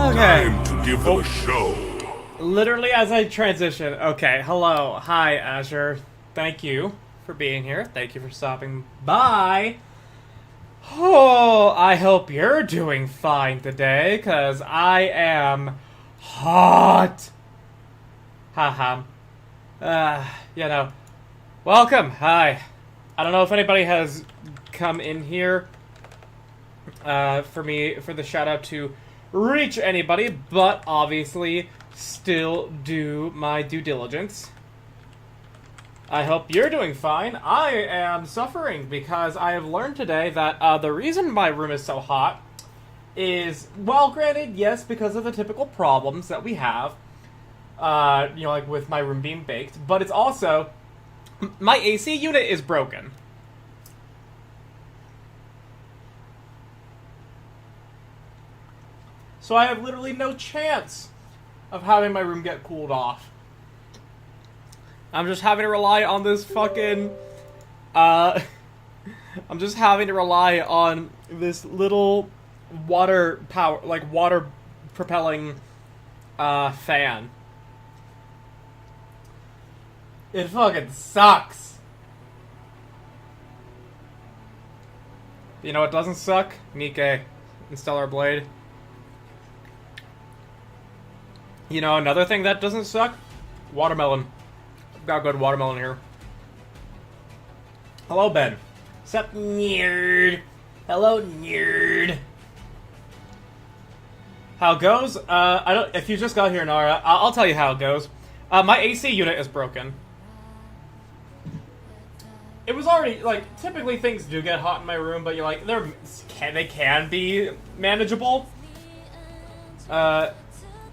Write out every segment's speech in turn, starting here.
Okay. Time to give them a show. Literally as I transition. Okay, hello. Hi, Azure. Thank you for being here. Thank you for stopping by. Oh, I hope you're doing fine today, because I am hot. Haha. You know. Welcome. Hi. I don't know if anybody has come in here for the shout out to reach anybody, but obviously still do my due diligence. I hope you're doing fine. I am suffering because I have learned today that the reason my room is so hot is, well, granted, yes, because of the typical problems that we have, you know, like with my room being baked, but it's also my AC unit is broken. So I have literally no chance of having my room get cooled off. I'm just having to rely on this fucking, I'm just having to rely on this little water propelling, fan. It fucking sucks. You know what doesn't suck? Nikke. Stellar Blade. You know, another thing that doesn't suck? Watermelon. Got good watermelon here. Hello, Ben. Sup, nerd? Hello, nerd. How it goes? I don't. If you just got here, Nara, I'll tell you how it goes. My AC unit is broken. It was already, like, typically things do get hot in my room, but you're like, they can be manageable.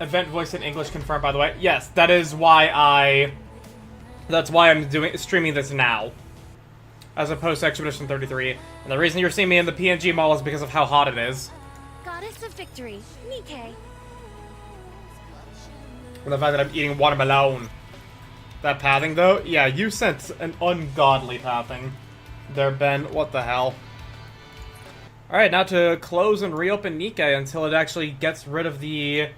Event voice in English confirmed, by the way. Yes, that is why I'm streaming this now, as opposed to Expedition 33. And the reason you're seeing me in the PNG mall is because of how hot it is. Goddess of Victory, Nikke. And the fact that I'm eating watermelon. That pathing, though? Yeah, you sent an ungodly pathing there, Ben. What the hell? Alright, now to close and reopen Nikke until it actually gets rid of the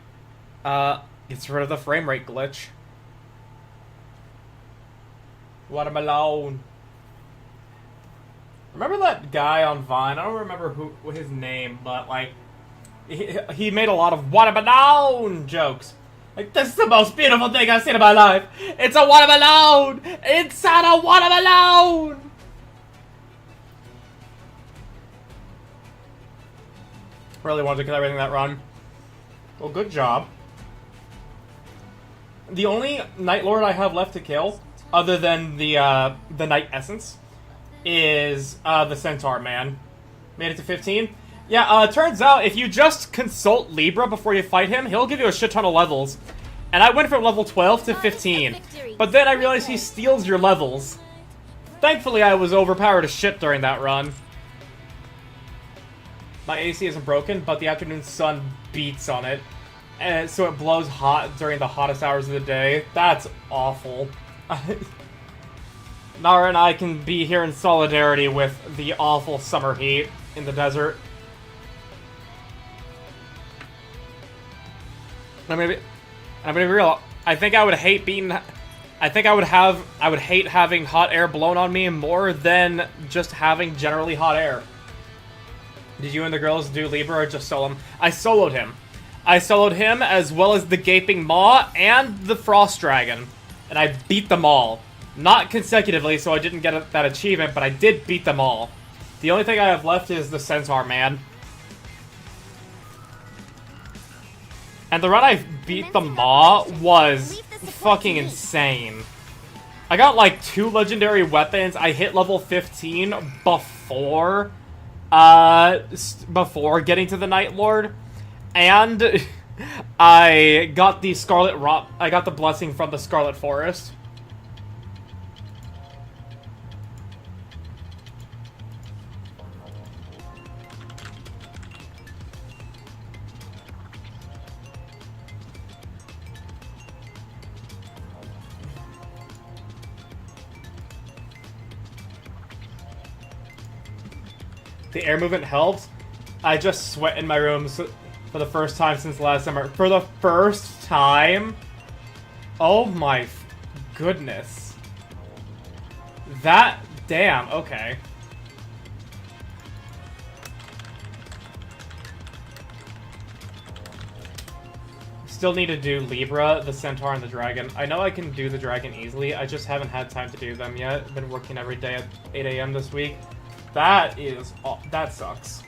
frame rate glitch. Watermelon. Remember that guy on Vine? I don't remember what his name, but like he made a lot of watermelon jokes. Like, this is the most beautiful thing I've seen in my life. It's a watermelon! Inside a watermelon! Really wanted to kill everything that run. Well, good job. The only Night Lord I have left to kill, other than the Night Essence, is the Centaur Man. Made it to 15. Yeah, turns out if you just consult Libra before you fight him, he'll give you a shit ton of levels. And I went from level 12 to 15. But then I realized he steals your levels. Thankfully, I was overpowered as shit during that run. My AC isn't broken, but the afternoon sun beats on it. And so it blows hot during the hottest hours of the day. That's awful. Nara and I can be here in solidarity with the awful summer heat in the desert. I'm gonna be real. I think I would hate having hot air blown on me more than just having generally hot air. Did you and the girls do Libra or just solo him? I soloed him. I soloed him as well as the Gaping Maw and the Frost Dragon. And I beat them all. Not consecutively, so I didn't get that achievement, but I did beat them all. The only thing I have left is the Centaur Man. And the run I beat the Maw was fucking insane. I got like 2 legendary weapons. I hit level 15 before getting to the Night Lord. And I got the I got the blessing from the Scarlet Forest. The air movement helps. I just sweat in my room, so For the first time since last summer. For the first time? Oh my goodness. That, damn, okay. Still need to do Libra, the Centaur, and the Dragon. I know I can do the Dragon easily, I just haven't had time to do them yet. I've been working every day at 8 AM this week. That is, that sucks.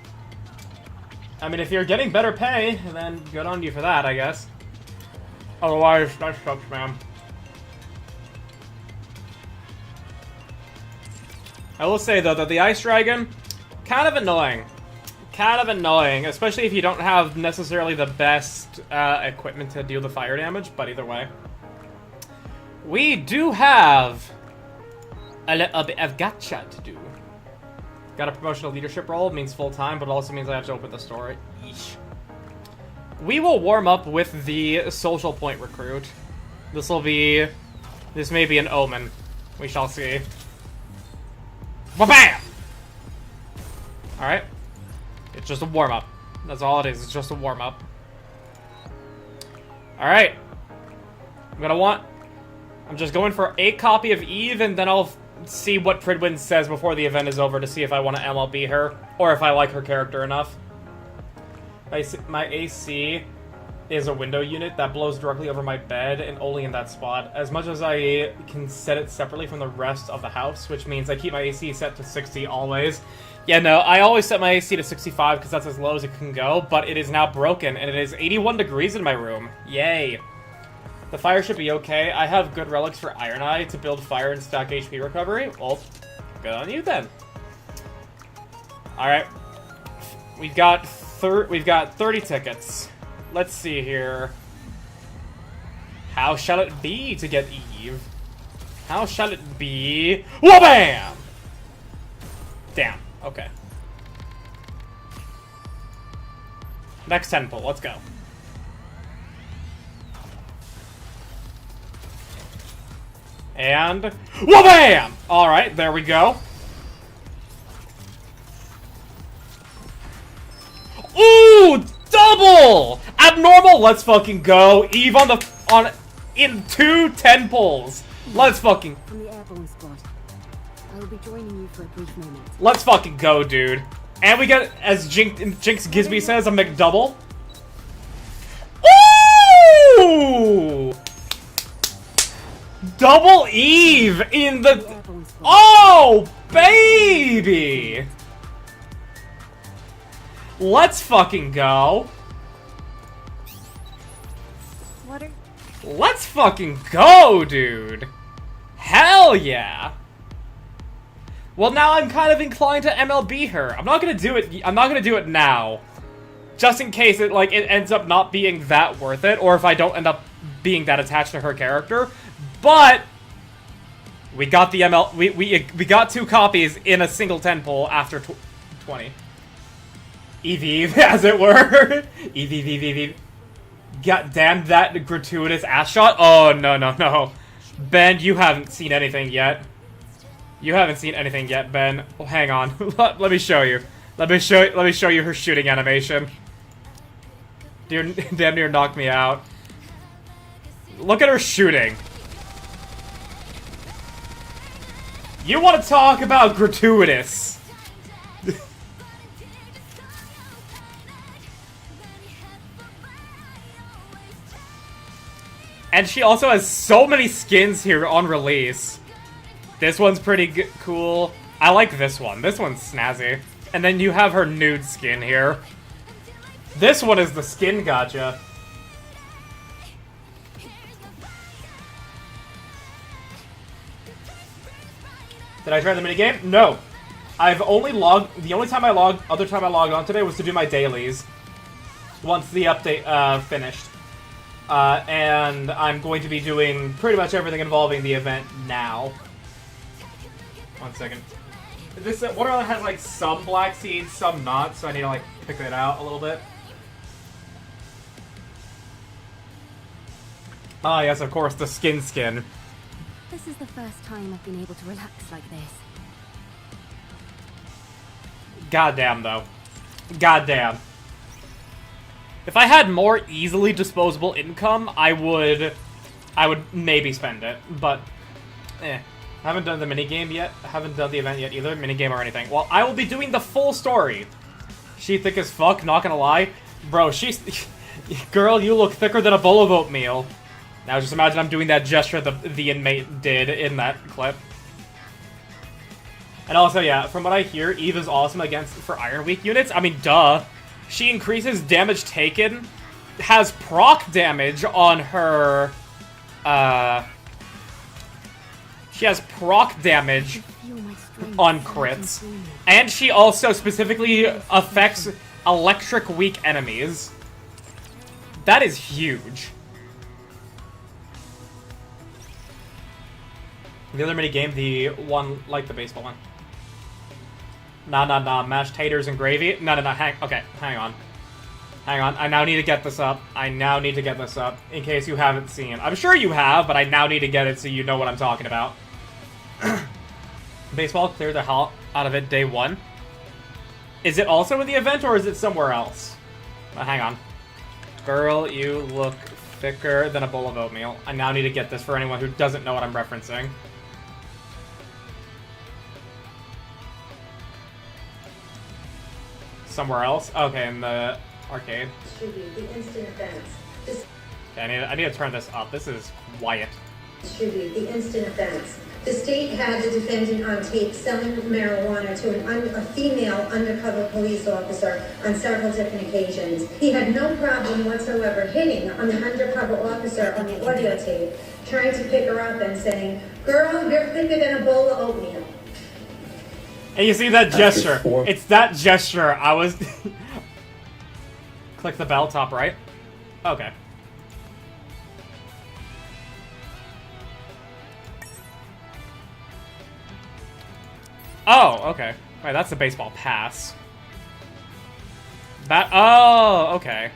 I mean, if you're getting better pay, then good on you for that, I guess. Otherwise, that sucks, man. I will say, though, that the Ice Dragon, kind of annoying. Kind of annoying, especially if you don't have necessarily the best equipment to deal the fire damage, but either way. We do have a little bit of gacha to do. Got a promotional leadership role, means full-time, but also means I have to open the store. Yeesh. We will warm up with the social point recruit. This may be an omen. We shall see. Ba-bam! Alright. It's just a warm-up. That's all it is. It's just a warm-up. Alright. I'm just going for a copy of Eve, and then I'll see what Pridwin says before the event is over to see if I want to MLB her, or if I like her character enough. My AC is a window unit that blows directly over my bed, and only in that spot. As much as I can set it separately from the rest of the house, which means I keep my AC set to 60 always. Yeah, no, I always set my AC to 65 because that's as low as it can go, but it is now broken, and it is 81 degrees in my room. Yay. The fire should be okay. I have good relics for Iron Eye to build fire and stack HP recovery. Well, good on you then. Alright. We've got 30 tickets. Let's see here. How shall it be to get Eve? How shall it be? Wha-bam! Damn. Okay. Next 10 pull. Let's go. And wha-bam! Alright, there we go. Ooh! Double! Abnormal! Let's fucking go. Eve in 2 10 pulls. Let's fucking... From the airborne squad. I will be joining you for a brief moment. Let's fucking go, dude. And we get, as Jinx Gisby says, a McDouble. Ooh! Double Eve in the... Oh, baby! Let's fucking go. Water. Let's fucking go, dude. Hell yeah. Well, now I'm kind of inclined to MLB her. I'm not gonna do it now. Just in case it ends up not being that worth it, or if I don't end up being that attached to her character. But we got the we got 2 copies in a single 10 pull after 20. EV, as it were. EV. God damn that gratuitous ass shot. Oh, no. Ben, you haven't seen anything yet. You haven't seen anything yet, Ben. Oh, hang on. Let me show you. Let me show you her shooting animation. Damn near knocked me out. Look at her shooting. You want to talk about gratuitous? And she also has so many skins here on release. This one's pretty cool. I like this one. This one's snazzy. And then you have her nude skin here. This one is the skin gacha. Did I try the minigame? No. I've only logged... The only time I logged... Other time I logged on today was to do my dailies. Once the update finished. And I'm going to be doing pretty much everything involving the event now. 1 second. This watermelon has like some black seeds, some not, so I need to like pick it out a little bit. Ah, yes, of course, the skin. This is the first time I've been able to relax like this. Goddamn, though. Goddamn. If I had more easily disposable income, I would maybe spend it, but I haven't done the minigame yet. I haven't done the event yet either, minigame or anything. Well, I will be doing the full story. She thick as fuck, not gonna lie. Bro, she's... Girl, you look thicker than a bowl of oatmeal. Now just imagine I'm doing that gesture the inmate did in that clip. And also, yeah, from what I hear, Eve is awesome for Iron Weak units. I mean, duh. She increases damage taken, has proc damage on her... She has proc damage on crits. And she also specifically affects electric weak enemies. That is huge. The other minigame, the one like the baseball one. Nah, mashed taters and gravy. No, hang on. I now need to get this up. In case you haven't seen. I'm sure you have, but I now need to get it so you know what I'm talking about. Baseball cleared the hell out of it day 1. Is it also in the event, or is it somewhere else? Hang on. Girl, you look thicker than a bowl of oatmeal. I now need to get this for anyone who doesn't know what I'm referencing. Somewhere else? Okay, in the arcade. Distribute the instant events. Okay, I need to turn this up. This is quiet. Distribute the instant events. The state had the defendant on tape selling marijuana to a female undercover police officer on several different occasions. He had no problem whatsoever hitting on the undercover officer on the audio tape, trying to pick her up and saying, "Girl, you're thicker than a bowl of oatmeal." And you see that gesture. It's that gesture I was... Click the bell, top right. Okay. Oh, okay. Wait, that's the baseball pass. Oh, okay.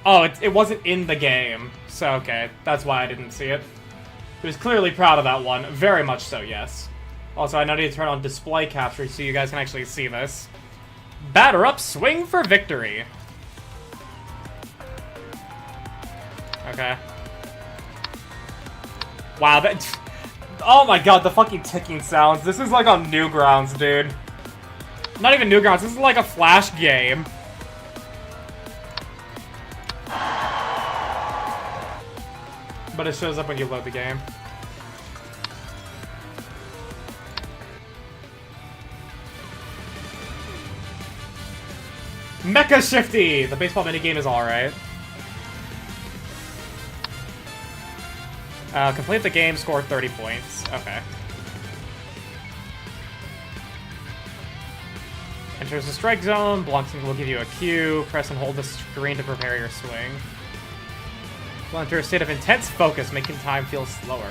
Oh, it wasn't in the game. So, okay. That's why I didn't see it. He was clearly proud of that one. Very much so, yes. Also, I now need to turn on display capture so you guys can actually see this. Batter up, swing for victory. Okay. Wow, that... Oh my god, the fucking ticking sounds. This is like on Newgrounds, dude. Not even Newgrounds, this is like a Flash game. But it shows up when you load the game. Mecha Shifty! The baseball minigame is alright. Complete the game, score 30 points. Okay. Enters the strike zone. Blunting will give you a cue. Press and hold the screen to prepare your swing. Will enter a state of intense focus, making time feel slower.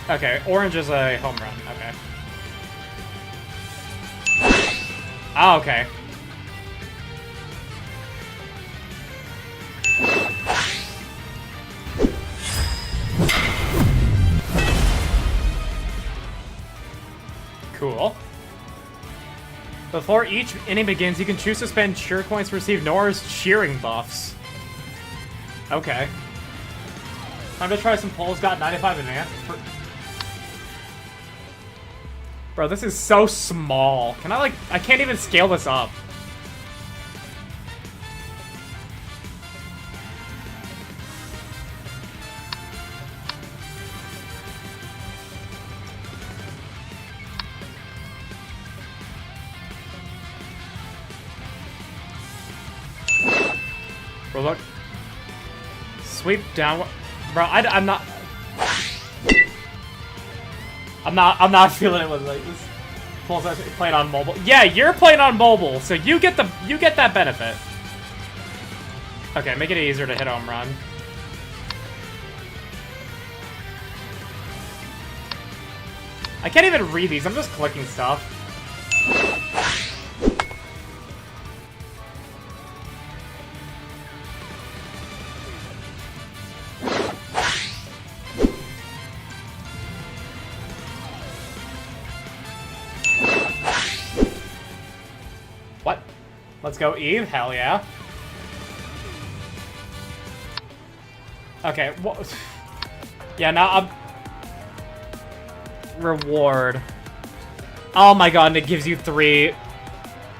Okay, orange is a home run. Okay. Ah, okay. Cool. Before each inning begins, you can choose to spend cheer points to receive Nora's cheering buffs. Okay. Time to try some polls. Got 95 advanced. Bro, this is so small. Can I, like... I can't even scale this up. Bro, look. Sweep down... Bro, I'm not... I'm not feeling it with like this. Pulls playing on mobile. Yeah, you're playing on mobile, so you get that benefit. Okay, make it easier to hit home run. I can't even read these. I'm just clicking stuff. What? Let's go, Eve. Hell yeah. Okay, what? Yeah, now I'm... Reward. Oh my god, and it gives you 3...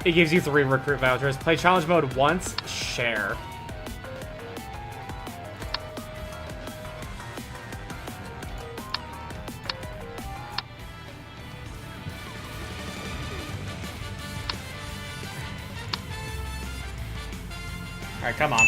It gives you 3 recruit vouchers. Play challenge mode once, share. Alright, come on.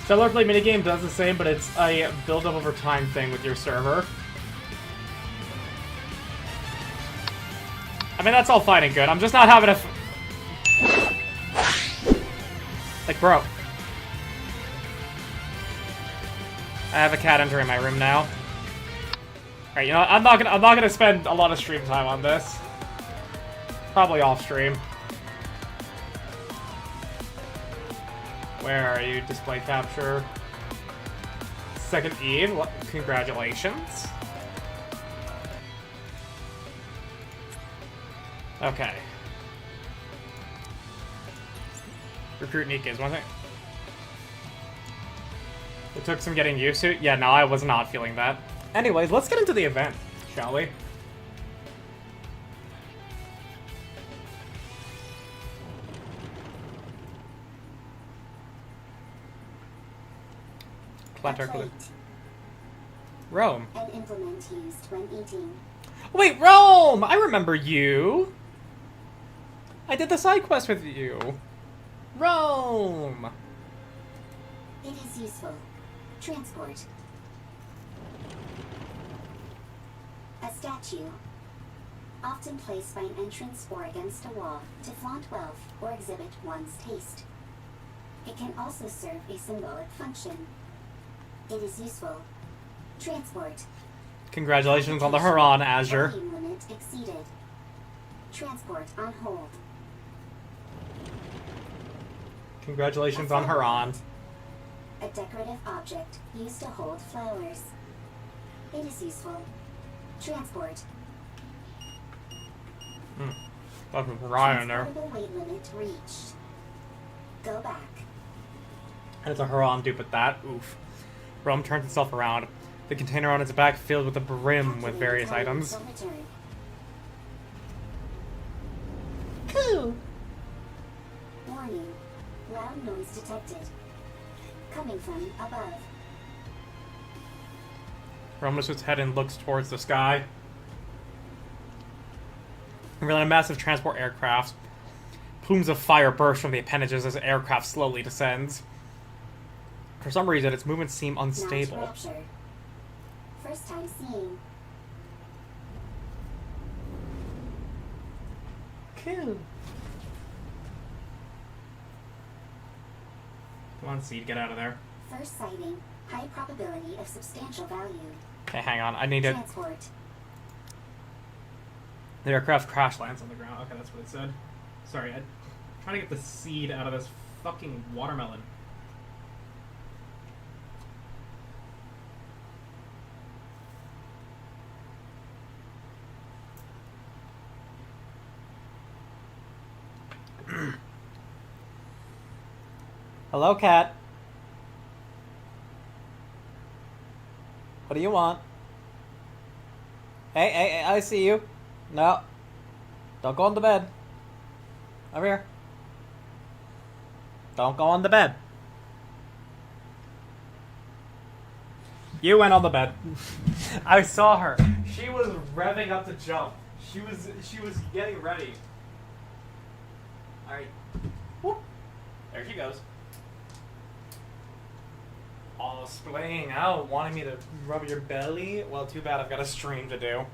Stellar Play minigame does the same, but it's a build up over time thing with your server. I mean, that's all fine and good. I'm just not having a... Like, bro. I have a cat entering my room now. Alright, you know what? I'm not gonna spend a lot of stream time on this. Probably off stream. Where are you? Display capture. Second Eve. Congratulations. Okay. Recruit Nikke is one thing. It took some getting used to. Yeah, no, I was not feeling that. Anyways, let's get into the event, shall we? Rome. An implement used when eating. Wait, Rome! I remember you! I did the side quest with you. Rome! It is useful. Transport. A statue. Often placed by an entrance or against a wall to flaunt wealth or exhibit one's taste. It can also serve a symbolic function. It is useful. Transport. Congratulations on the Huron, Azure. Volume limit exceeded. Transport on hold. Congratulations on Huron. A decorative object used to hold flowers. It is useful. Transport. Fucking Ryan there. Transportable weight limit reached. Go back. And it's a Huron dupe with that. Oof. Rome turns itself around. The container on its back filled with a brim with various items. Cool. Warning. Loud noise detected. Coming from above. Rome lifts its head and looks towards the sky. Really, a massive transport aircraft. Plumes of fire burst from the appendages as the aircraft slowly descends. For some reason, its movements seem unstable. Rapture. First time seeing. Cool. Come on, Seed, get out of there. First sighting. High probability of substantial value. Okay, hang on. I need to... Transport. The aircraft crash lands on the ground. Okay, that's what it said. Sorry, I'm trying to get the seed out of this fucking watermelon. Hello, cat. What do you want? Hey, I see you. No. Don't go on the bed. Over here. Don't go on the bed. You went on the bed. I saw her. She was revving up to jump. She was getting ready. Alright. Whoop. There she goes. Oh, splaying out, wanting me to rub your belly? Well, too bad, I've got a stream to do.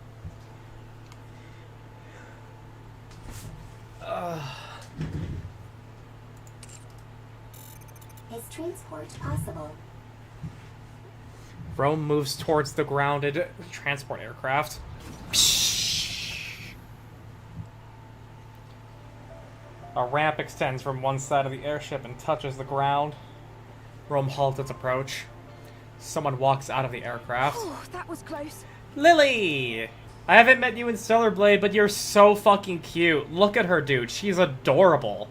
Is transport possible? Rome moves towards the grounded transport aircraft. A ramp extends from one side of the airship and touches the ground. Rome halts its approach. Someone walks out of the aircraft. Oh, that was close. Lily! I haven't met you in Stellar Blade, but you're so fucking cute. Look at her, dude. She's adorable.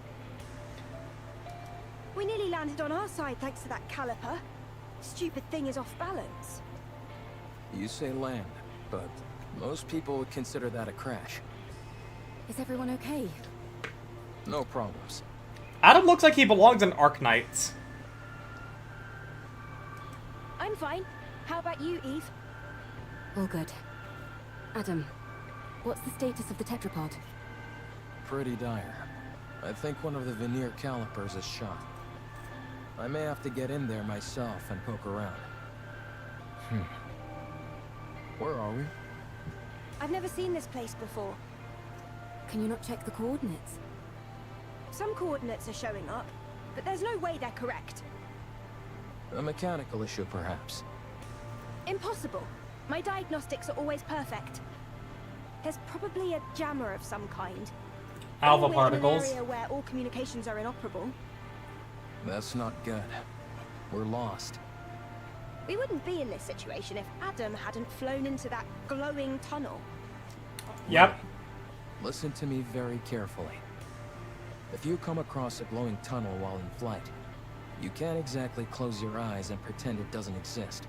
We nearly landed on our side thanks to that caliper. Stupid thing is off balance. You say land, but most people would consider that a crash. Is everyone okay? No problems. Adam looks like he belongs in Arknights. I'm fine. How about you, Eve? All good. Adam, what's the status of the tetrapod? Pretty dire. I think one of the veneer calipers is shot. I may have to get in there myself and poke around. Where are we? I've never seen this place before. Can you not check the coordinates? Some coordinates are showing up, but there's no way they're correct. A mechanical issue, perhaps. Impossible. My diagnostics are always perfect. There's probably a jammer of some kind. Alpha Or we're particles. in an area where all communications are inoperable. That's not good. We're lost. We wouldn't be in this situation if Adam hadn't flown into that glowing tunnel. Yep. Listen to me very carefully. If you come across a glowing tunnel while in flight, you can't exactly close your eyes and pretend it doesn't exist.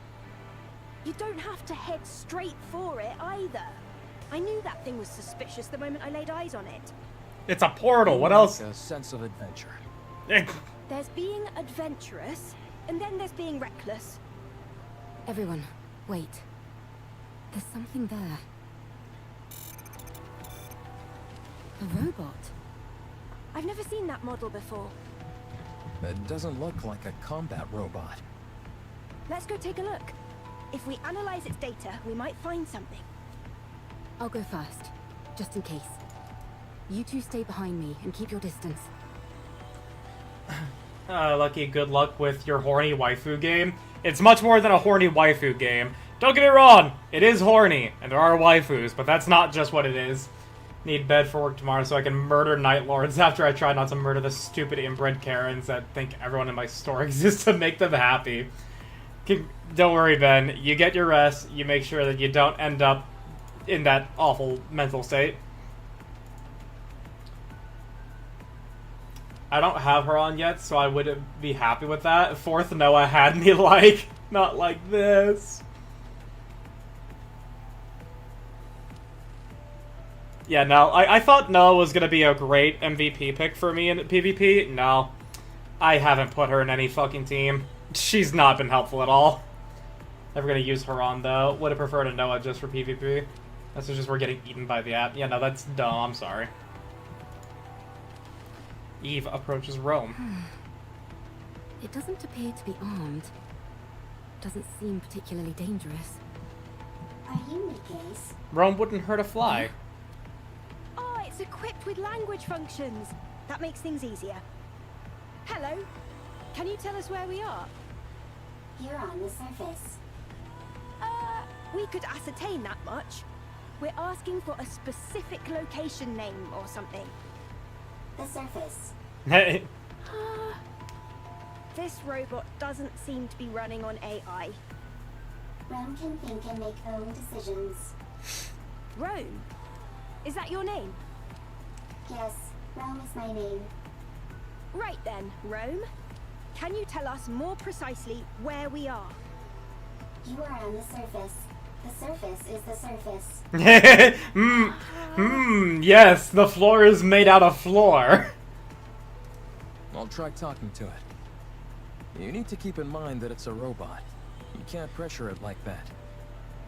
You don't have to head straight for it either. I knew that thing was suspicious the moment I laid eyes on it. It's a portal. What else? A sense of adventure. There's being adventurous, and then there's being reckless. Everyone, wait. There's something there. A robot. I've never seen that model before. It doesn't look like a combat robot. Let's go take a look. If we analyze its data, we might find something. I'll go first, just in case. You two stay behind me and keep your distance. Lucky, good luck with your horny waifu game. It's much more than a horny waifu game. Don't get me wrong, it is horny, and there are waifus, but that's not just what it is. Need bed for work tomorrow so I can murder Night Lords after I try not to murder the stupid inbred Karens that think everyone in my store exists to make them happy. Don't worry, Ben. You get your rest. You make sure that you don't end up in that awful mental state. I don't have her on yet, so I wouldn't be happy with that. Fourth Noah had me like, not like this. Yeah, no, I thought Noah was going to be a great MVP pick for me in PvP. No, I haven't put her in any fucking team. She's not been helpful at all. Never going to use her on, though. Would have preferred a Noah just for PvP. That's just we're getting eaten by the app. Yeah, no, that's dumb. I'm sorry. Eve approaches Rome. It doesn't appear to be armed. Doesn't seem particularly dangerous. Are you Nikke's? Rome wouldn't hurt a fly. Oh, it's equipped with language functions. That makes things easier. Hello. Can you tell us where we are? You're on the surface. We could ascertain that much. We're asking for a specific location name or something. The surface. Hey. This robot doesn't seem to be running on AI. Rome can think and make own decisions. Rome? Is that your name? Yes, Rome is my name. Right then, Rome. Can you tell us more precisely where we are? You are on the surface. The surface is the surface. Yes, the floor is made out of floor. I'll try talking to it. You need to keep in mind that it's a robot. You can't pressure it like that.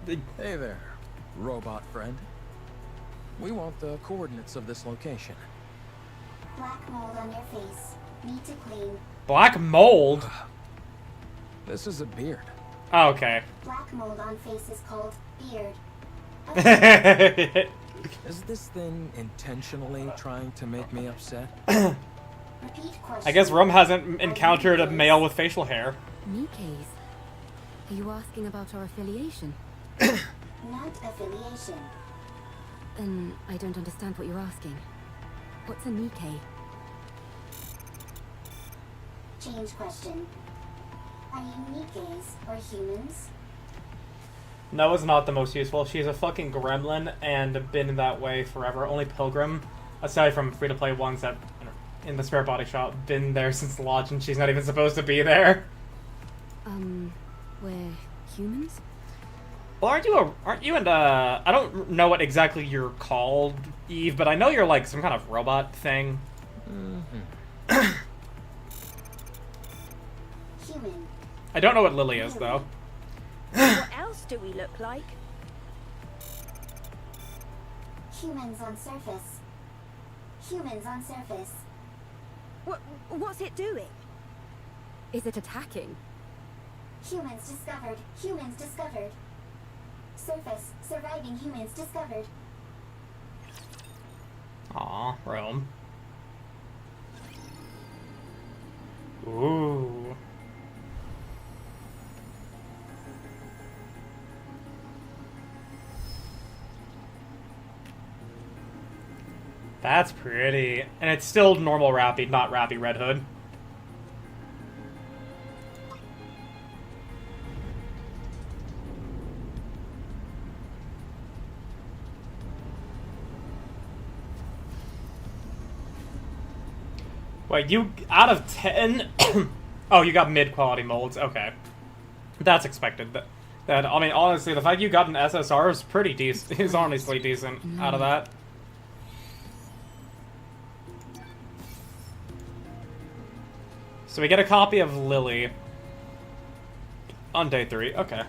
Hey there, robot friend. We want the coordinates of this location. Black mold on your face. Need to clean. Black mold? This is a beard. Oh, okay. Black mold on face is called beard. Is this thing intentionally trying to make me upset? Repeat question. I guess Rome hasn't encountered a male with facial hair. Nikke's. Are you asking about our affiliation? Not affiliation. Then I don't understand what you're asking. What's a Nikke? Change question. Are you Nikkes or humans? Noah's not the most useful. She's a fucking gremlin and been that way forever. Only Pilgrim, aside from free-to-play ones that in the spare body shop, been there since launch, and she's not even supposed to be there. We're humans? Well, aren't you I don't know what exactly you're called, Eve, but I know you're like some kind of robot thing. Human. I don't know what Lily is, though. What else do we look like? Humans on surface. Humans on surface. What's it doing? Is it attacking? Humans discovered. Humans discovered. Surface. Surviving humans discovered. Aw, Rome. Ooh. That's pretty. And it's still normal Rappy, not Rappy Red Hood. Wait, you, out of 10? Oh, you got mid-quality molds, okay. That's expected. That, I mean, honestly, the fact you got an SSR is pretty decent, is honestly decent out of that. So we get a copy of Lily on day 3, okay.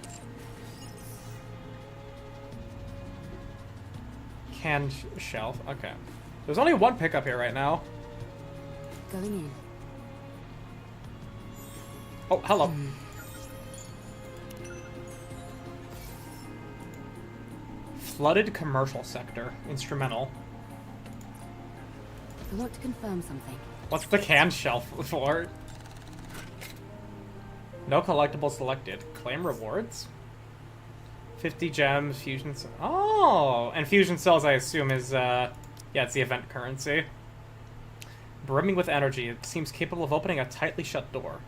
Canned shelf, okay. There's only one pickup here right now. Going in. Oh, hello. Flooded commercial sector. Instrumental. I want to confirm something. What's the can shelf for? No collectibles selected. Claim rewards? 50 gems, fusion... Oh! And fusion cells, I assume, is, yeah, it's the event currency. Brimming with energy, it seems capable of opening a tightly shut door.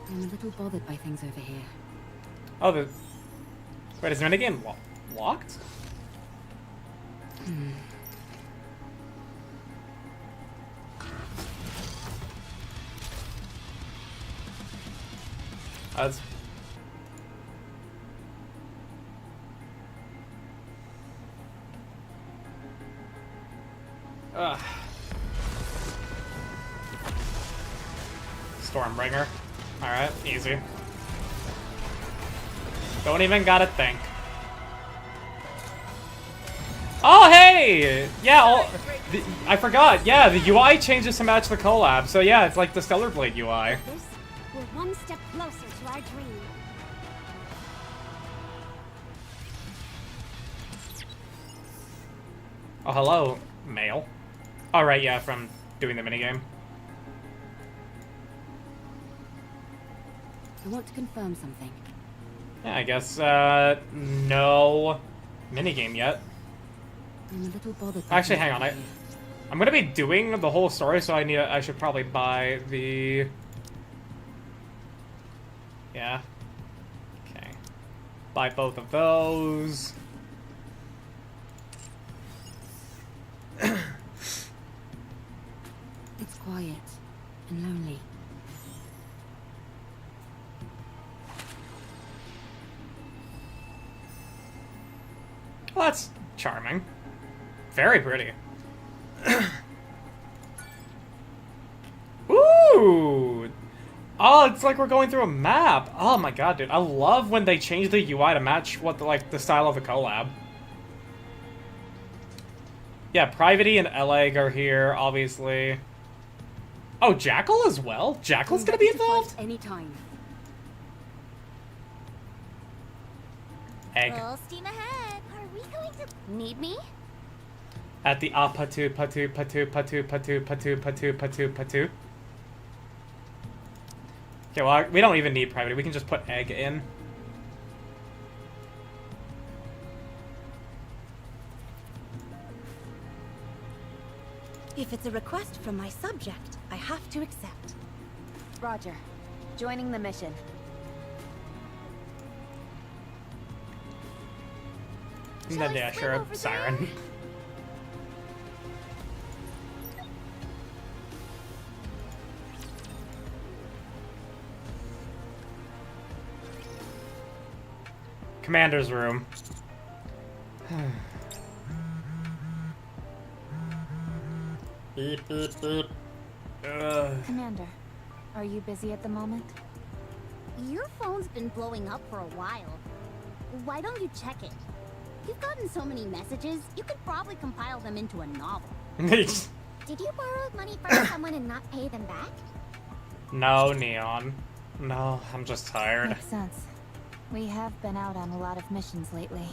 I'm a little bothered by things over here. Oh, the... Wait, is the minigame locked? That's... Ugh. Stormbringer. Alright, easy. Don't even gotta think. Oh, hey! Yeah, I forgot. Yeah, the UI changes to match the collab. So yeah, it's like the Stellar Blade UI. This, we're one step closer to our dream. Oh, hello, male. Oh, right, yeah, from doing the minigame. I want to confirm something. Yeah, I guess, no minigame yet. I'm a little bothered. by Actually, things hang on, over here. I'm gonna be doing the whole story, so I should probably buy the... Yeah. Okay. Buy both of those. It's quiet and lonely. Well, that's charming. Very pretty. Ooh! Oh, it's like we're going through a map. Oh my god, dude. I love when they change the UI to match what the style of the collab. Yeah, Privity and Eleg are here, obviously. Oh, Jackal as well? Jackal's gonna be involved? Anytime. Egg. Full steam ahead. Are we going to need me? At the patu patu patu patu patu patu patu patu patu. Okay, well, we don't even need Privity. We can just put Egg in. If it's a request from my subject, I have to accept. Roger. Joining the mission. And then, yeah, sure, siren. Commander's room. Beep, beep, beep. Commander, are you busy at the moment? Your phone's been blowing up for a while. Why don't you check it? You've gotten so many messages, you could probably compile them into a novel. Did you borrow money from someone and not pay them back? No, Neon. No, I'm just tired. Makes sense. We have been out on a lot of missions lately.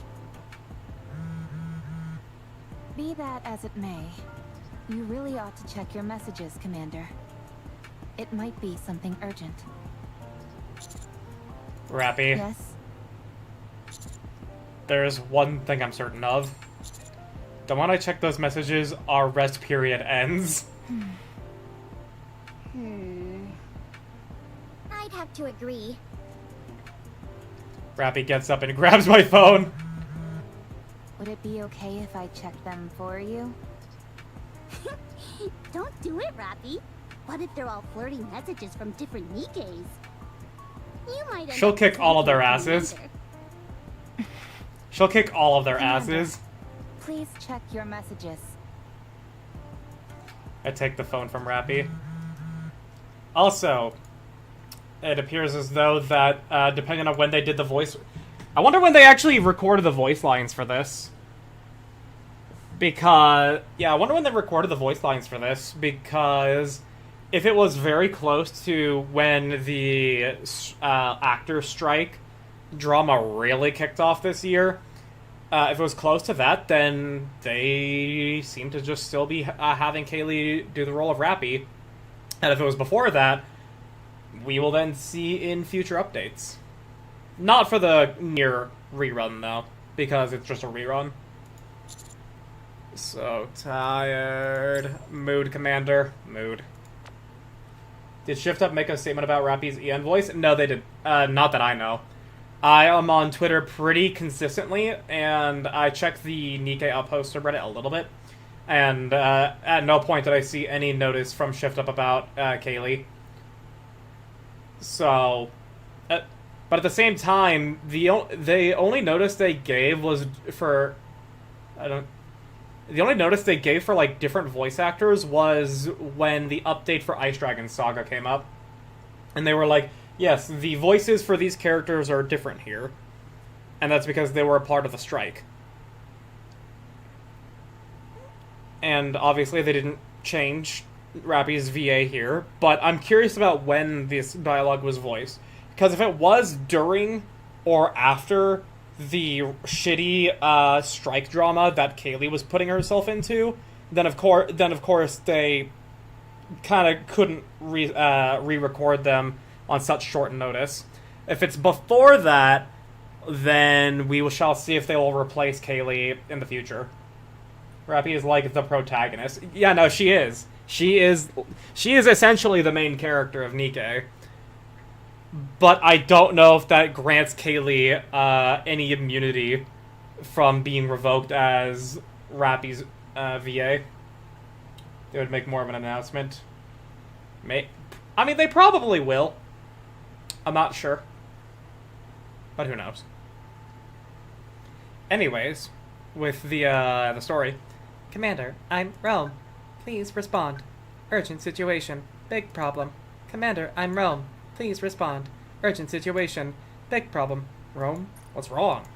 Be that as it may, you really ought to check your messages, Commander. It might be something urgent. Rappy. Yes? There's one thing I'm certain of. The moment I check those messages, our rest period ends. I'd have to agree. Rappy gets up and grabs my phone. Would it be okay if I checked them for you? Don't do it, Rappy. What if they're all flirty messages from different Nikkes? You might end She'll up kick all of their drinking asses. Commander. She'll kick all of their Commander. asses. Please check your messages. I take the phone from Rappy. Also, it appears as though that, depending on when they did the voice... I wonder when they actually recorded the voice lines for this. Because... Yeah, I wonder when they recorded the voice lines for this, because if it was very close to when the actor strike drama really kicked off this year, if it was close to that, then they seem to just still be having Kaylee do the role of Rappy. And if it was before that, we will then see in future updates. Not for the near rerun, though, because it's just a rerun. So tired. Mood, Commander. Mood. Did Shift Up make a statement about Rappy's EN voice? No, they did. Not that I know. I am on Twitter pretty consistently, and I check the Nikke Outpost subreddit a little bit. And at no point did I see any notice from Shift Up about Kaylee. So, but at the same time, the only notice they gave was for the only notice they gave for like different voice actors was when the update for Ice Dragon Saga came up, and they were like, yes, the voices for these characters are different here, and that's because they were a part of the strike. And obviously they didn't change Rappy's VA here, but I'm curious about when this dialogue was voiced. Because if it was during or after the shitty strike drama that Kaylee was putting herself into, then of course they kind of couldn't re-record them on such short notice. If it's before that, then we shall see if they will replace Kaylee in the future. Rappy is like the protagonist. Yeah, no, she is. She is essentially the main character of Nikke. But I don't know if that grants Kaylee any immunity from being revoked as Rappy's VA. They would make more of an announcement. I mean, they probably will. I'm not sure. But who knows. Anyways, with the story. Commander, I'm Rome. Please respond. Urgent situation. Big problem. Commander, I'm Rome. Please respond. Urgent situation. Big problem. Rome? What's wrong?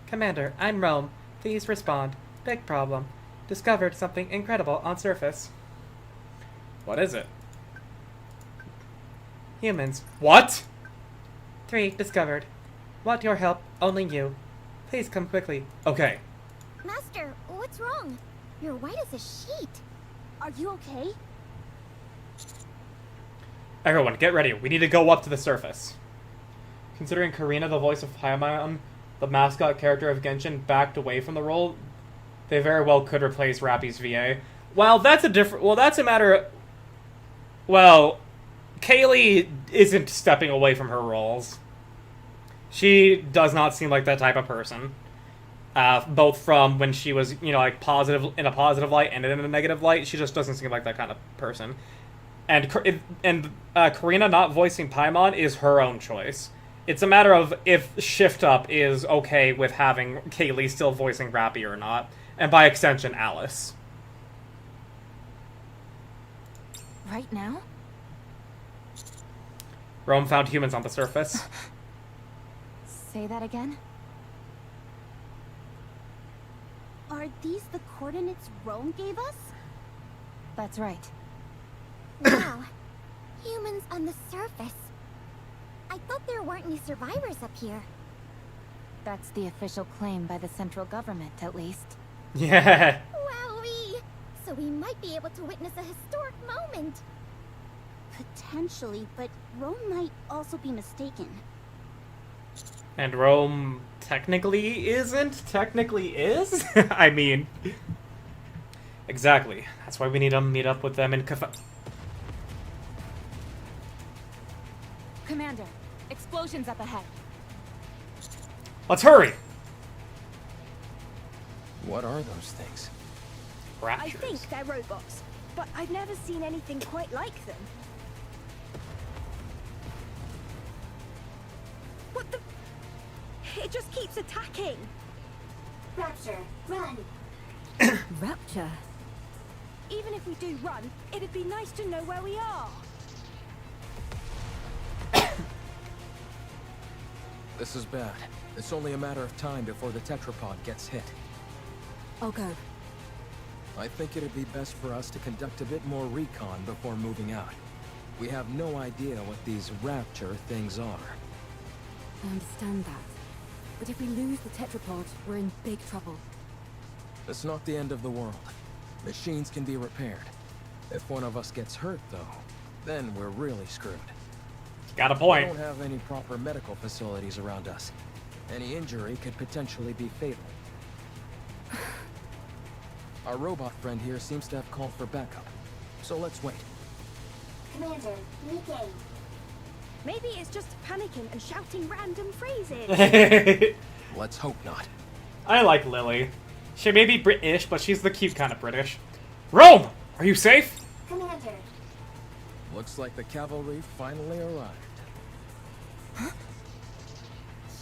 Commander, I'm Rome. Please respond. Big problem. Discovered something incredible on surface. What is it? Humans. What? 3 discovered. Want your help, only you. Please come quickly. Okay. Master, what's wrong? You're white as a sheet. Are you okay? Everyone, get ready. We need to go up to the surface. Considering Karina, the voice of Paimon, the mascot character of Genshin, backed away from the role, they very well could replace Rappy's VA. Well, that's a different... Well, that's a matter of... Well, Kaylee isn't stepping away from her roles. She does not seem like that type of person. Both from when she was, you know, like, positive in a positive light and in a negative light. She just doesn't seem like that kind of person. And Karina not voicing Paimon is her own choice. It's a matter of if Shift Up is okay with having Kaylee still voicing Rappy or not. And by extension, Alice. Right now? Rome found humans on the surface. Say that again? Are these the coordinates Rome gave us? That's right. Wow. Humans on the surface. I thought there weren't any survivors up here. That's the official claim by the central government, at least. Yeah. Wowee! So we might be able to witness a historic moment. Potentially, but Rome might also be mistaken. And Rome technically isn't? Technically is? I mean... Exactly. That's why we need to meet up with them in Commander, explosions up ahead. Let's hurry! What are those things? I Raptures. think they're robots, but I've never seen anything quite like them. What the... It just keeps attacking. Rapture, run! Rapture? Even if we do run, it'd be nice to know where we are. This is bad. It's only a matter of time before the tetrapod gets hit. I'll go. I think it'd be best for us to conduct a bit more recon before moving out. We have no idea what these rapture things are. I understand that. But if we lose the tetrapod, we're in big trouble. It's not the end of the world. Machines can be repaired. If one of us gets hurt, though, then we're really screwed. Got a We point. don't have any proper medical facilities around us. Any injury could potentially be fatal. Our robot friend here seems to have called for backup. So let's wait. Commander, Nikke. Maybe it's just panicking and shouting random phrases. Let's hope not. I like Lily. She may be British, but she's the cute kind of British. Rome! Are you safe? Commander. Looks like the cavalry finally arrived.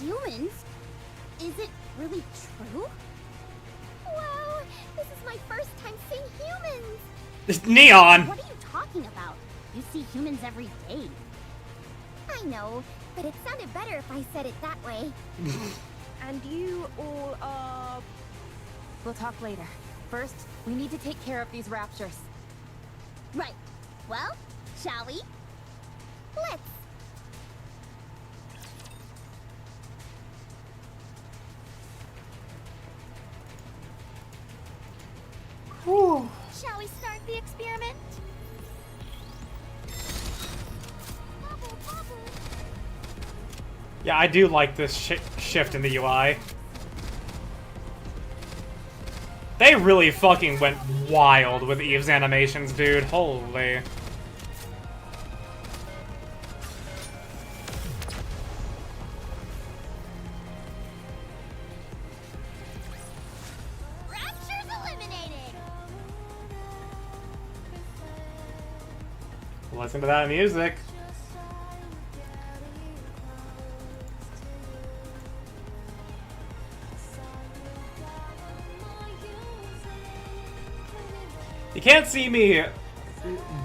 Humans? Is it really true? Wow, this is my first time seeing humans! It's Neon! What are you talking about? You see humans every day. I know, but it sounded better if I said it that way. And you all are... We'll talk later. First, we need to take care of these raptures. Right. Well, shall we? Let's. Whew. Shall we start the experiment? Bubble, bubble. Yeah, I do like this shift in the UI. They really fucking went wild with Eve's animations, dude. Holy. Rapture's eliminated. Listen to that music. You can't see me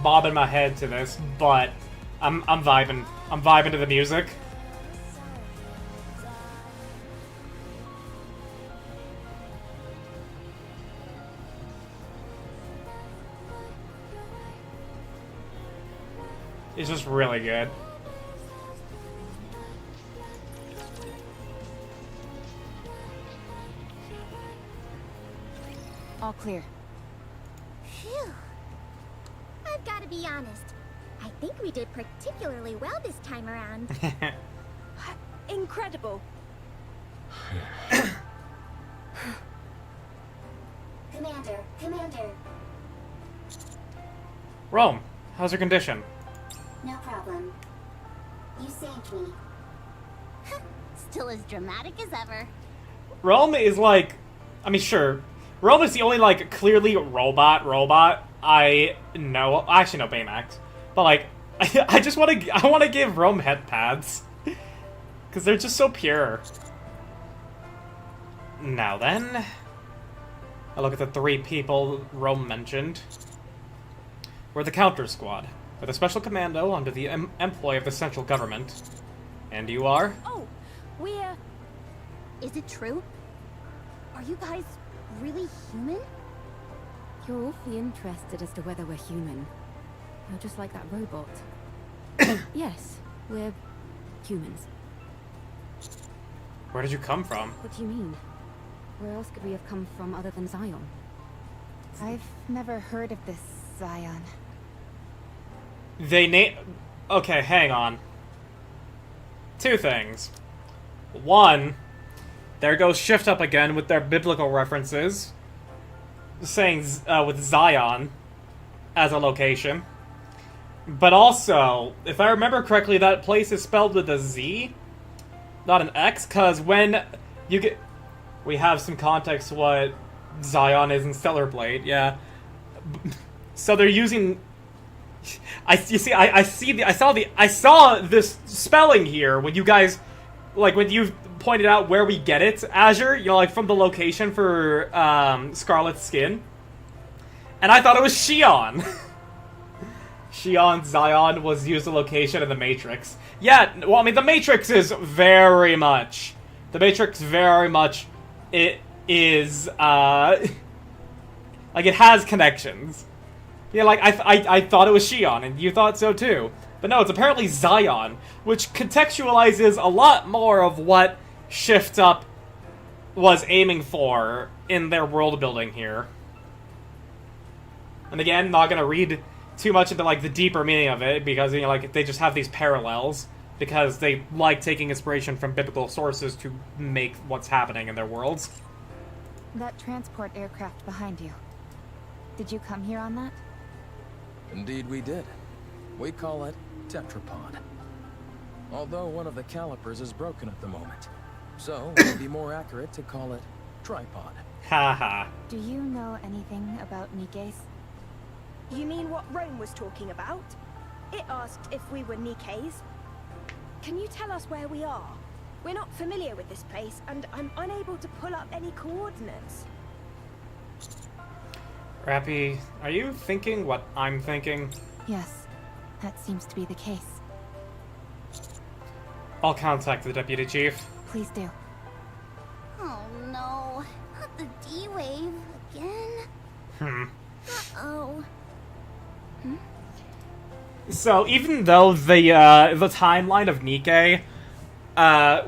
bobbing my head to this, but I'm vibing. I'm vibing to the music. It's just really good. All clear. Phew. I've got to be honest. I think we did particularly well this time around. Incredible. Commander, Commander. Rome, how's your condition? No problem. You saved me. Still as dramatic as ever. Rome is like, I mean, sure. Rome is the only, like, clearly robot I know. I actually know Baymax. But, like, I just want to, I want to give Rome head pads. Because they're just so pure. Now then, I look at the 3 people Rome mentioned. We're the Counter Squad, with a special commando under the employ of the central government. And you are? Oh, we're... Is it true? Are you guys really human? You're awfully interested as to whether we're human. You're just like that robot. Yes, we're humans. Where did you come from? What do you mean? Where else could we have come from other than Zion? I've never heard of this Zion. They okay, hang on. 2 things. 1, there goes Shift Up again with their biblical references, saying with Zion as a location. But also, if I remember correctly, that place is spelled with a Z, not an X, because when you get... We have some context to what Zion is in Stellar Blade, yeah. So they're using... I saw this spelling here when you guys, like, when you pointed out where we get it, Azure, you know, like, from the location for, Scarlet's skin. And I thought it was Xion. Xion, Zion was used as a location in the Matrix. Yeah, well, I mean, the Matrix is very much... The Matrix very much... It is, like, it has connections. Yeah, like, I thought it was Xion, and you thought so too. But no, it's apparently Zion, which contextualizes a lot more of what Shift Up was aiming for in their world building here. And again, not gonna read too much into, like, the deeper meaning of it, because, you know, like, they just have these parallels, because they like taking inspiration from biblical sources to make what's happening in their worlds. That transport aircraft behind you. Did you come here on that? Indeed we did. We call it tetrapod. Although one of the calipers is broken at the moment. So, it would be more accurate to call it tripod. Haha. Do you know anything about Nikke's? You mean what Rome was talking about? It asked if we were Nikke's. Can you tell us where we are? We're not familiar with this place, and I'm unable to pull up any coordinates. Rappy, are you thinking what I'm thinking? Yes, that seems to be the case. I'll contact the deputy chief. Please do. Oh no, not the D-Wave again. Uh-oh. So even though the timeline of Nikke,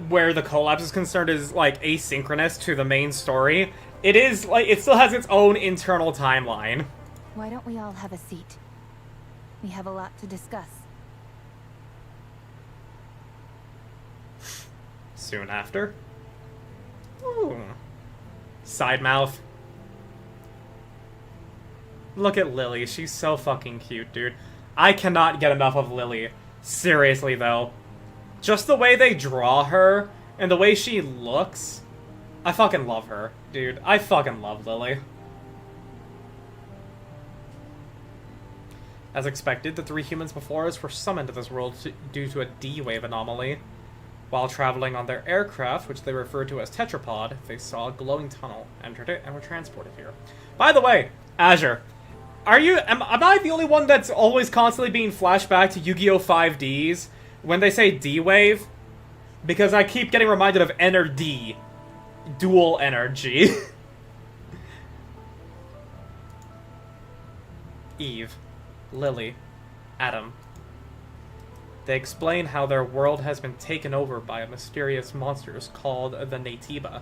where the Collab is concerned, is like asynchronous to the main story, it is like it still has its own internal timeline. Why don't we all have a seat? We have a lot to discuss. Soon after. Ooh. Side mouth. Look at Lily. She's so fucking cute, dude. I cannot get enough of Lily. Seriously, though. Just the way they draw her, and the way she looks, I fucking love her, dude. I fucking love Lily. As expected, the 3 humans before us were summoned to this world due to a D-Wave anomaly. While traveling on their aircraft, which they referred to as Tetrapod, they saw a glowing tunnel, entered it, and were transported here. By the way, Azure, am I the only one that's always constantly being flashed back to Yu-Gi-Oh! 5Ds when they say D-Wave? Because I keep getting reminded of Ener-D. Dual energy. Eve, Lily, Adam. They explain how their world has been taken over by mysterious monsters called the Natiba.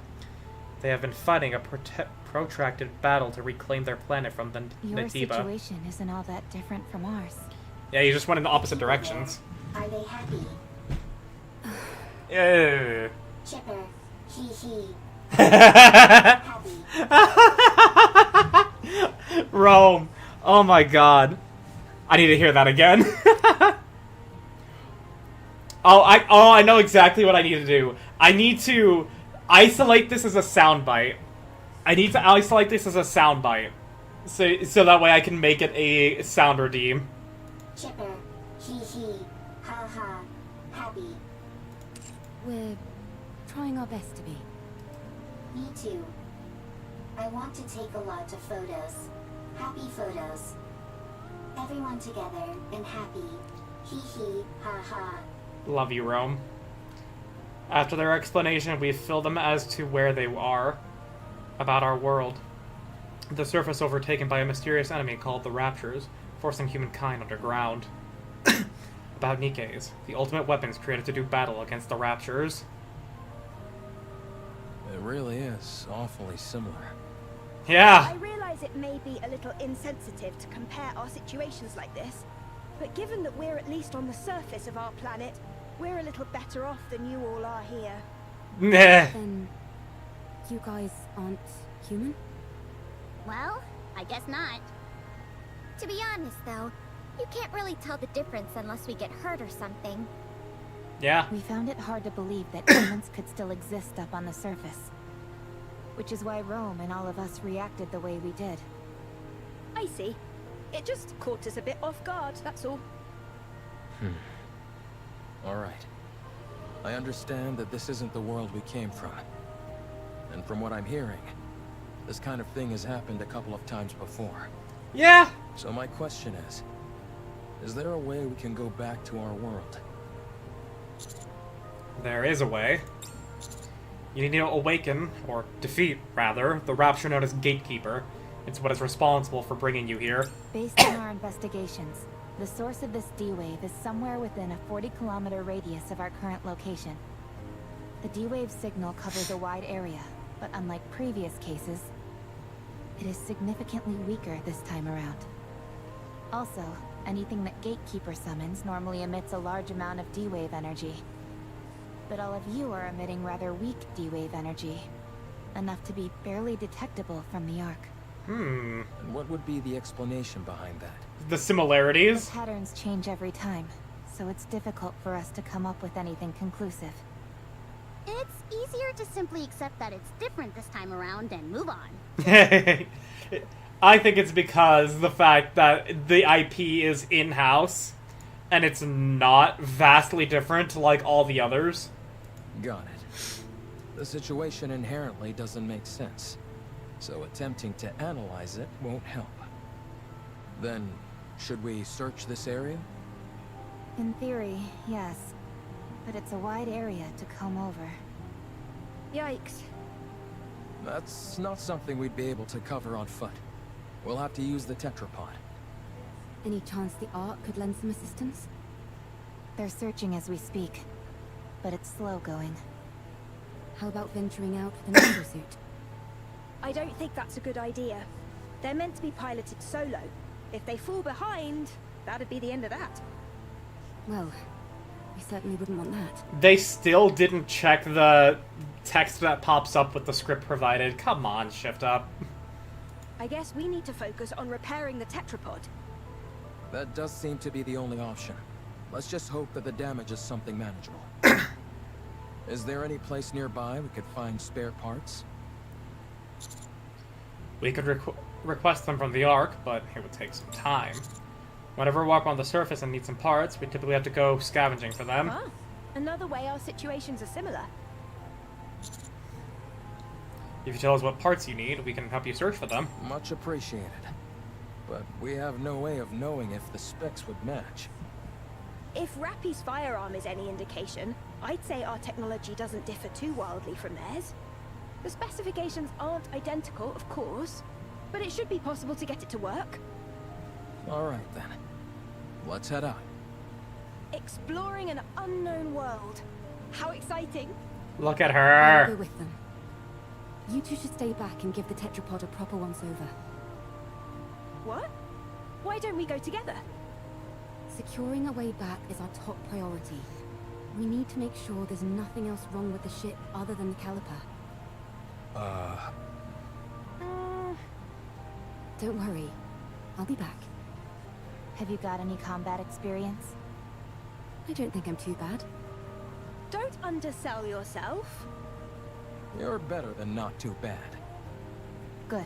They have been fighting a protracted battle to reclaim their planet from the Your Natiba. situation isn't all that different from ours. Yeah, you just went in the opposite directions. Are they happy? Yeah. Chipper. Hee. Rome. Oh my god. I need to hear that again. I know exactly what I need to do. I need to isolate this as a soundbite. I need to isolate this as a soundbite. So that way I can make it a sound redeem. Chipper, hee hee, ha ha, happy. We're trying our best to be. Me too. I want to take a lot of photos. Happy photos. Everyone together and happy. Hee hee, ha ha. Love you, Rome. After their explanation, we fill them as to where they are. About our world. The surface overtaken by a mysterious enemy called the Raptures, forcing humankind underground. About Nikke's, the ultimate weapons created to do battle against the Raptures. It really is awfully similar. Yeah! I realize it may be a little insensitive to compare our situations like this, but given that we're at least on the surface of our planet, we're a little better off than you all are here. Nah. Then you guys aren't human? Well, I guess not. To be honest, though, you can't really tell the difference unless we get hurt or something. Yeah. We found it hard to believe that humans could still exist up on the surface. Which is why Rome and all of us reacted the way we did. I see. It just caught us a bit off guard, that's all. Alright. I understand that this isn't the world we came from. And from what I'm hearing, this kind of thing has happened a couple of times before. Yeah! So my question is there a way we can go back to our world? There is a way. You need to awaken, or defeat, rather, the Rapture known as Gatekeeper. It's what is responsible for bringing you here. Based on our investigations, the source of this D-Wave is somewhere within a 40-kilometer radius of our current location. The D-Wave signal covers a wide area, but unlike previous cases, it is significantly weaker this time around. Also, anything that Gatekeeper summons normally emits a large amount of D-Wave energy. But all of you are emitting rather weak D-Wave energy, enough to be barely detectable from the Ark. And what would be the explanation behind that? The similarities? The patterns change every time, so it's difficult for us to come up with anything conclusive. It's easier to simply accept that it's different this time around and move on. I think it's because the fact that the IP is in-house, and it's not vastly different like all the others. Got it. The situation inherently doesn't make sense, so attempting to analyze it won't help. Then, should we search this area? In theory, yes. But it's a wide area to comb over. Yikes. That's not something we'd be able to cover on foot. We'll have to use the tetrapod. Any chance the Ark could lend some assistance? They're searching as we speak, but it's slow going. How about venturing out with an exosuit? I don't think that's a good idea. They're meant to be piloted solo. If they fall behind, that'd be the end of that. Well, we certainly wouldn't want that. They still didn't check the text that pops up with the script provided. Come on, Shift Up. I guess we need to focus on repairing the tetrapod. That does seem to be the only option. Let's just hope that the damage is something manageable. Is there any place nearby we could find spare parts? We could request them from the Ark, but it would take some time. Whenever we walk on the surface and need some parts, we typically have to go scavenging for them. Ah, another way our situations are similar. If you tell us what parts you need, we can help you search for them. Much appreciated. But we have no way of knowing if the specs would match. If Rappy's firearm is any indication, I'd say our technology doesn't differ too wildly from theirs. The specifications aren't identical, of course, but it should be possible to get it to work. Alright then. Let's head out. Exploring an unknown world. How exciting! Look at I'll her! go with them. You two should stay back and give the tetrapod a proper once-over. What? Why don't we go together? Securing a way back is our top priority. We need to make sure there's nothing else wrong with the ship other than the caliper. Don't worry. I'll be back. Have you got any combat experience? I don't think I'm too bad. Don't undersell yourself. You're better than not too bad. Good.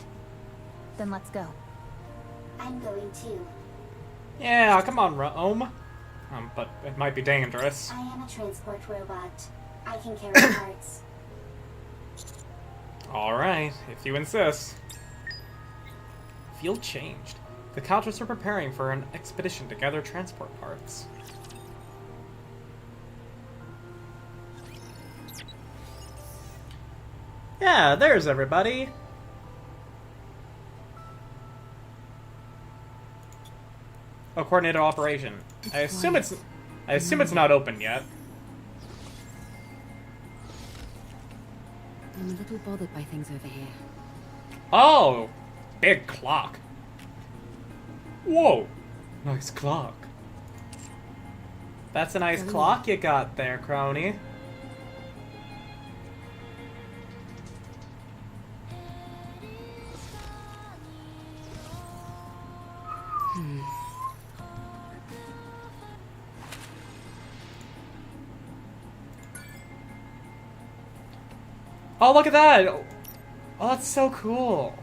Then let's go. I'm going too. Yeah, come on, Rome. But it might be dangerous. I am a transport robot. I can carry parts. Alright, if you insist. Field changed. The Countess are preparing for an expedition to gather transport parts. Yeah, there's everybody. A coordinated operation. I assume it's not open yet. I'm a little bothered by things over here. Oh, big clock. Whoa, nice clock. That's a nice clock you got there, crony. Oh, look at that! Oh, that's so cool.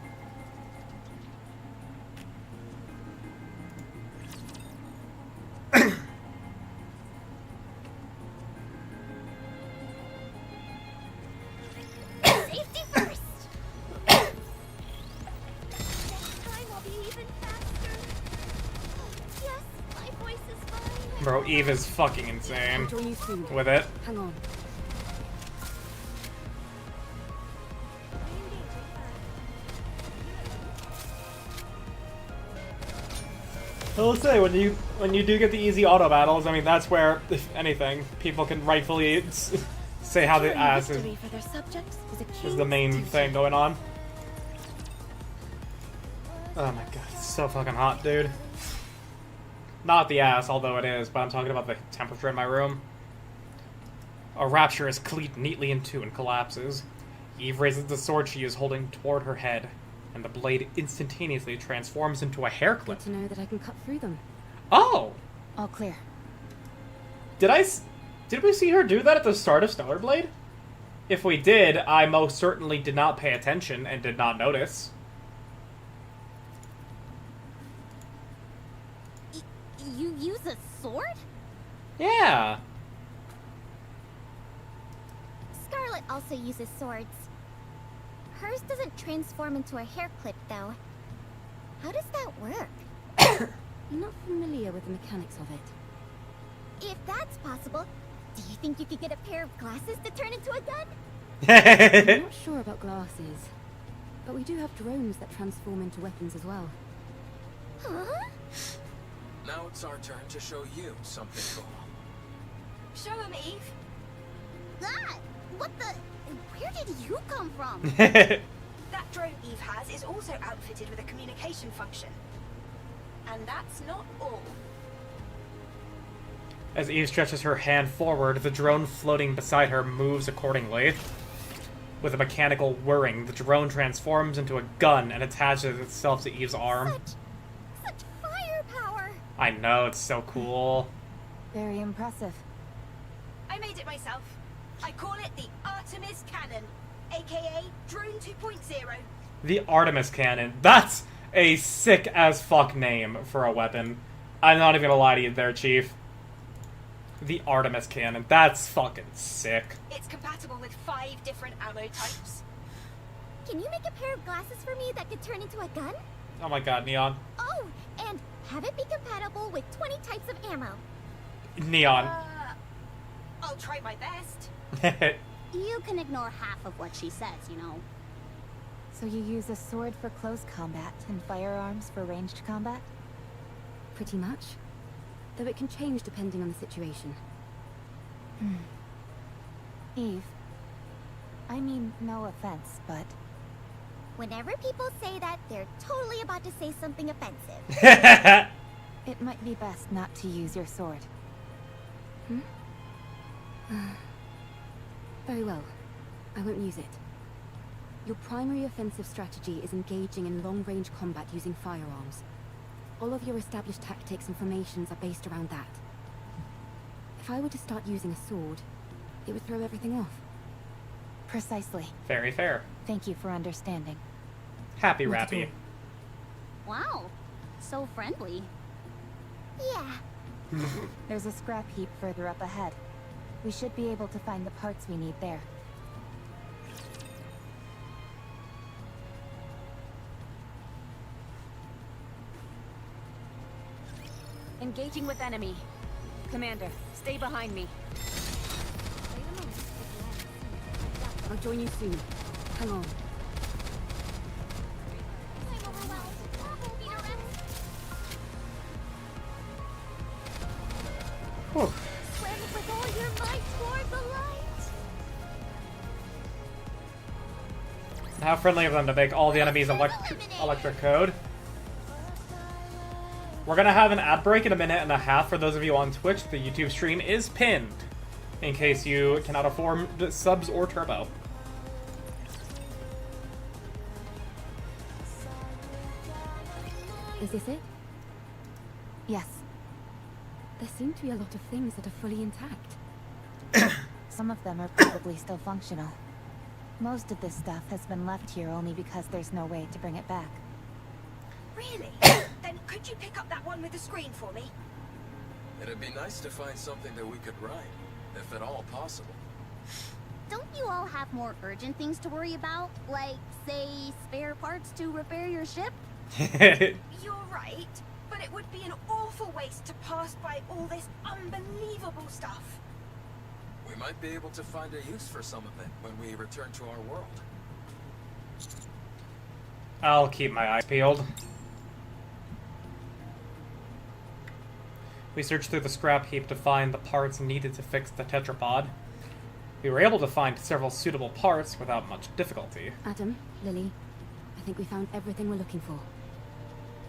Safety first! Next time I'll be even faster. Yes, my voice is fine. Bro, Eve is fucking insane I'll join you soon. with it. Hang on. I will say, when you do get the easy auto battles, I mean, that's where, if anything, people can rightfully say how the ass is Victory for their subjects is the main thing going on. Oh my god, it's so fucking hot, dude. Not the ass, although it is, but I'm talking about the temperature in my room. A rapture is cleat neatly in two and collapses. Eve raises the sword she is holding toward her head, and the blade instantaneously transforms into a hair clip. Good to know that I can cut through them. Oh! All clear. Did we see her do that at the start of Stellar Blade? If we did, I most certainly did not pay attention and did not notice. You use a sword? Yeah. Scarlet also uses swords. Hers doesn't transform into a hair clip, though. How does that work? I'm not familiar with the mechanics of it. If that's possible, do you think you could get a pair of glasses to turn into a gun? I'm not sure about glasses, but we do have drones that transform into weapons as well. Huh? Now it's our turn to show you something cool. Show him, Eve. Ah! What the? Where did you come from? That drone Eve has is also outfitted with a communication function. And that's not all. As Eve stretches her hand forward, the drone floating beside her moves accordingly. With a mechanical whirring, the drone transforms into a gun and attaches itself to Eve's arm. Such firepower! I know, it's so cool. Very impressive. I made it myself. I call it the Artemis Cannon, aka Drone 2.0. The Artemis Cannon. That's a sick as fuck name for a weapon. I'm not even gonna lie to you there, Chief. The Artemis Cannon. That's fucking sick. It's compatible with 5 different ammo types. Can you make a pair of glasses for me that could turn into a gun? Oh my god, Neon. Oh, and have it be compatible with 20 types of ammo. Neon. I'll try my best. You can ignore half of what she says, you know. So you use a sword for close combat and firearms for ranged combat? Pretty much. Though it can change depending on the situation. Eve. I mean, no offense, but... Whenever people say that, they're totally about to say something offensive. it might be best not to use your sword. Very well. I won't use it. Your primary offensive strategy is engaging in long-range combat using firearms. all of your established tactics and formations are based around that. If I were to start using a sword, it would throw everything off. Precisely. Very fair. Thank you for understanding. Happy Not at Rappy. Wow, so friendly. Yeah. There's a scrap heap further up ahead. We should be able to find the parts we need there. Engaging with enemy. Commander, stay behind me. I'll join you soon. Hang on. Whew. Swim with all your might toward the light. How friendly of them to make all the enemies electric code. We're gonna have an ad break in a minute and a half for those of you on Twitch. The YouTube stream is pinned, in case you cannot afford subs or turbo. Is this it? Yes. There seem to be a lot of things that are fully intact. Some of them are probably still functional. Most of this stuff has been left here only because there's no way to bring it back. Really? Then could you pick up that one with the screen for me? It'd be nice to find something that we could ride, if at all possible. Don't you all have more urgent things to worry about? Like, say, spare parts to repair your ship? You're right, but it would be an awful waste to pass by all this unbelievable stuff. We might be able to find a use for some of it when we return to our world. I'll keep my eyes peeled. We searched through the scrap heap to find the parts needed to fix the tetrapod. We were able to find several suitable parts without much difficulty. Adam, Lily, I think we found everything we're looking for.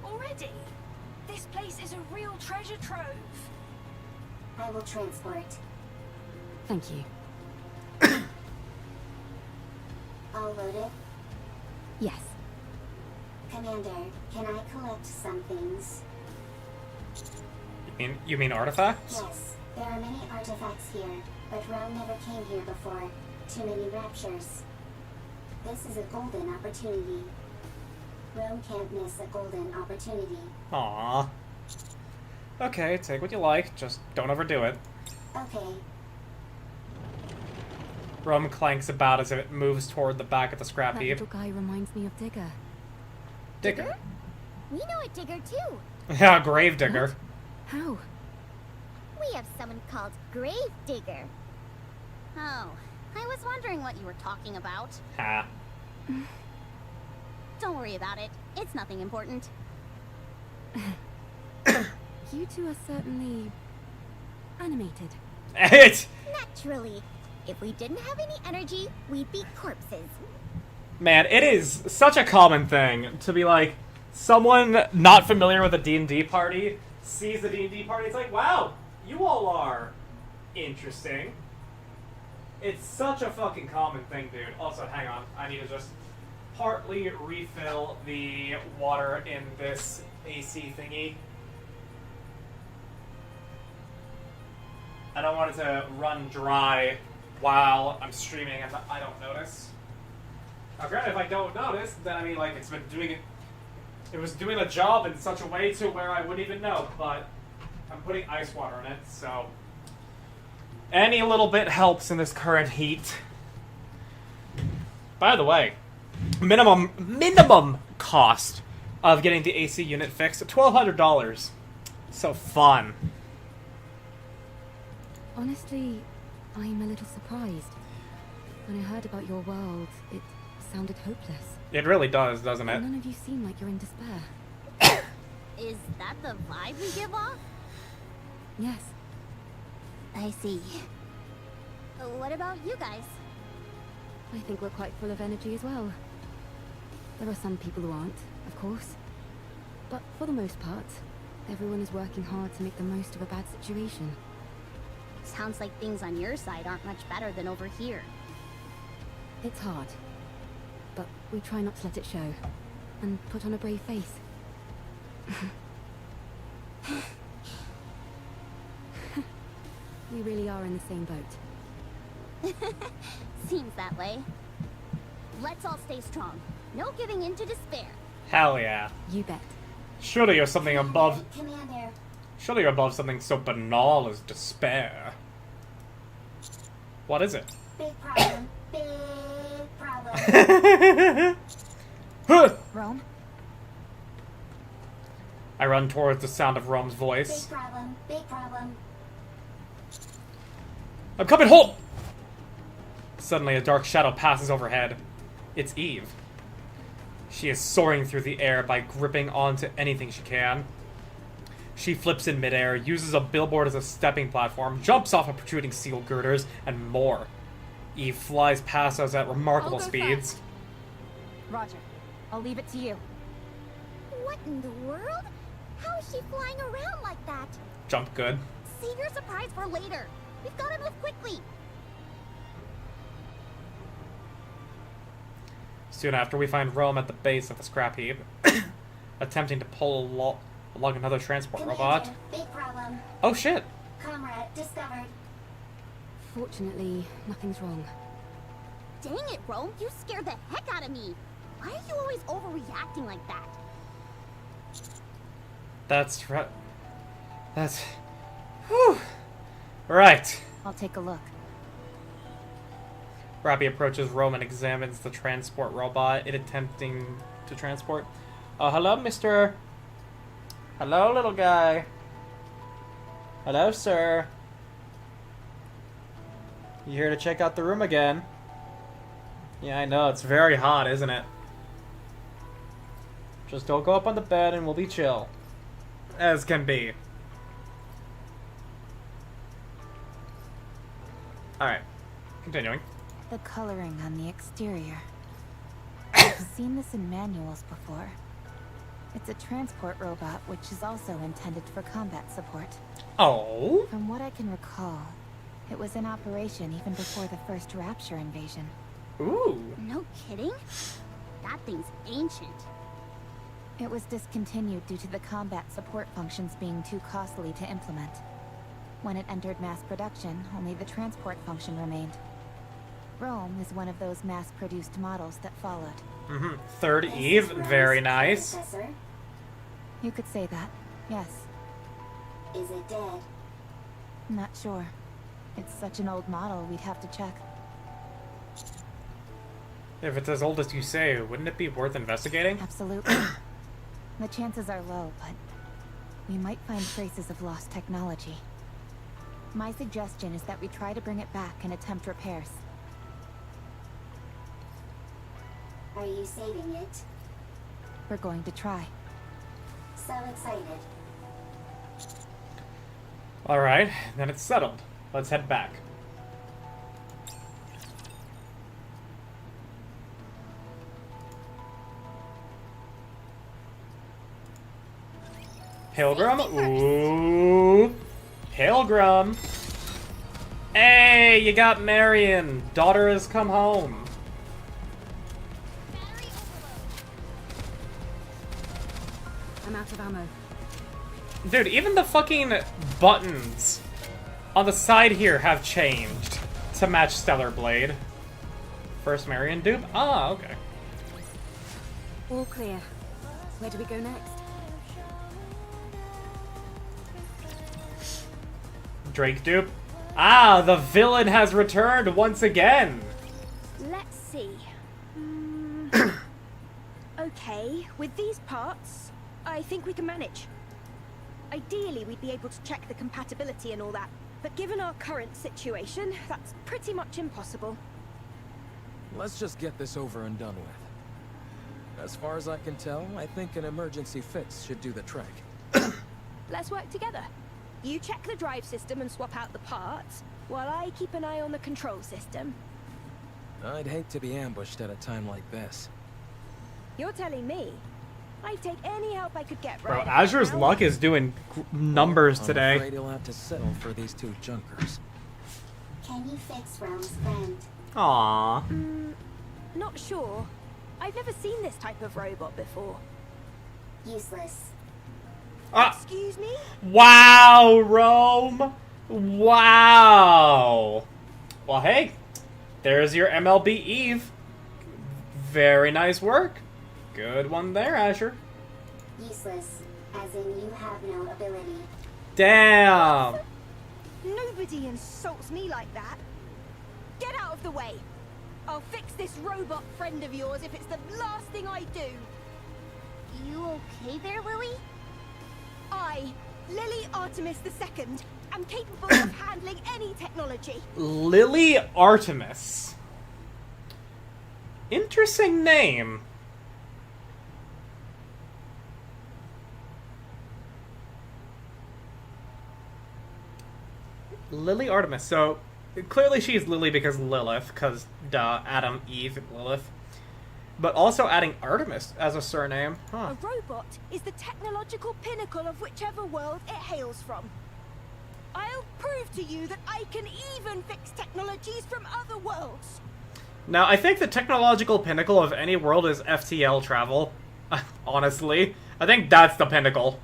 Already? This place is a real treasure trove. I will transport. Thank you. All loaded? Yes. Commander, can I collect some things? You mean artifacts? Yes, there are many artifacts here, but Rome never came here before. Too many raptures. This is a golden opportunity. Rome can't miss a golden opportunity. Aww. Okay, take what you like, just don't overdo it. Okay. Rum clanks about as it moves toward the back of the scrap That heap. little guy reminds me of Digger. Digger? We know a digger too. Yeah, grave digger. How? We have someone called Grave Digger. Oh, I was wondering what you were talking about. Ha. Don't worry about it. It's nothing important. You two are certainly animated. It. Naturally. If we didn't have any energy, we'd be corpses. Man, it is such a common thing to be like, someone not familiar with a D&D party sees the D&D party, it's like, wow, you all are interesting. It's such a fucking common thing, dude. Also, hang on, I need to just partly refill the water in this AC thingy. I don't want it to run dry while I'm streaming and I don't notice. Now, granted, if I don't notice, then I mean, like, it's been doing it. It was doing a job in such a way to where I wouldn't even know, but I'm putting ice water in it, so any little bit helps in this current heat. By the way, minimum cost of getting the AC unit fixed, $1,200. So fun. Honestly, I'm a little surprised. When I heard about your world, it sounded hopeless. It really does, doesn't it? None of you seem like you're in despair. Is that the vibe we give off? Yes. I see. What about you guys? I think we're quite full of energy as well. There are some people who aren't, of course. But for the most part, everyone is working hard to make the most of a bad situation. Sounds like things on your side aren't much better than over here. It's hard. But we try not to let it show. And put on a brave face. We really are in the same boat. Seems that way. Let's all stay strong. No giving in to despair. Hell yeah. You bet. Surely you're something above. Commander. Surely you're above something so banal as despair. What is it? Big problem. Big problem. Rome? I run towards the sound of Rome's Big voice. problem. Big problem. I'm coming home! Suddenly, a dark shadow passes overhead. It's Eve. She is soaring through the air by gripping onto anything she can. She flips in midair, uses a billboard as a stepping platform, jumps off of protruding steel girders, and more. Eve flies past us at remarkable I'll go speeds. fast. Roger. I'll leave it to you. What in the world? How is she flying around like that? Jump good. Save your surprise for later. We've got to move quickly. Soon after, we find Rome at the base of the scrap heap, attempting to pull along another transport robot. Commander, big problem. Oh shit! Comrade discovered. Fortunately, nothing's wrong. Dang it, Rome. You scared the heck out of me. Why are you always overreacting like that? That's right. That's... Whew. Right. I'll take a look. Robbie approaches Rome and examines the transport robot, it attempting to transport. Hello, mister. Hello, little guy. Hello, sir. You here to check out the room again? Yeah, I know. It's very hot, isn't it? Just don't go up on the bed and we'll be chill. As can be. Alright. Continuing. The coloring on the exterior. I've seen this in manuals before. It's a transport robot, which is also intended for combat support. Oh? From what I can recall, it was in operation even before the first Rapture invasion. Ooh. No kidding? That thing's ancient. It was discontinued due to the combat support functions being too costly to implement. When it entered mass production, only the transport function remained. Rome is one of those mass-produced models that followed. Mm-hmm. Third Eve, very nice. Predecessor. You could say that, yes. Is it dead? Not sure. It's such an old model, we'd have to check. If it's as old as you say, wouldn't it be worth investigating? Absolutely. The chances are low, but we might find traces of lost technology. My suggestion is that we try to bring it back and attempt repairs. Are you saving it? We're going to try. So excited. Alright, then it's settled. Let's head back. Pilgrim? Ooh. Pilgrim. Hey, you got Marion. Daughter has come home. I'm out of ammo. Dude, even the fucking buttons on the side here have changed to match Stellar Blade. First Marion dupe? Ah, okay. All clear. Where do we go next? Drake dupe. Ah, the villain has returned once again. Let's see. Okay, with these parts, I think we can manage. Ideally, we'd be able to check the compatibility and all that, but given our current situation, that's pretty much impossible. Let's just get this over and done with. As far as I can tell, I think an emergency fix should do the trick. Let's work together. You check the drive system and swap out the parts, while I keep an eye on the control system. I'd hate to be ambushed at a time like this. You're telling me. I'd take any help I could get Bro, right about Azure's now. luck is doing numbers I'm today. afraid you'll have to settle for these two junkers. Can you fix Rome's friend? Aww. Not sure. I've never seen this type of robot before. Useless. Excuse me? Wow, Rome. Wow. Well, hey, there's your MLB Eve. Very nice work. Good one there, Azure. Useless, as in you have no ability. Damn. Nobody insults me like that. Get out of the way. I'll fix this robot friend of yours if it's the last thing I do. You okay there, Lily? I, Lily Artemis II, am capable of handling any technology. Lily Artemis. Interesting name. Lily Artemis. So, clearly she's Lily because Lilith, because duh, Adam, Eve, Lilith. But also adding Artemis as a surname. Huh. A robot is the technological pinnacle of whichever world it hails from. I'll prove to you that I can even fix technologies from other worlds. Now, I think the technological pinnacle of any world is FTL travel. Honestly. I think that's the pinnacle.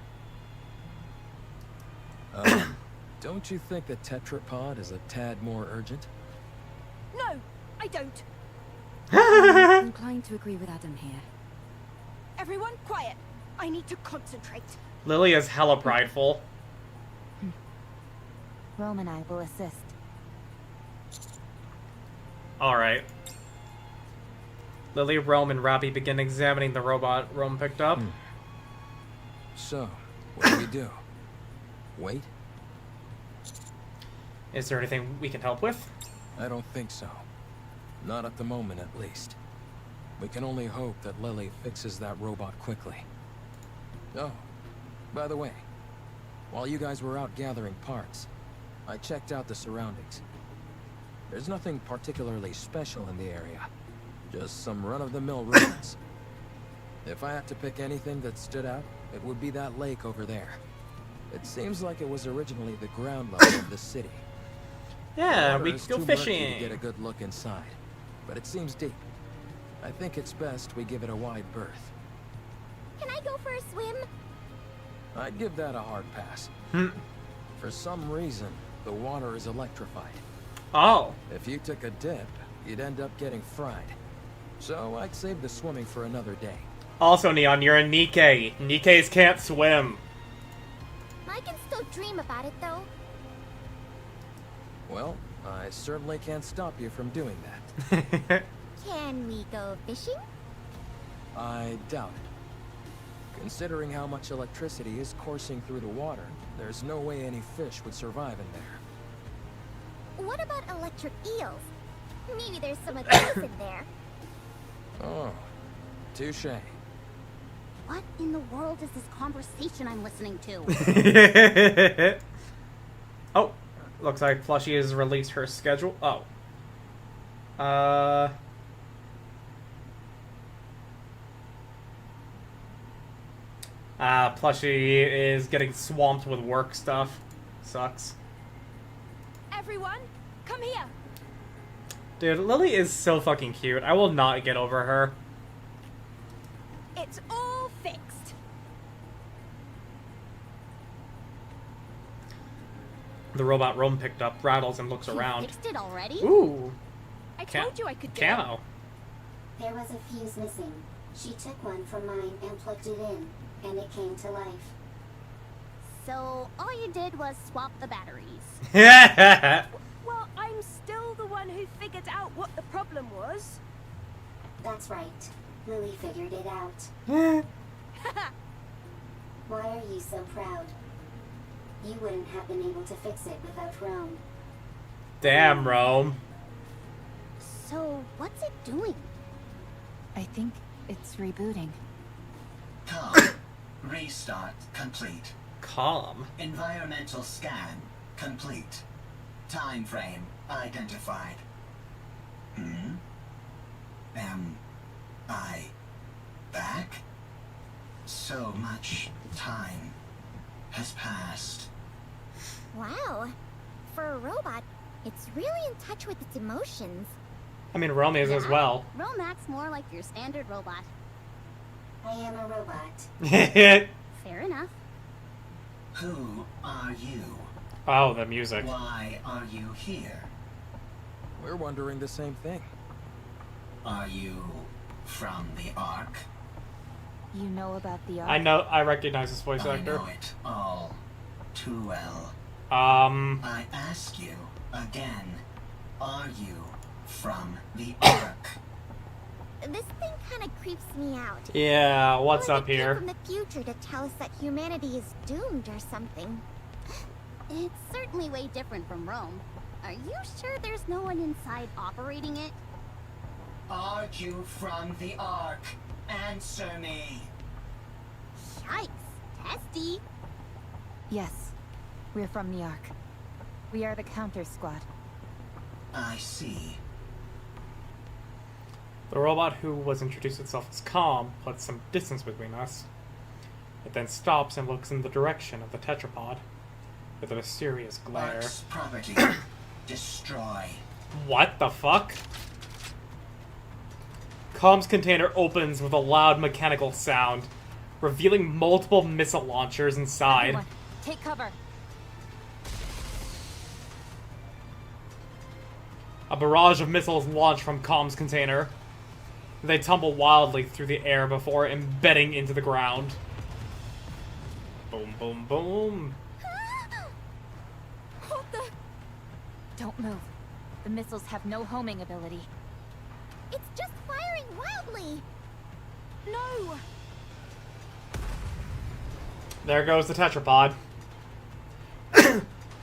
Don't you think the tetrapod is a tad more urgent? No, I don't. I'm inclined to agree with Adam here. Everyone, quiet. I need to concentrate. Lily is hella prideful. Rome and I will assist. Alright. Lily, Rome, and Robbie begin examining the robot Rome picked up. So, what do we do? Wait? Is there anything we can help with? I don't think so. Not at the moment, at least. We can only hope that Lily fixes that robot quickly. Oh, by the way, while you guys were out gathering parts, I checked out the surroundings. There's nothing particularly special in the area. Just some run-of-the-mill ruins. If I had to pick anything that stood out, it would be that lake over there. It seems like it was originally the ground level of the city. Yeah, Water we is can go too murky fishing. to get a good look inside, but it seems deep. I think it's best we give it a wide berth. Can I go for a swim? I'd give that a hard pass. For some reason, the water is electrified. Oh. If you took a dip, you'd end up getting fried. So I'd save the swimming for another day. Also, Neon, you're a Nikke. Nikkes can't swim. I can still dream about it, though. Well, I certainly can't stop you from doing that. Can we go fishing? I doubt it. Considering how much electricity is coursing through the water, there's no way any fish would survive in there. What about electric eels? Maybe there's some of those in there. Oh, touché. What in the world is this conversation I'm listening to? Oh, looks like Plushie has released her schedule. Oh. Plushie is getting swamped with work stuff. Sucks. Everyone, come here. Dude, Lily is so fucking cute. I will not get over her. It's all fixed. The robot Rome picked up rattles and looks You around. fixed it already? Ooh. I told you I could do it. Camo. There was a fuse missing. She took one from mine and plugged it in, and it came to life. So all you did was swap the batteries. Well, I'm still the one who figured out what the problem was. That's right. Lily figured it out. Why are you so proud? You wouldn't have been able to fix it without Rome. Damn, Rome. So what's it doing? I think it's rebooting. Calm. Restart complete. Calm. Environmental scan complete. Time frame identified. Am I back? So much time has passed. Wow. For a robot, it's really in touch with its emotions. I mean, Rome is as well. Rome acts more like your standard robot. I am a robot. Fair enough. Who are you? Oh, the music. Why are you here? We're wondering the same thing. Are you from the Ark? You know about the Ark? I know. I recognize this voice I actor. know it all too well. I ask you again, are you from the Ark? This thing kind of creeps me out. Yeah, what's Like up it came here? from the future to tell us that humanity is doomed or something. It's certainly way different from Rome. Are you sure there's no one inside operating it? Are you from the Ark? Answer me. Yikes, testy. Yes, we're from the Ark. We are the counter squad. I see. The robot who was introduced itself as calm puts some distance between us. It then stops and looks in the direction of the tetrapod with a mysterious glare. Ark's property. Destroy. What the fuck? Calm's container opens with a loud mechanical sound, revealing multiple missile launchers inside. Everyone, take cover. A barrage of missiles launch from Calm's container. They tumble wildly through the air before embedding into the ground. Boom, boom, boom. What the? Don't move. The missiles have no homing ability. It's just firing wildly. No! There goes the tetrapod.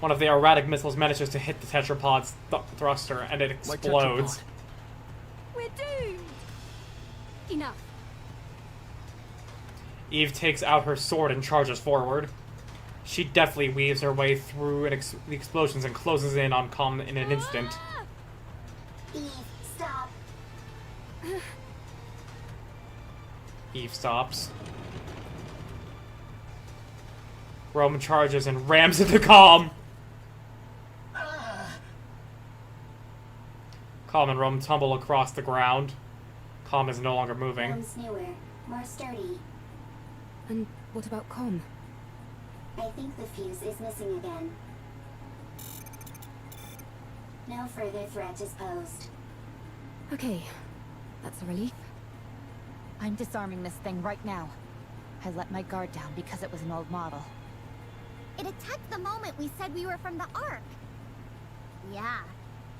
One of the erratic missiles manages to hit the tetrapod's thruster, and it explodes. We're doomed! Enough. Eve takes out her sword and charges forward. She deftly weaves her way through the explosions and closes in on Calm in an instant. Eve, stop. Eve stops. Rome charges and rams into Calm. Calm and Rome tumble across the ground. Calm is no longer moving. Rome's newer, more sturdy. And what about Com? I think the fuse is missing again. No further threat is posed. Okay, that's a relief. I'm disarming this thing right now. I let my guard down because it was an old model. It attacked the moment we said we were from the Ark. Yeah.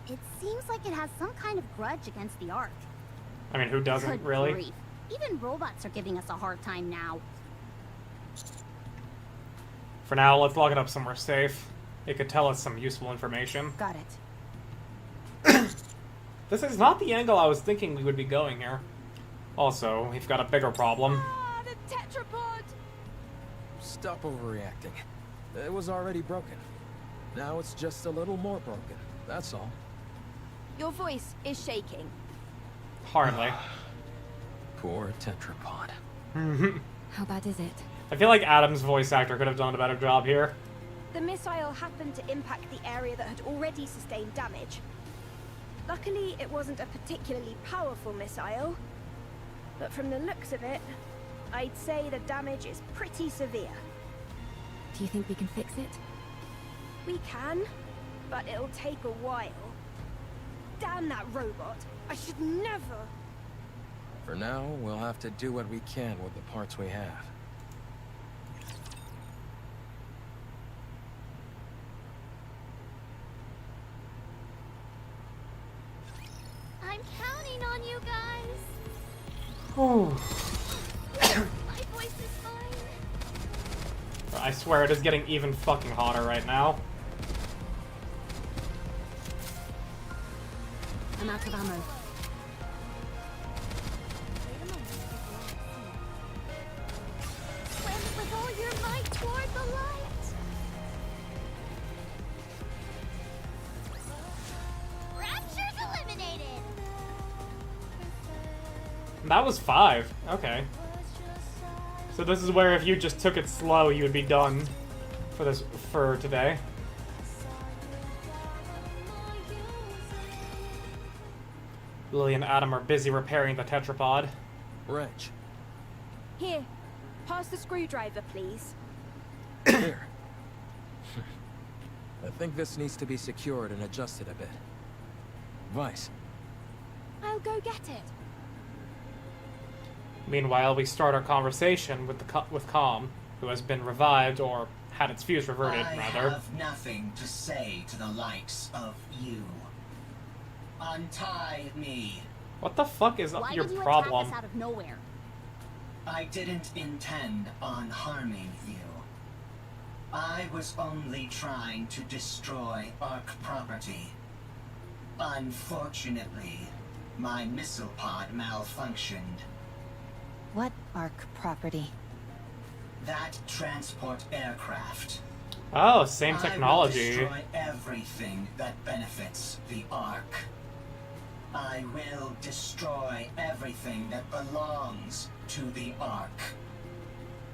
It seems like it has some kind of grudge against the Ark. I mean, who doesn't, Good really? grief. Even robots are giving us a hard time now. For now, let's lock it up somewhere safe. It could tell us some useful information. Got it. This is not the angle I was thinking we would be going here. Also, we've got a bigger problem. Ah, the tetrapod! Stop overreacting. It was already broken. Now it's just a little more broken. That's all. Your voice is shaking. Hardly. Poor tetrapod. How bad is it? I feel like Adam's voice actor could have done a better job here. The missile happened to impact the area that had already sustained damage. Luckily, it wasn't a particularly powerful missile. But from the looks of it, I'd say the damage is pretty severe. Do you think we can fix it? We can, but it'll take a while. Damn that robot! I should never... For now, we'll have to do what we can with the parts we have. I'm counting on you guys. Oh. My voice is fine. I swear it is getting even fucking hotter right now. I'm out of ammo. Swim with all your might toward the light. Rapture's eliminated. That was 5. Okay. So this is where if you just took it slow, you would be done for today. Lily and Adam are busy repairing the tetrapod. Wrench. Here, pass the screwdriver, please. Here. I think this needs to be secured and adjusted a bit. Vice. I'll go get it. Meanwhile, we start our conversation with with Calm, who has been revived, or had its fuse reverted, I rather. have nothing to say to the likes of you. Untie me. What the fuck is Why your did you problem? attack us out of nowhere? I didn't intend on harming you. I was only trying to destroy Ark property. Unfortunately, my missile pod malfunctioned. What Ark property? That transport aircraft. Oh, same technology. I will destroy everything that benefits the Ark. I will destroy everything that belongs to the Ark.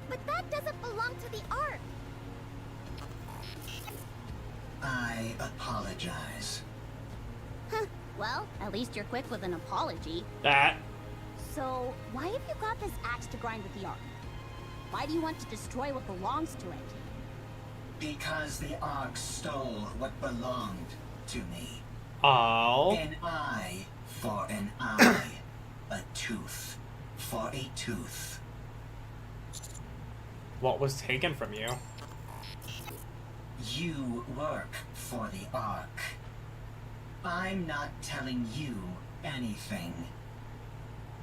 But that doesn't belong to the Ark. I apologize. Well, at least you're quick with an apology. That. So, why have you got this axe to grind with the Ark? Why do you want to destroy what belongs to it? Because the Ark stole what belonged to me. Oh. An eye for an eye. A tooth for a tooth. What was taken from you? You work for the Ark. I'm not telling you anything.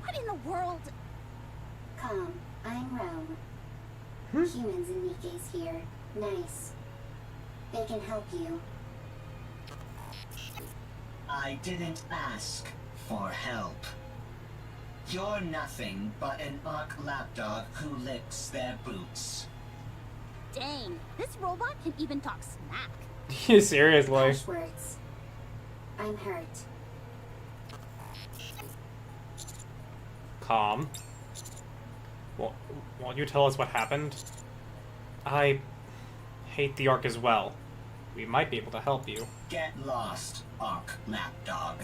What in the world? Calm, I'm Rome. Humans and Nikke's here. Nice. They can help you. I didn't ask for help. You're nothing but an Ark lapdog who licks their boots. Dang, this robot can even talk smack. Seriously. Harsh words. I'm hurt. Calm. Well, won't you tell us what happened? I hate the Ark as well. We might be able to help you. Get lost, Ark lapdog.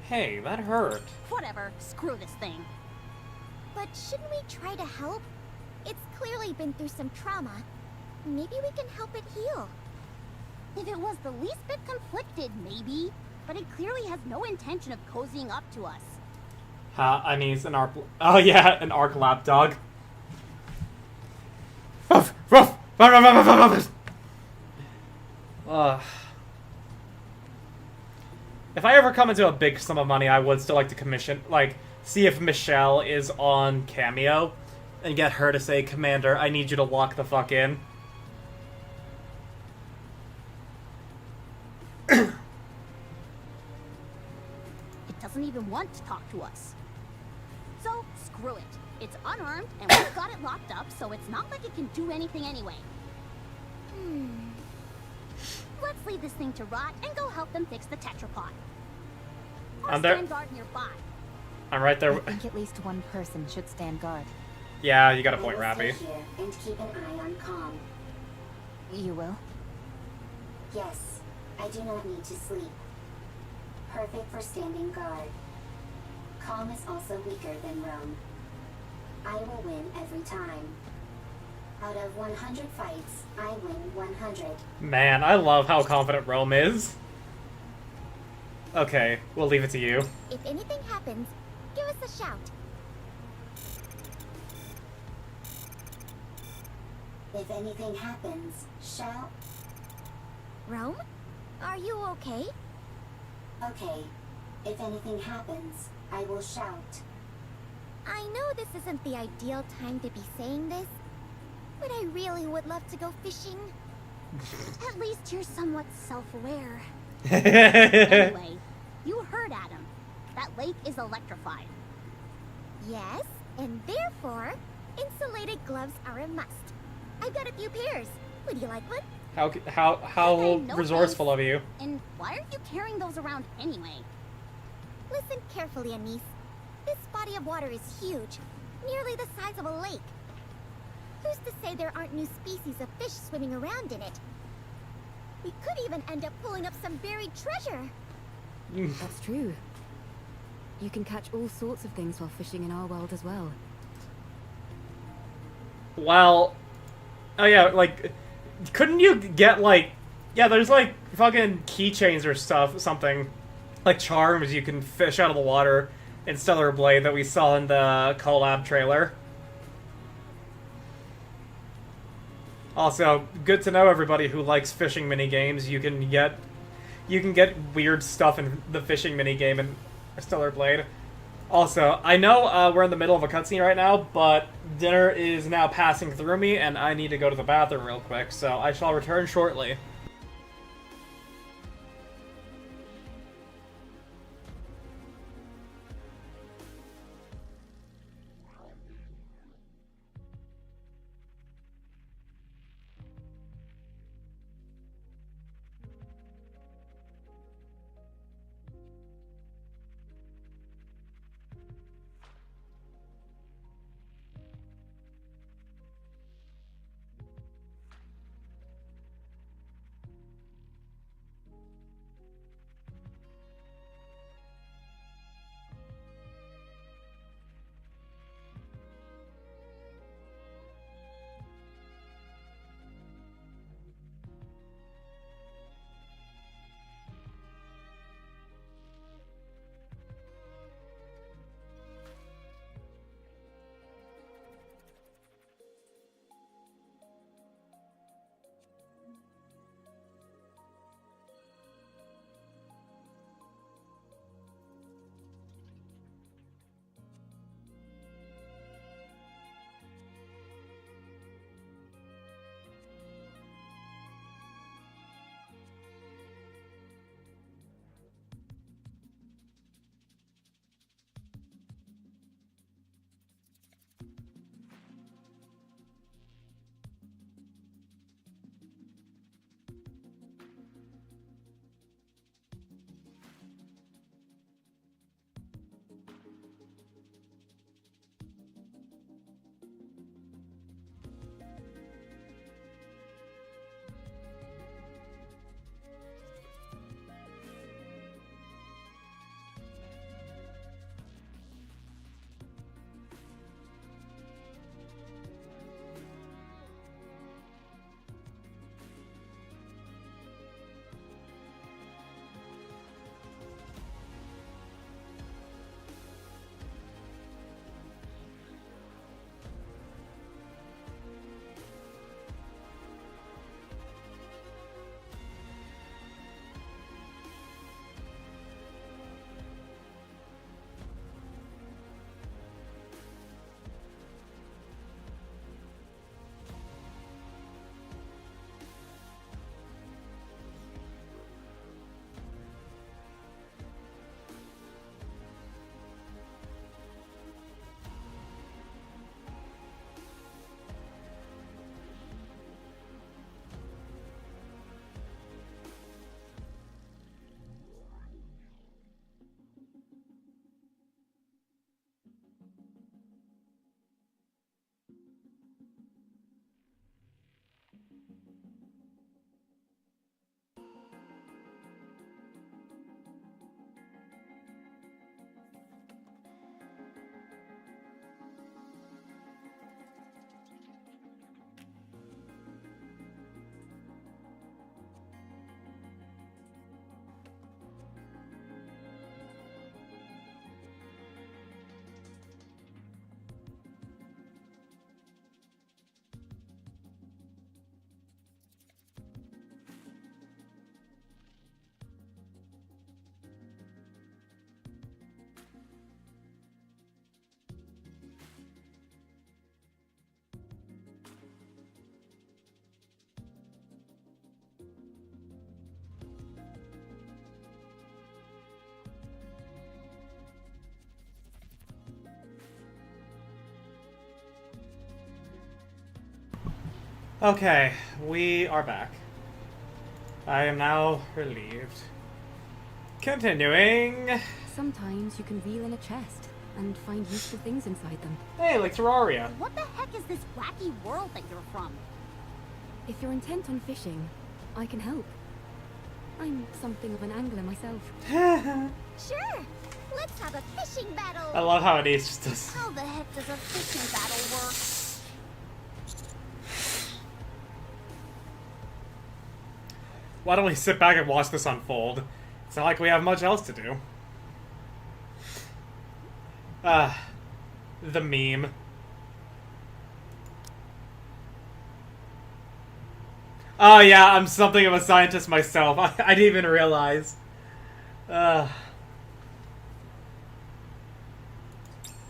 Hey, that hurt. Whatever, screw this thing. But shouldn't we try to help? It's clearly been through some trauma. Maybe we can help it heal. If it was the least bit conflicted, maybe. But it clearly has no intention of cozying up to us. I mean, it's an Ark. Oh yeah, an Ark lapdog. Ruff, ruff, ruff, ruff, ruff, ruff, ruff. If I ever come into a big sum of money, I would still like to commission, see if Michelle is on Cameo, and get her to say, "Commander, I need you to lock the fuck in." It doesn't even want to talk to us. So, screw it. It's unarmed, and we've got it locked up, so it's not like it can do anything anyway. Let's leave this thing to rot and go help them fix the tetrapod. Or I'm there. stand guard nearby. I'm right there. I think at least one person should stand guard. Yeah, you got a I point, will Rappy. stay here and keep an eye on Calm. You will? Yes, I do not need to sleep. Perfect for standing guard. Calm is also weaker than Rome. I will win every time. Out of 100 fights, I win 100. Man, I love how confident Rome is. Okay, we'll leave it to you. If anything happens, give us a shout. If anything happens, shout. Rome? Are you okay? Okay, if anything happens, I will shout. I know this isn't the ideal time to be saying this, but I really would love to go fishing. At least you're somewhat self-aware. Anyway. Anyway, you heard Adam. That lake is electrified. Yes, and therefore, insulated gloves are a must. I've got a few pairs. Would you like one? How No resourceful thanks. of you. And why are you carrying those around anyway? Listen carefully, Anise. This body of water is huge, nearly the size of a lake. Who's to say there aren't new species of fish swimming around in it? We could even end up pulling up some buried treasure. That's true. You can catch all sorts of things while fishing in our world as well. Well, oh yeah, couldn't you get, like... Yeah, there's, like, fucking keychains or something. Like charms you can fish out of the water in Stellar Blade that we saw in the Collab trailer. Also, good to know, everybody who likes fishing minigames, you can get weird stuff in the fishing minigame in Stellar Blade. Also, I know we're in the middle of a cutscene right now, but dinner is now passing through me, and I need to go to the bathroom real quick, so I shall return shortly. Okay, we are back. I am now relieved. Continuing. Sometimes you can reel in a chest and find useful things inside them. Hey, like Terraria. What the heck is this wacky world that you're from? If you're intent on fishing, I can help. I'm something of an angler myself. Sure. Let's have a fishing battle. I love how it is just this. How the heck does a fishing battle work? Why don't we sit back and watch this unfold? It's not like we have much else to do. The meme. Oh yeah, I'm something of a scientist myself. I didn't even realize.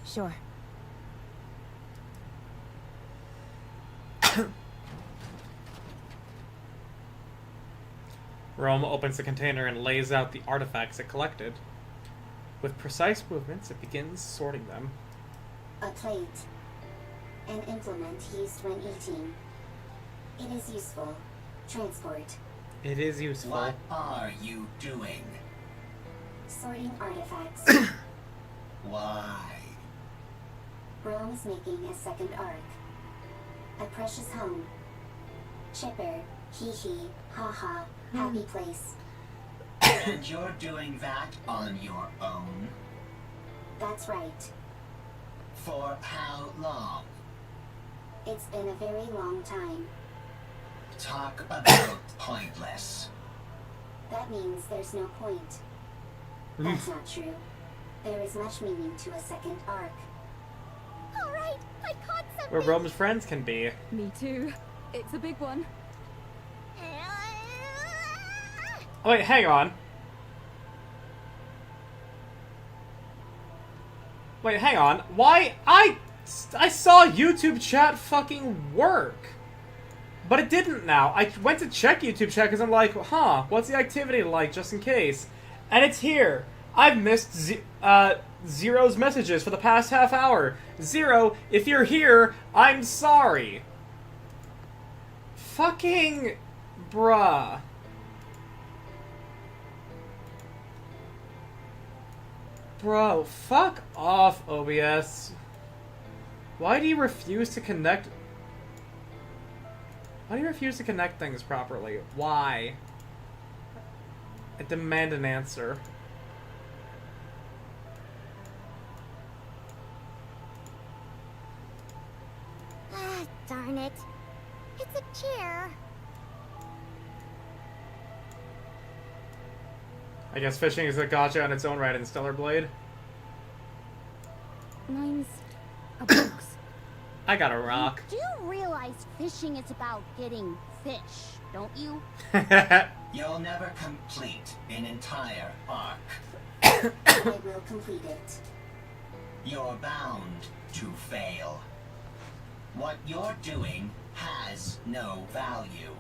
Sure. Rome opens the container and lays out the artifacts it collected. With precise movements, it begins sorting them. A plate. An implement used when eating. It is useful. Transport. It is useful. What are you doing? Sorting artifacts. Why? Rome is making a second arc. A precious home. Chipper. Hee hee. Ha ha. Happy place. And you're doing that on your own? That's right. For how long? It's been a very long time. Talk about pointless. That means there's no point. That's not true. There is much meaning to a second arc. Alright, I caught something! Where Rome's friends can be. Me too. It's a big one. Oh, wait, hang on. Wait, hang on. Why? I saw YouTube chat fucking work. But it didn't now. I went to check YouTube chat because I'm like, huh, what's the activity like, just in case? And it's here. I've missed Zero's messages for the past half hour. Zero, if you're here, I'm sorry. Fucking bruh. Bro, fuck off, OBS. Why do you refuse to connect... Why do you refuse to connect things properly? Why? I demand an answer. Ah, darn it. It's a chair. I guess fishing is a gotcha on its own right in Stellar Blade. Mine's a box. I got a rock. You do realize fishing is about getting fish, don't you? You'll never complete an entire arc. I will complete it. You're bound to fail. What you're doing has no value.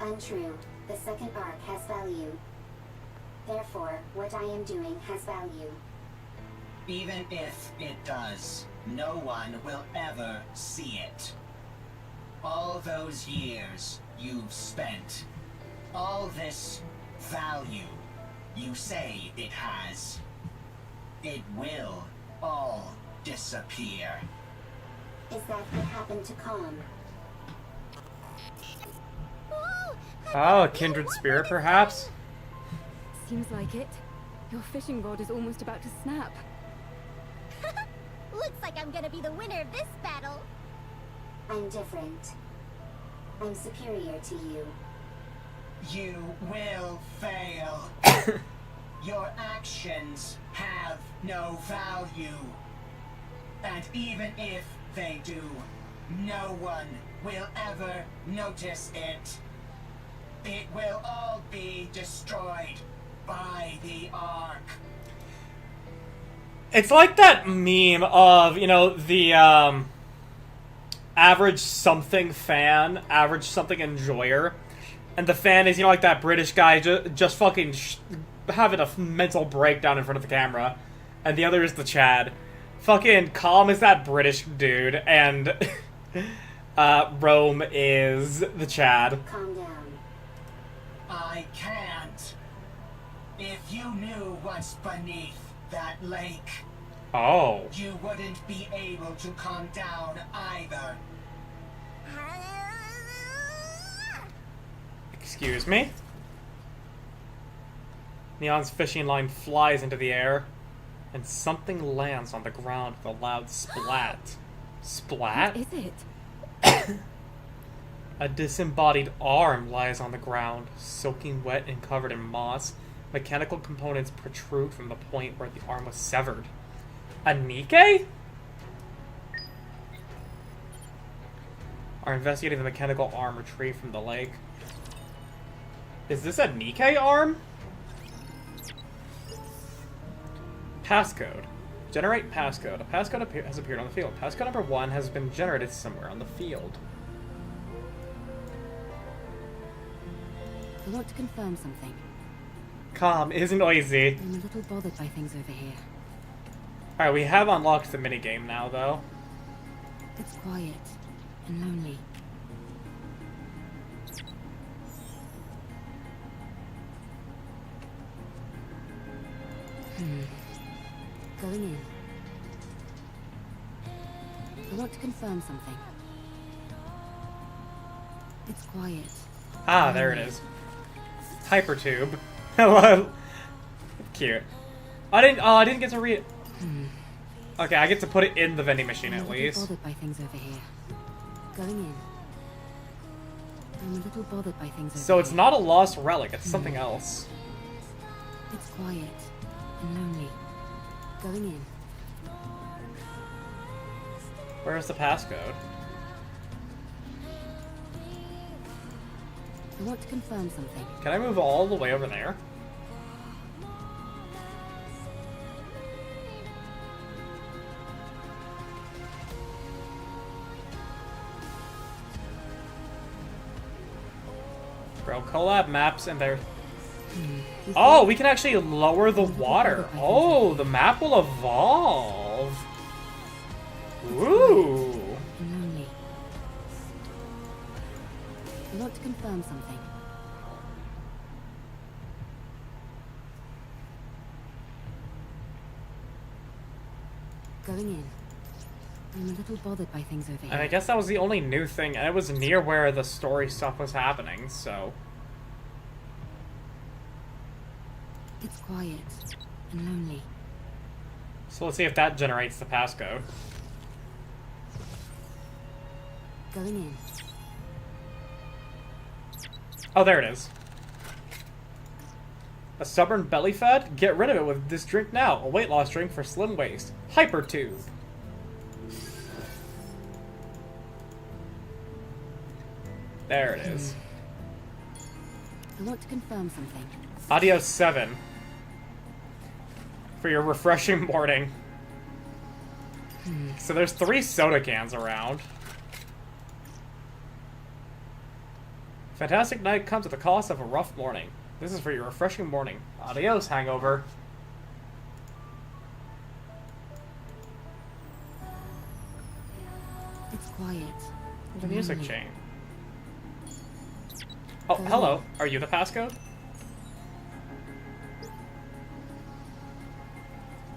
Untrue. The second arc has value. Therefore, what I am doing has value. Even if it does, no one will ever see it. All those years you've spent, all this value you say it has, it will all disappear. Is that what happened to Calm? Oh, a kindred spirit, perhaps? Seems like it. Your fishing rod is almost about to snap. Looks like I'm gonna be the winner of this battle. I'm different. I'm superior to you. You will fail. Your actions have no value. And even if they do, no one will ever notice it. It will all be destroyed by the Ark. It's like that meme of, you know, the average something fan, average something enjoyer. And the fan is, you know, like that British guy just fucking having a mental breakdown in front of the camera. And the other is the Chad. Fucking Calm is that British dude, and Rome is the Chad. Calm down. I can't. If you knew what's beneath that lake, Oh. you wouldn't be able to calm down either. Excuse me? Neon's fishing line flies into the air, and something lands on the ground with a loud splat. Splat? What is it? A disembodied arm lies on the ground, soaking wet and covered in moss. Mechanical components protrude from the point where the arm was severed. A Nikke? Are investigating the mechanical arm retrieved from the lake. Is this a Nikke arm? Passcode. Generate passcode. A passcode has appeared on the field. Passcode number 1 has been generated somewhere on the field. I want to confirm something. Calm, isn't noisy. I'm a little bothered by things over here. Alright, we have unlocked the minigame now, though. It's quiet and lonely. Going in. I want to confirm something. It's quiet. Ah, there it is. Hypertube. Hello. Cute. I didn't get to read it. Okay, I get to put it in the vending machine at least. I'm a little bothered by things over here. Going in. I'm a little bothered by things over So it's here. not a lost relic, it's something else. It's quiet and lonely. Going in. Where's the passcode? I want to confirm something. Can I move all the way over there? Bro, collab maps and they're... Oh, we can actually lower the water. Oh, the map will evolve. Ooh. Lonely. I want to confirm something. Going in. I'm a little bothered by things over here. And I guess that was the only new thing, and it was near where the story stuff was happening, so... It's quiet and lonely. So let's see if that generates the passcode. Going in. Oh, there it is. A stubborn belly fat? Get rid of it with this drink now. A weight loss drink for slim waist. Hypertube. There it is. I want to confirm something. Audio 7. For your refreshing morning. So there's 3 soda cans around. Fantastic night comes at the cost of a rough morning. This is for your refreshing morning. Adios, hangover. It's quiet. The music chain. Oh, hello. Are you the passcode?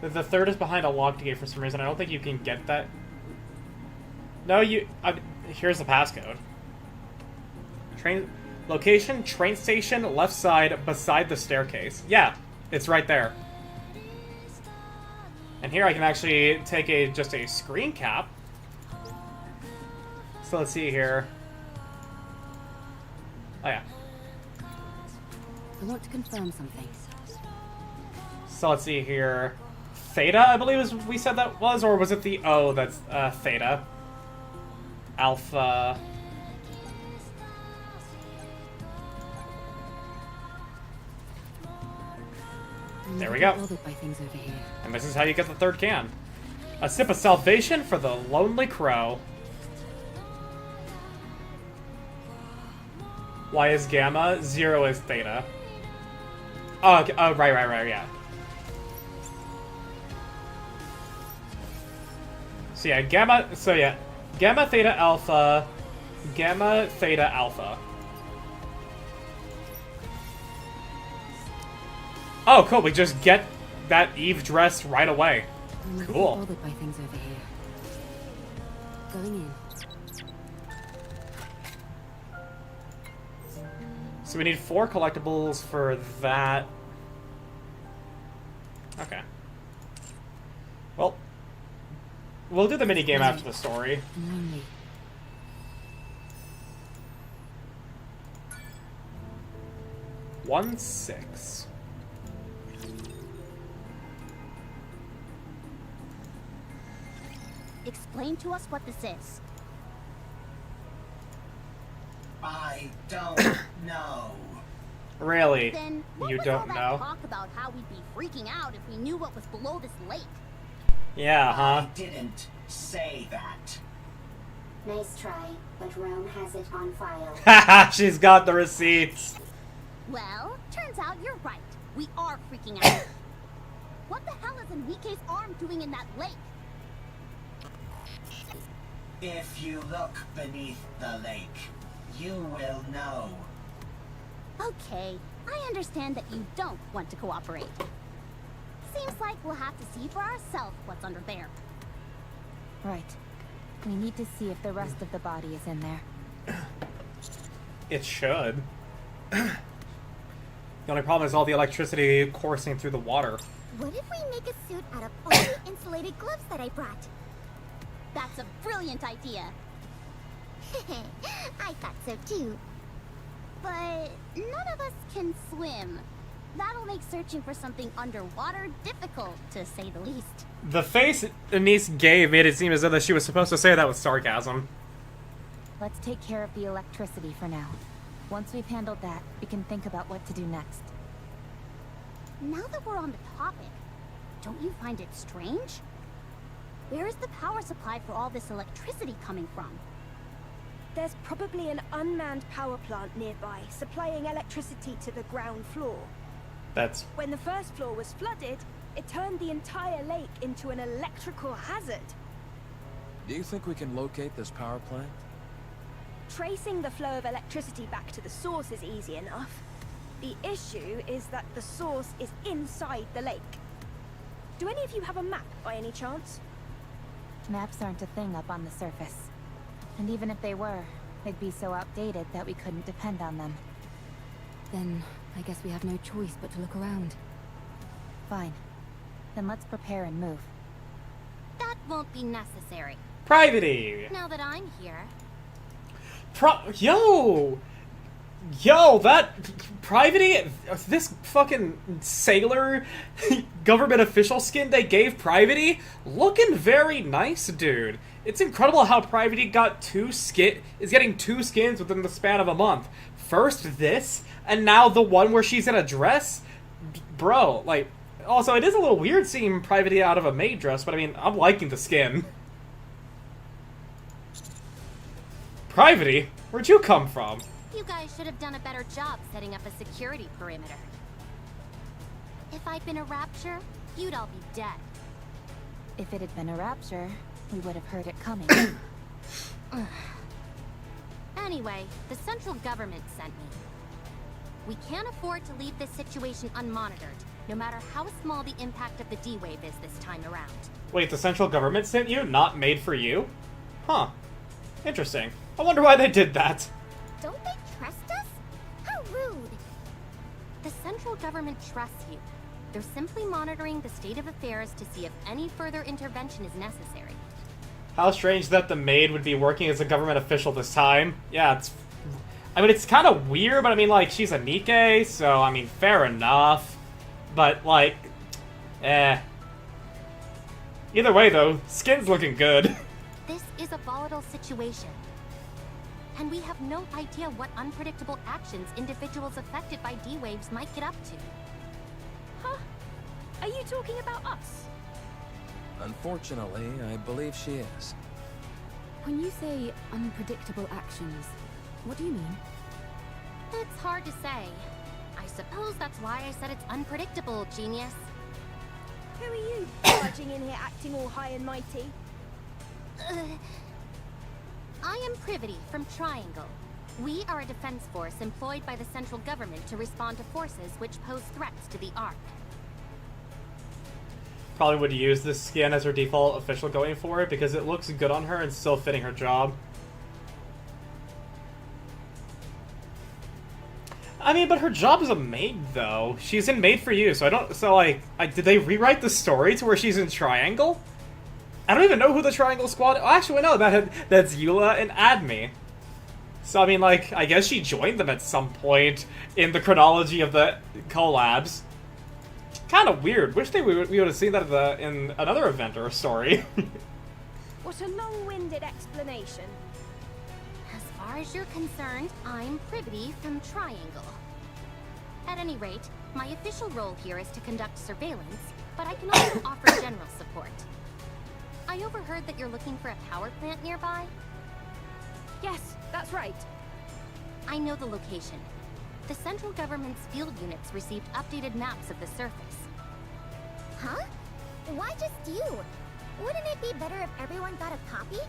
The third is behind a locked gate for some reason. I don't think you can get that. No, you... here's the passcode. Train... Location, train station, left side, beside the staircase. Yeah, it's right there. And here I can actually take just a screen cap. So let's see here. Oh yeah. I want to confirm something. So let's see here. Theta, I believe is we said that was, or was it the O that's Theta? Alpha. There we go. Bothered by things over here. And this is how you get the third can. A sip of salvation for the lonely crow. Y is gamma, 0 is theta. Oh, okay. Oh, right, yeah. So yeah, gamma, gamma, theta, alpha, gamma, theta, alpha. Oh, cool, we just get that Eve dress right away. I'm Cool. bothered by things over here. Going in. So we need 4 collectibles for that. Okay. Well, we'll do the minigame after the story. Lonely. 1-6. Explain to us what this is. I don't know. Really? Then what You was don't all that know? talk about how we'd be freaking out if we knew what was below this lake? Yeah, I huh? didn't say that. Nice try, but Rome has it on file. Haha, she's got the receipts. Well, turns out you're right. We are freaking out. What the hell is Nikke's arm doing in that lake? If you look beneath the lake, you will know. Okay, I understand that you don't want to cooperate. Seems like we'll have to see for ourselves what's under there. Right. We need to see if the rest of the body is in there. It should. The only problem is all the electricity coursing through the water. What if we make a suit out of all the insulated gloves that I brought? That's a brilliant idea. I thought so too. But none of us can swim. That'll make searching for something underwater difficult, to say the least. The face Anise gave made it seem as though she was supposed to say that with sarcasm. Let's take care of the electricity for now. Once we've handled that, we can think about what to do next. Now that we're on the topic, don't you find it strange? Where is the power supply for all this electricity coming from? There's probably an unmanned power plant nearby, supplying electricity to the ground floor. That's... When the first floor was flooded, it turned the entire lake into an electrical hazard. Do you think we can locate this power plant? Tracing the flow of electricity back to the source is easy enough. The issue is that the source is inside the lake. Do any of you have a map by any chance? Maps aren't a thing up on the surface. And even if they were, they'd be so outdated that we couldn't depend on them. Then I guess we have no choice but to look around. Fine. Then let's prepare and move. That won't be necessary. Private. Now that I'm here. Yo, that Private, this fucking sailor government official skin they gave Private, looking very nice, dude. It's incredible how Private is getting 2 skins within the span of a month. First this, and now the one where she's in a dress. Bro, like, also it is a little weird seeing Private out of a maid dress, but I mean, I'm liking the skin. Private, where'd you come from? You guys should have done a better job setting up a security perimeter. If I'd been a rapture, you'd all be dead. If it had been a rapture, we would have heard it coming. Anyway, the central government sent me. We can't afford to leave this situation unmonitored, no matter how small the impact of the D-Wave is this time around. Wait, the central government sent you? Not made for you? Huh. Interesting. I wonder why they did that. Don't they trust us? How rude. The central government trusts you. They're simply monitoring the state of affairs to see if any further intervention is necessary. How strange that the maid would be working as a government official this time. Yeah, it's kind of weird, but I mean, like, she's a Nikke, so, I mean, fair enough. But, like, Either way, though, skin's looking good. This is a volatile situation. And we have no idea what unpredictable actions individuals affected by D-Waves might get up to. Huh? Are you talking about us? Unfortunately, I believe she is. When you say unpredictable actions, what do you mean? It's hard to say. I suppose that's why I said it's unpredictable, genius. Who are you, barging in here acting all high and mighty? I am Privity from Triangle. We are a defense force employed by the central government to respond to forces which pose threats to the Ark. Probably would use this skin as her default official going forward because it looks good on her and still fitting her job. I mean, but her job is a maid, though. She's in Made for You, so did they rewrite the story to where she's in Triangle? I don't even know who the Triangle Squad... Oh, actually, no, that's Eula and Admi. So, I mean, like, I guess she joined them at some point in the chronology of the collabs. Kind of weird. Wish we would have seen that in another event or a story. What a long-winded explanation. As far as you're concerned, I'm Privity from Triangle. At any rate, my official role here is to conduct surveillance, but I can also offer general support. I overheard that you're looking for a power plant nearby. Yes, that's right. I know the location. The central government's field units received updated maps of the surface. Huh? Why just you? Wouldn't it be better if everyone got a copy?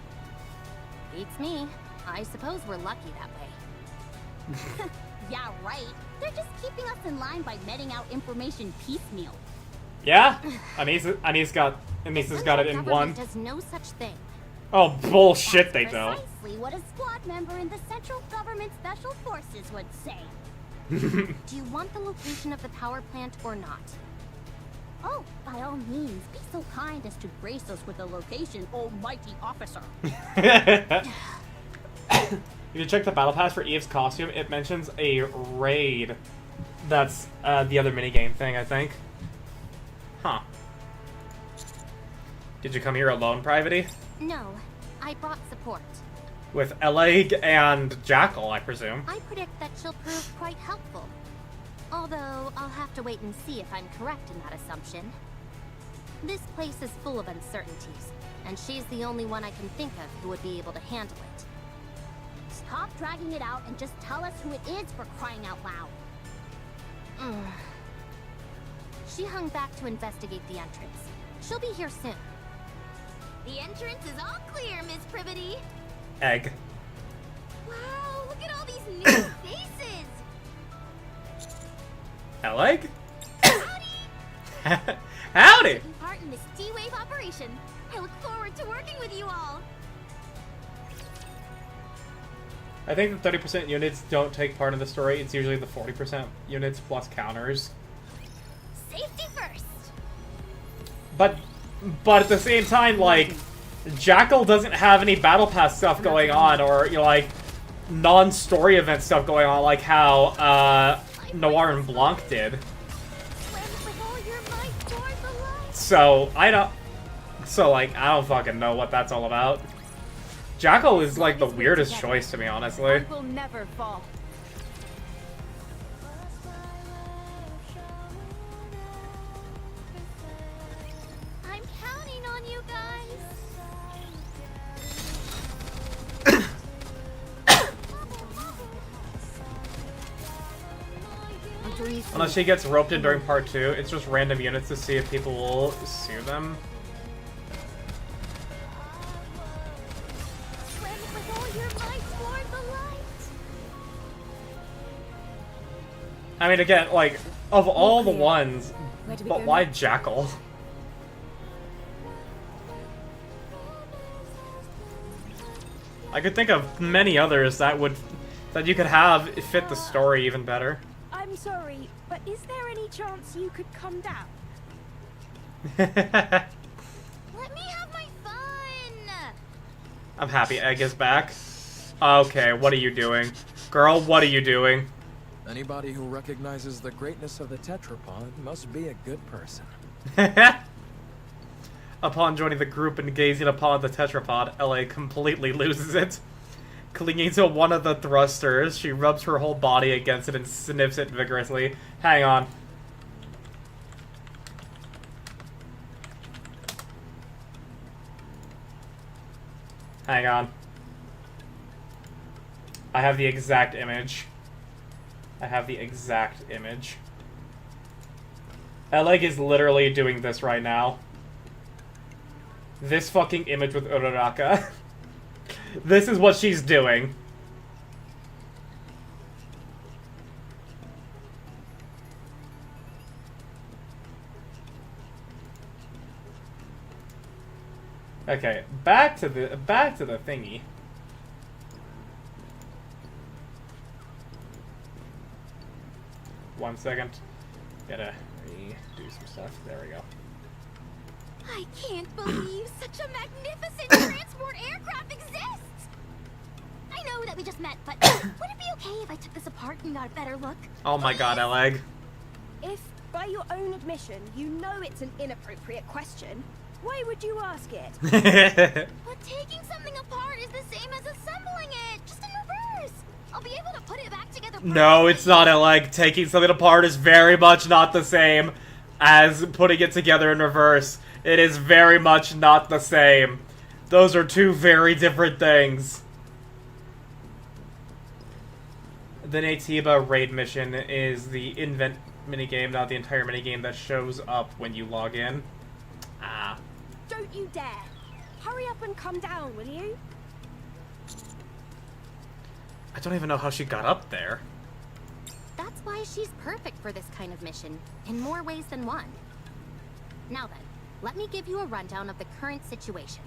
Beats me. I suppose we're lucky that way. Yeah, right. They're just keeping us in line by meting out information piecemeal. Yeah? Anisa's got it in one. Does no such thing. Oh, bullshit, they don't. Precisely what a squad member in the Central Government Special Forces would say. Do you want the location of the power plant or not? Oh, by all means, be so kind as to grace us with the location, almighty officer. If you check the battle pass for Eve's costume, it mentions a raid. That's the other minigame thing, I think. Huh. Did you come here alone, Privity? No, I brought support. With Eleg and Jackal, I presume. I predict that she'll prove quite helpful. Although, I'll have to wait and see if I'm correct in that assumption. This place is full of uncertainties, and she's the only one I can think of who would be able to handle it. Stop dragging it out and just tell us who it is, for crying out loud. She hung back to investigate the entrance. She'll be here soon. The entrance is all clear, Miss Privity. Egg. Wow, look at all these new faces. Eleg? Howdy! Howdy! Taking part in this D-Wave operation. I look forward to working with you all. I think the 30% units don't take part in the story. It's usually the 40% units plus counters. Safety first. But at the same time, like, Jackal doesn't have any battle pass stuff going on, or, you know, like, non-story event stuff going on, like how Noir and Blanc did. So I don't fucking know what that's all about. Jackal is like the weirdest choice to me, honestly. Will never fall. I'm counting on you guys. Unless she gets roped in during part 2, it's just random units to see if people will sue them. I mean, again, like, of all the ones, but why Jackal? I could think of many others that you could have fit the story even better. I'm sorry, but is there any chance you could come down? Let me have my fun. I'm happy Egg is back. Okay, what are you doing? Girl, what are you doing? Anybody who recognizes the greatness of the tetrapod must be a good person. Upon joining the group and gazing upon the tetrapod, LA completely loses it. Clinging to one of the thrusters, she rubs her whole body against it and sniffs it vigorously. Hang on. Hang on. I have the exact image. Eleg is literally doing this right now. This fucking image with Uraraka. This is what she's doing. Okay, back to the thingy. One second. Gotta redo some stuff. There we go. I can't believe such a magnificent transport aircraft exists. I know that we just met, but would it be okay if I took this apart and got a better look? Oh my god, Eleg. If, by your own admission, you know it's an inappropriate question, why would you ask it? But taking something apart is the same as assembling it, just in reverse. I'll be able to put it back together. No, it's not, Eleg. Taking something apart is very much not the same as putting it together in reverse. It is very much not the same. Those are two very different things. The Natiba raid mission is the invent minigame, not the entire minigame that shows up when you log in. Ah. Don't you dare! Hurry up and come down, will you? I don't even know how she got up there. That's why she's perfect for this kind of mission, in more ways than one. Now then, let me give you a rundown of the current situation.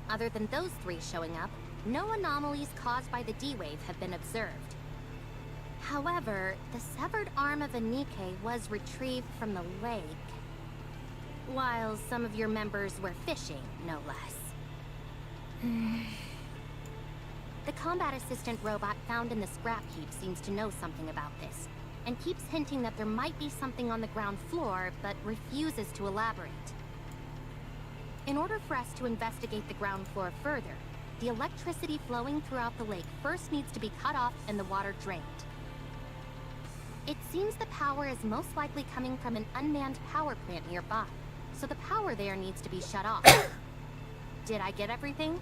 Other than those three showing up, no anomalies caused by the D-Wave have been observed. However, the severed arm of a Nikke was retrieved from the lake, while some of your members were fishing, no less. The combat assistant robot found in the scrap heap seems to know something about this, and keeps hinting that there might be something on the ground floor, but refuses to elaborate. In order for us to investigate the ground floor further, the electricity flowing throughout the lake first needs to be cut off and the water drained. It seems the power is most likely coming from an unmanned power plant nearby, so the power there needs to be shut off. Did I get everything?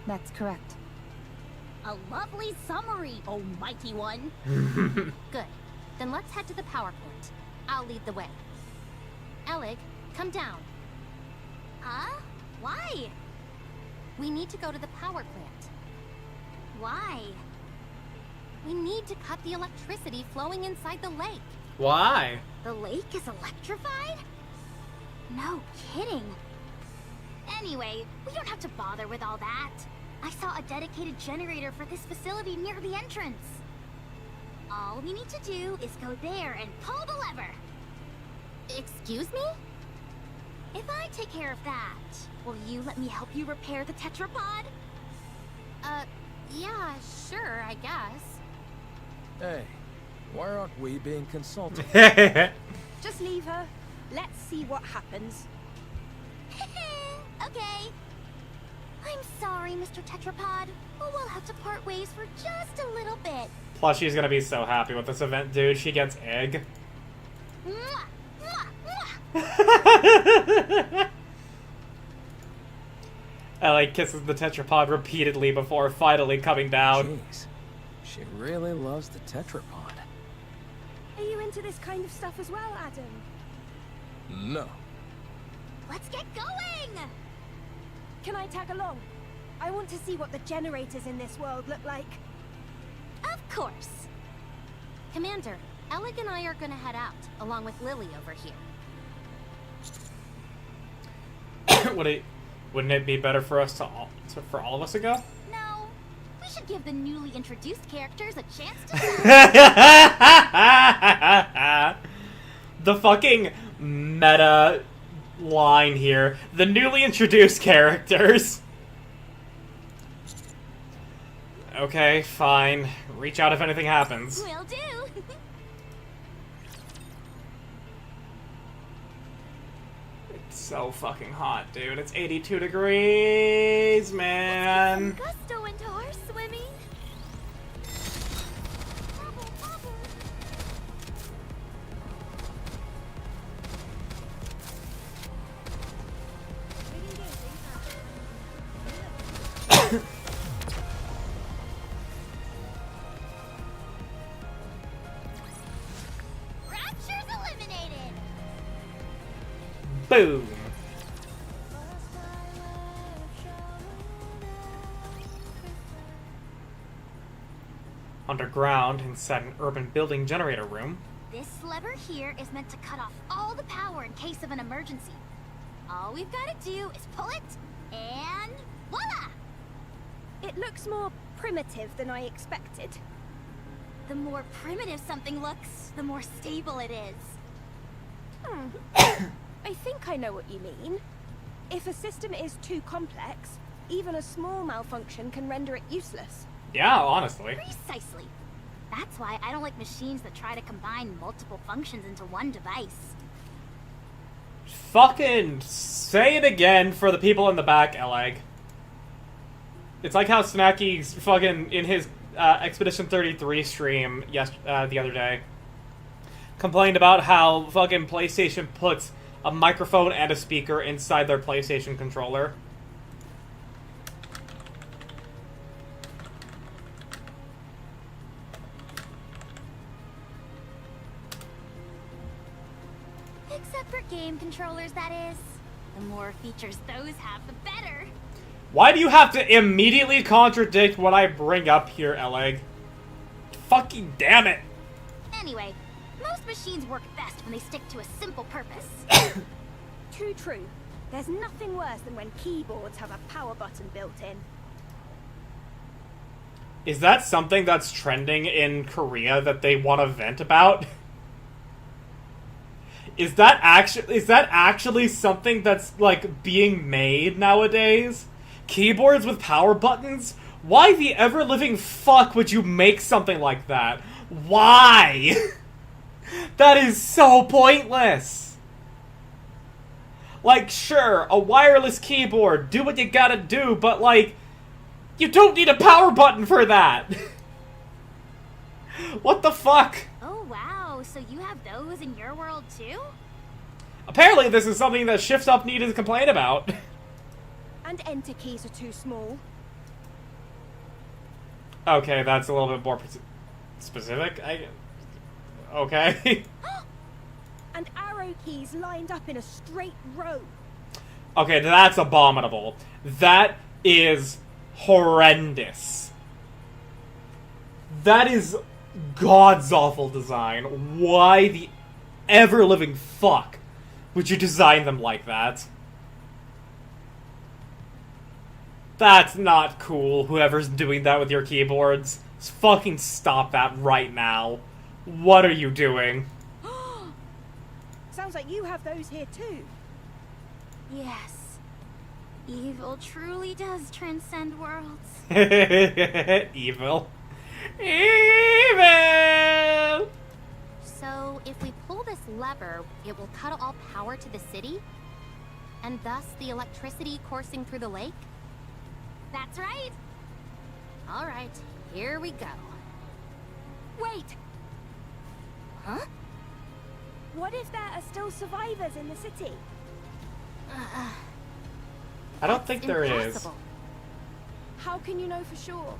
That's correct. A lovely summary, oh mighty one. Good. Then let's head to the power plant. I'll lead the way. Eleg, come down. Huh? Why? We need to go to the power plant. Why? We need to cut the electricity flowing inside the lake. Why? The lake is electrified? No kidding. Anyway, we don't have to bother with all that. I saw a dedicated generator for this facility near the entrance. All we need to do is go there and pull the lever. Excuse me? If I take care of that, will you let me help you repair the tetrapod? Yeah, sure, I guess. Hey, why aren't we being consulted? Just leave her. Let's see what happens. Okay. I'm sorry, Mr. Tetrapod, but we'll have to part ways for just a little bit. Plus, she's gonna be so happy with this event, dude. She gets egg. Mwah, mwah, mwah. Ellie kisses the tetrapod repeatedly before finally coming down. Jeez, she really loves the tetrapod. Are you into this kind of stuff as well, Adam? No. Let's get going! Can I tag along? I want to see what the generators in this world look like. Of course. Commander, Eleg and I are gonna head out, along with Lily over here. Wouldn't it be better for us for all of us to go? No, we should give the newly introduced characters a chance to The fucking meta line here. The newly introduced characters. Okay, fine. Reach out if anything happens. Will do. It's so fucking hot, dude. It's 82 degrees, man. Let's get some gusto into our swimming. Bubble, bubble. Rapture's eliminated. Boom. Underground, inside an urban building generator room. This lever here is meant to cut off all the power in case of an emergency. All we've got to do is pull it, and voila! It looks more primitive than I expected. The more primitive something looks, the more stable it is. I think I know what you mean. If a system is too complex, Even a small malfunction can render it useless. Yeah, honestly. Precisely. That's why I don't like machines that try to combine multiple functions into one device. Fucking say it again for the people in the back, Eleg. It's like how Snacky's fucking in his Expedition 33 stream the other day complained about how fucking PlayStation puts a microphone and a speaker inside their PlayStation controller. Except for game controllers, that is. The more features those have, the better. Why do you have to immediately contradict what I bring up here, Eleg? Fucking damn it! Anyway, most machines work best when they stick to a simple purpose. Too true. There's nothing worse than when keyboards have a power button built in. Is that something that's trending in Korea that they want to vent about? Is that actually something that's, like, being made nowadays? Keyboards with power buttons? Why the ever-living fuck would you make something like that? Why? That is so pointless! Like, sure, a wireless keyboard, do what you gotta do, but, like, you don't need a power button for that! What the fuck? Oh wow, so you have those in your world too? Apparently this is something that Shift Up needed to complain about. And enter keys are too small. Okay, that's a little bit more specific. Okay. And arrow keys lined up in a straight row. Okay, that's abominable. That is horrendous. That is God's awful design. Why the ever-living fuck would you design them like that? That's not cool, whoever's doing that with your keyboards. Just fucking stop that right now. What are you doing? Sounds like you have those here too. Yes. Evil truly does transcend worlds. Evil. Evil! So, if we pull this lever, it will cut all power to the city? And thus the electricity coursing through the lake? That's right! Alright, here we go. Wait! Huh? What if there are still survivors in the city? I don't think there is. Impossible. How can you know for sure?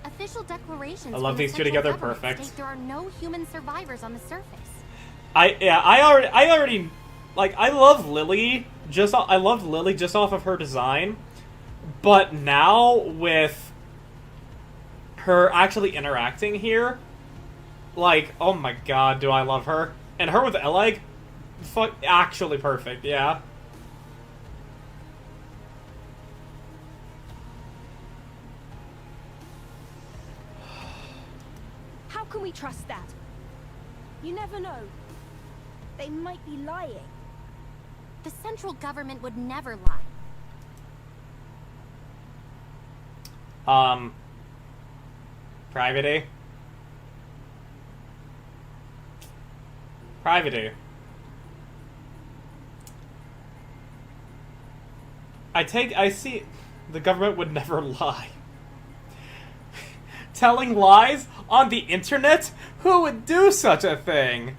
Official declarations I love from the these two central together, government perfect. state there are no human survivors on the surface. I already like I love Lily just off of her design, but now with her actually interacting here, like, oh my god, do I love her. And her with Eleg, actually perfect, yeah. How can we trust that? You never know. They might be lying. The central government would never lie. Private. I see the government would never lie. Telling lies on the internet? Who would do such a thing?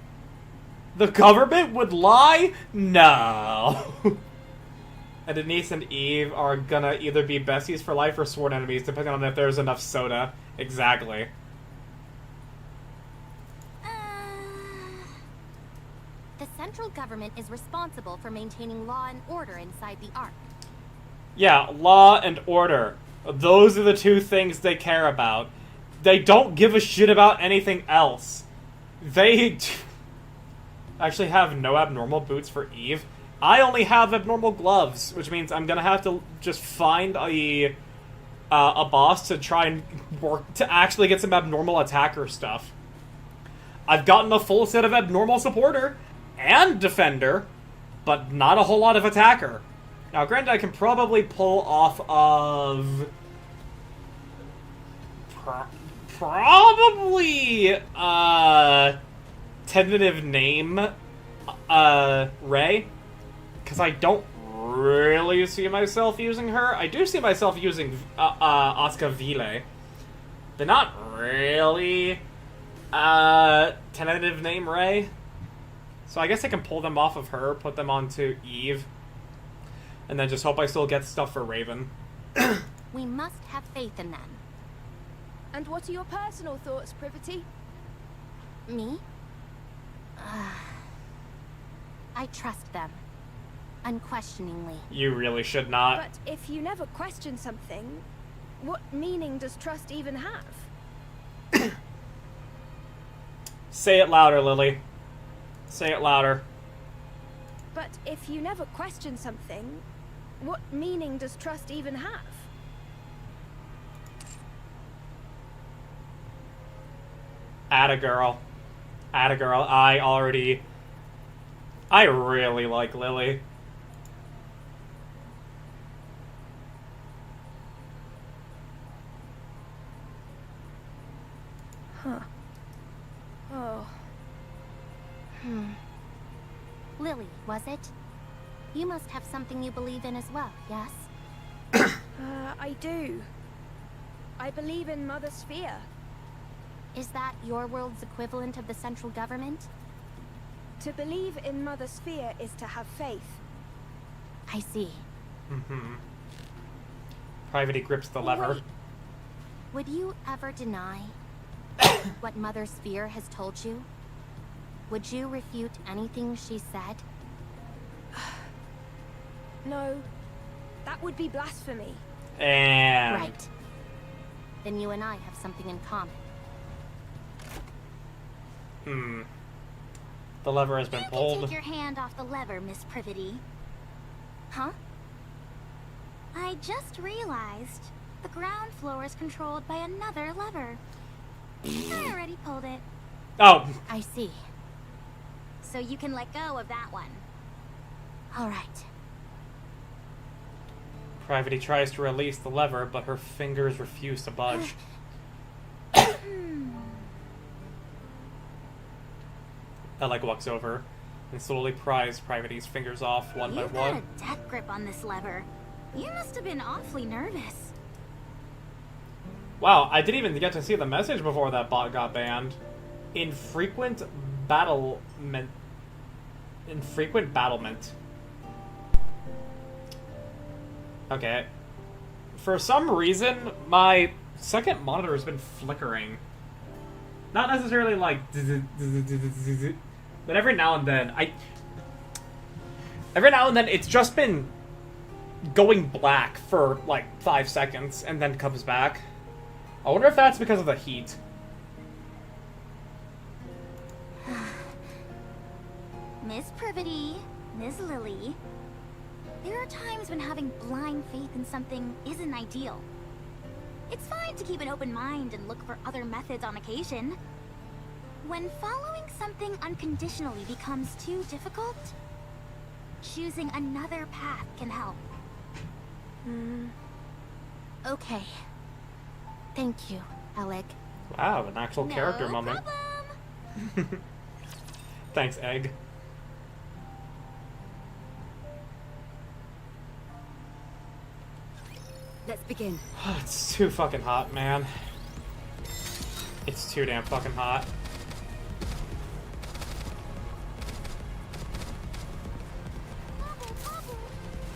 The government would lie? No. And Denise and Eve are gonna either be besties for life or sworn enemies, depending on if there's enough soda. Exactly. The central government is responsible for maintaining law and order inside the Ark. Yeah, law and order. Those are the two things they care about. They don't give a shit about anything else. They actually have no abnormal boots for Eve. I only have abnormal gloves, which means I'm gonna have to just find a boss to try and work to actually get some abnormal attacker stuff. I've gotten a full set of abnormal supporter and defender, but not a whole lot of attacker. Now, granted, I can probably pull off of... probably, tentative name, Ray. Because I don't really see myself using her. I do see myself using, Asuka Vile. But not really, tentative name Ray. So I guess I can pull them off of her, put them onto Eve, and then just hope I still get stuff for Raven. We must have faith in them. And what are your personal thoughts, Privity? Me? I trust them. Unquestioningly. You really should not. But if you never question something, what meaning does trust even have? Say it louder, Lily. Say it louder. But if you never question something, what meaning does trust even have? Atta girl. Atta girl. I really like Lily. Huh. Oh. Lily, was it? You must have something you believe in as well, yes? I do. I believe in Mother Sphere. Is that your world's equivalent of the central government? To believe in Mother Sphere is to have faith. I see. Privity grips the lever. Wait. Would you ever deny what Mother Sphere has told you? Would you refute anything she said? No. That would be blasphemy. And... Right. Then you and I have something in common. The lever has been pulled. Take your hand off the lever, Miss Privity. Huh? I just realized the ground floor is controlled by another lever. I already pulled it. Oh. I see. So you can let go of that one. All right. Privity tries to release the lever, but her fingers refuse to budge. Alec walks over and slowly pries Privity's fingers off one by one. You've got a death grip on this lever. You must have been awfully nervous. Wow, I didn't even get to see the message before that bot got banned. Infrequent battlement. Okay. For some reason, my second monitor has been flickering. Not necessarily like... But every now and then, it's just been going black for like 5 seconds and then comes back. I wonder if that's because of the heat. Miss Privity, Miss Lily, there are times when having blind faith in something isn't ideal. It's fine to keep an open mind and look for other methods on occasion. When following something unconditionally becomes too difficult, choosing another path can help. Okay. Thank you, Alec. Wow, an actual character moment. Problem. Thanks, Egg. Let's begin. It's too fucking hot, man. It's too damn fucking hot.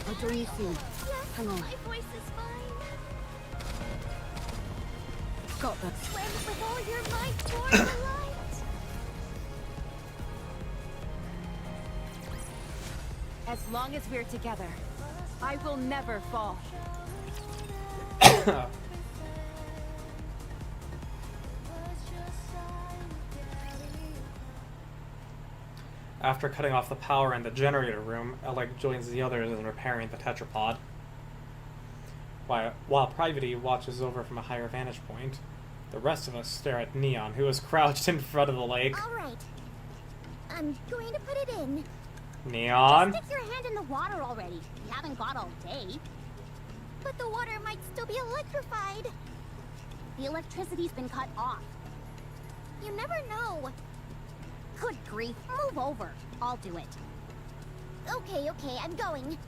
I'll join you soon. Hang on. My voice is fine. Got that. Swim with all your might toward the light. As long as we're together, I will never fall. After cutting off the power in the generator room, Alec joins the others in repairing the tetrapod. While Privity watches over from a higher vantage point, the rest of us stare at Neon, who is crouched in front of the lake. All right. I'm going to put it in. Neon? Stick your hand in the water already. You haven't got all day. But the water might still be electrified. The electricity's been cut off. You never know. Good grief, move over. I'll do it. Okay, I'm going.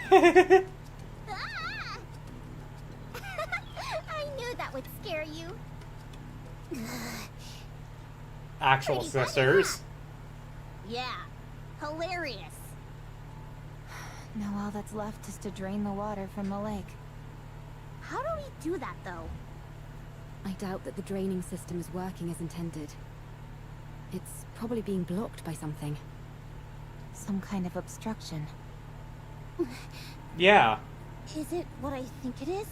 Ah! I knew that would scare you. Actual Pretty funny, sisters. Yeah, hilarious. Now all that's left is to drain the water from the lake. How do we do that, though? I doubt that the draining system is working as intended. It's probably being blocked by something. Some kind of obstruction. Yeah. Is it what I think it is?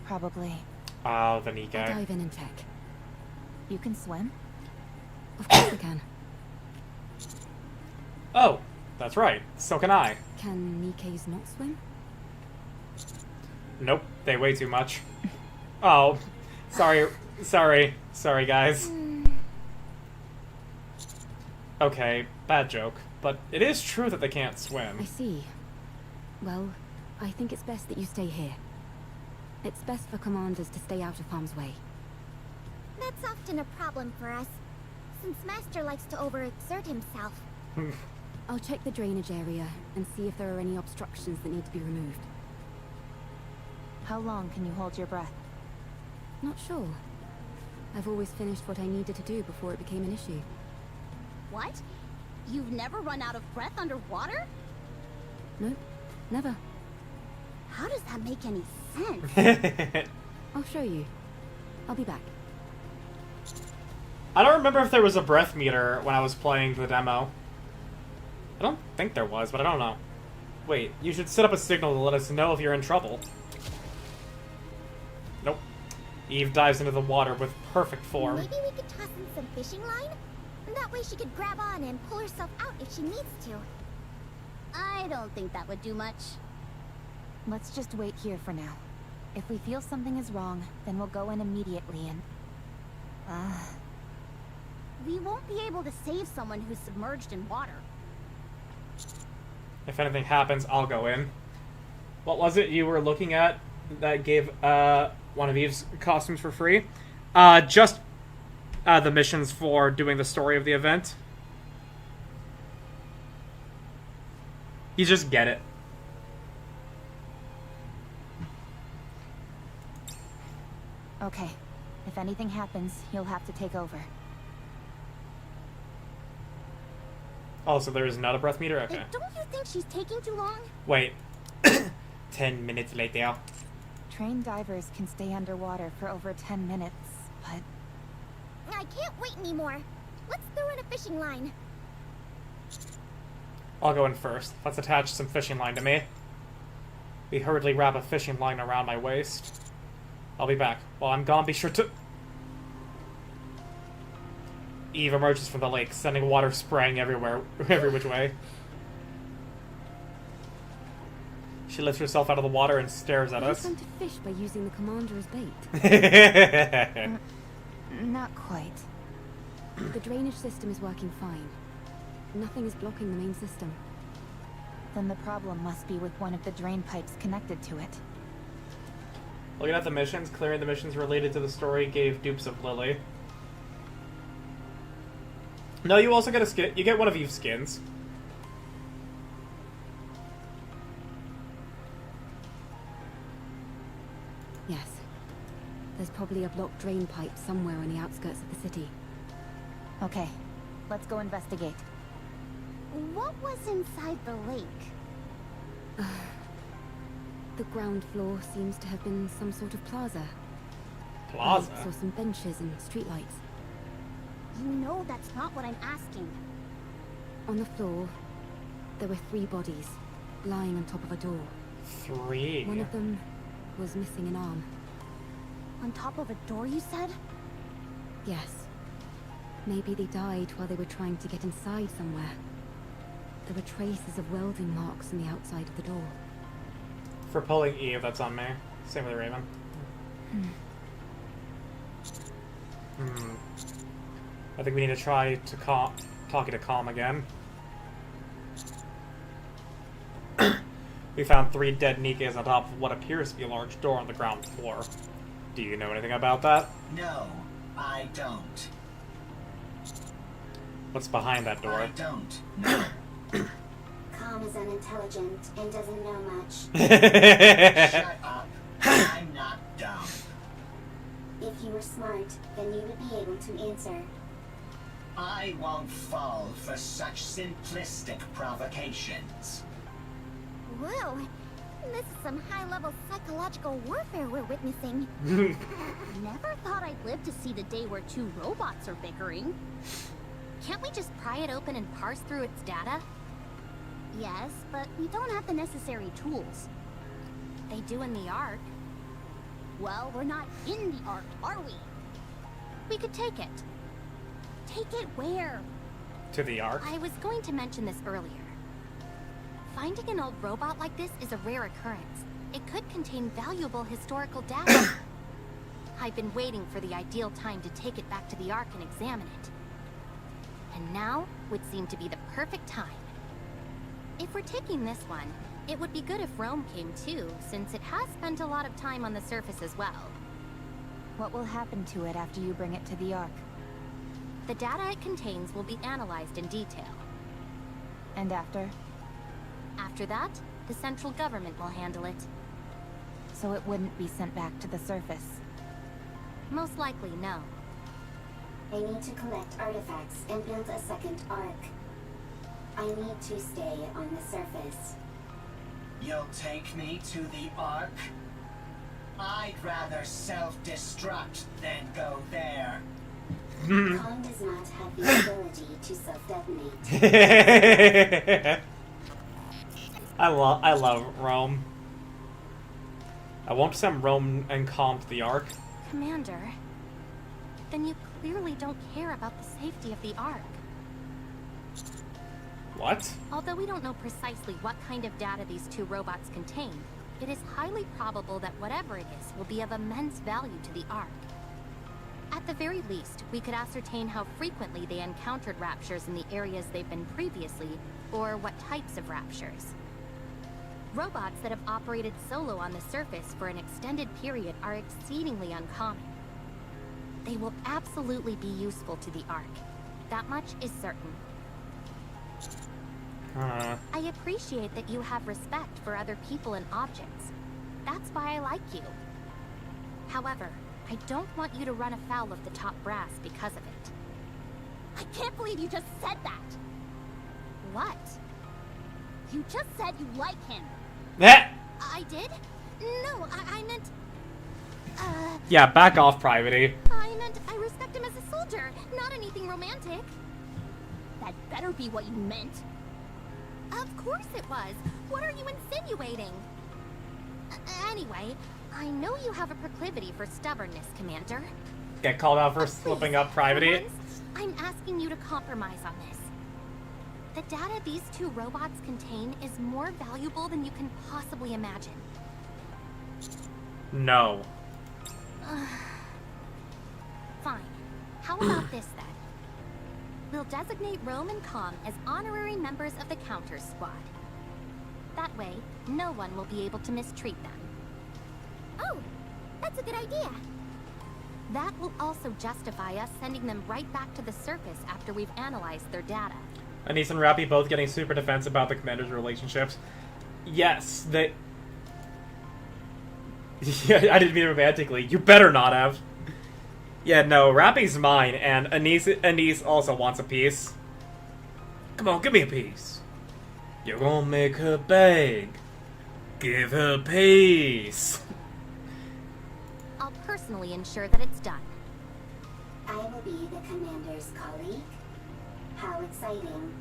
Probably. Oh, the I'll Nikke. dive in and check. You can swim? Of course I can. Oh, that's right. So can I. Can Nikkes not swim? Nope, they weigh too much. Oh, sorry, guys. Okay, bad joke. But it is true that they can't I swim. see. Well, I think it's best that you stay here. It's best for commanders to stay out of harm's way. That's often a problem for us, since Master likes to overexert himself. I'll check the drainage area and see if there are any obstructions that need to be removed. How long can you hold your breath? Not sure. I've always finished what I needed to do before it became an issue. What? You've never run out of breath underwater? Nope, never. How does that make any sense? I'll show you. I'll be back. I don't remember if there was a breath meter when I was playing the demo. I don't think there was, but I don't know. Wait, you should set up a signal to let us know if you're in trouble. Nope. Eve dives into the water with perfect form. Maybe we could toss in some fishing line? That way she could grab on and pull herself out if she needs to. I don't think that would do much. Let's just wait here for now. If we feel something is wrong, then we'll go in immediately and... We won't be able to save someone who's submerged in water. If anything happens, I'll go in. What was it you were looking at that gave one of Eve's costumes for free? Just the missions for doing the story of the event. You just get it. Okay. If anything happens, you'll have to take over. Oh, so there is not a breath meter? Okay. Don't you think she's taking too long? Wait. 10 minutes later. Trained divers can stay underwater for over 10 minutes, but... I can't wait anymore. Let's throw in a fishing line. I'll go in first. Let's attach some fishing line to me. We hurriedly wrap a fishing line around my waist. I'll be back. While I'm gone, be sure to... Eve emerges from the lake, sending water spraying everywhere, every which way. She lifts herself out of the water and stares at Are you us. trying to fish by using the commander as bait? Not quite. The drainage system is working fine. Nothing is blocking the main system. Then the problem must be with one of the drain pipes connected to it. Looking at the missions, clearing the missions related to the story gave dupes of Lily. No, you also get a skin. You get one of Eve's skins. Yes. There's probably a blocked drain pipe somewhere on the outskirts of the city. Okay, let's go investigate. What was inside the lake? The ground floor seems to have been some sort of plaza. Plaza? I saw some benches and streetlights. You know that's not what I'm asking. On the floor, there were 3 bodies, lying on top of a door. 3? One of them was missing an arm. On top of a door, you said? Yes. Maybe they died while they were trying to get inside somewhere. There were traces of welding marks on the outside of the door. For pulling Eve, that's on me. Same with Raven. I think we need to try to talking to Calm again. We found 3 dead Nikkes on top of what appears to be a large door on the ground floor. Do you know anything about that? No, I don't. What's behind that door? I don't know. Calm is unintelligent and doesn't know much. Shut up. I'm not dumb. If you were smart, then you would be able to answer. I won't fall for such simplistic provocations. Whoa, this is some high-level psychological warfare we're witnessing. Never thought I'd live to see the day where 2 robots are bickering. Can't we just pry it open and parse through its data? Yes, but we don't have the necessary tools. They do in the Ark. Well, we're not in the Ark, are we? We could take it. Take it where? To the Ark? I was going to mention this earlier. Finding an old robot like this is a rare occurrence. It could contain valuable historical data. I've been waiting for the ideal time to take it back to the Ark and examine it. And now would seem to be the perfect time. If we're taking this one, it would be good if Rome came too, since it has spent a lot of time on the surface as well. What will happen to it after you bring it to the Ark? The data it contains will be analyzed in detail. And after? After that, the central government will handle it. So it wouldn't be sent back to the surface? Most likely, no. I need to collect artifacts and build a second Ark. I need to stay on the surface. You'll take me to the Ark? I'd rather self-destruct than go there. Kong does not have the ability to self-detonate. I love Rome. I won't send Rome and Calm to the Ark. Commander, then you clearly don't care about the safety of the Ark. What? Although we don't know precisely what kind of data these 2 robots contain, it is highly probable that whatever it is will be of immense value to the Ark. At the very least, we could ascertain how frequently they encountered raptures in the areas they've been previously, or what types of raptures. Robots that have operated solo on the surface for an extended period are exceedingly uncommon. They will absolutely be useful to the Ark. That much is certain. I appreciate that you have respect for other people and objects. That's why I like you. However, I don't want you to run afoul of the top brass because of it. I can't believe you just said that! What? You just said you like him. I did? No, I meant... Yeah, back off, Privatey. I meant I respect him as a soldier, not anything romantic. That better be what you meant. Of course it was. What are you insinuating? Anyway, I know you have a proclivity for stubbornness, Commander. Get called out for slipping up, Privatey. I'm asking you to compromise on this. The data these 2 robots contain is more valuable than you can possibly imagine. No. Fine. How about this then? We'll designate Rome and Calm as honorary members of the Counter Squad. That way, no one will be able to mistreat them. Oh, that's a good idea. That will also justify us sending them right back to the surface after we've analyzed their data. Anise and Rappy both getting super defensive about the commander's relationships. Yes, they... Yeah, I didn't mean romantically. You better not have. Yeah, no, Rappy's mine, and Anise also wants a piece. Come on, give me a piece. You're gonna make her beg. Give her peace. I'll personally ensure that it's done. I will be the commander's colleague. How exciting.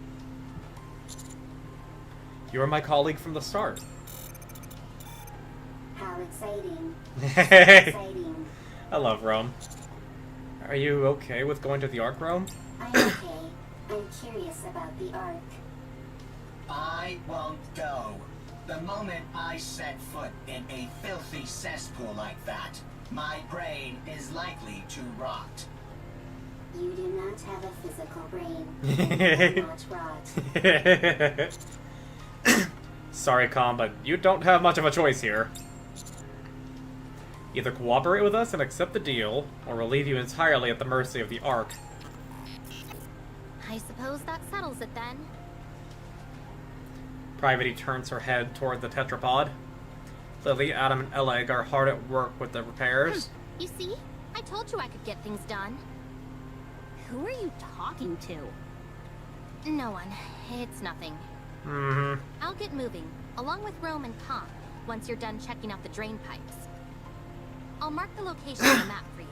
You were my colleague from the start. How exciting. Exciting. I love Rome. Are you okay with going to the Ark, Rome? I'm okay. I'm curious about the Ark. I won't go. The moment I set foot in a filthy cesspool like that, my brain is likely to rot. You do not have a physical brain. You will not rot. Sorry, Com, but you don't have much of a choice here. Either cooperate with us and accept the deal, or we'll leave you entirely at the mercy of the Ark. I suppose that settles it then. Private turns her head toward the tetrapod. Lily, Adam, and Eleg are hard at work with the repairs. You see? I told you I could get things done. Who are you talking to? No one. It's nothing. I'll get moving, along with Rome and Tom, once you're done checking out the drain pipes. I'll mark the location on the map for you.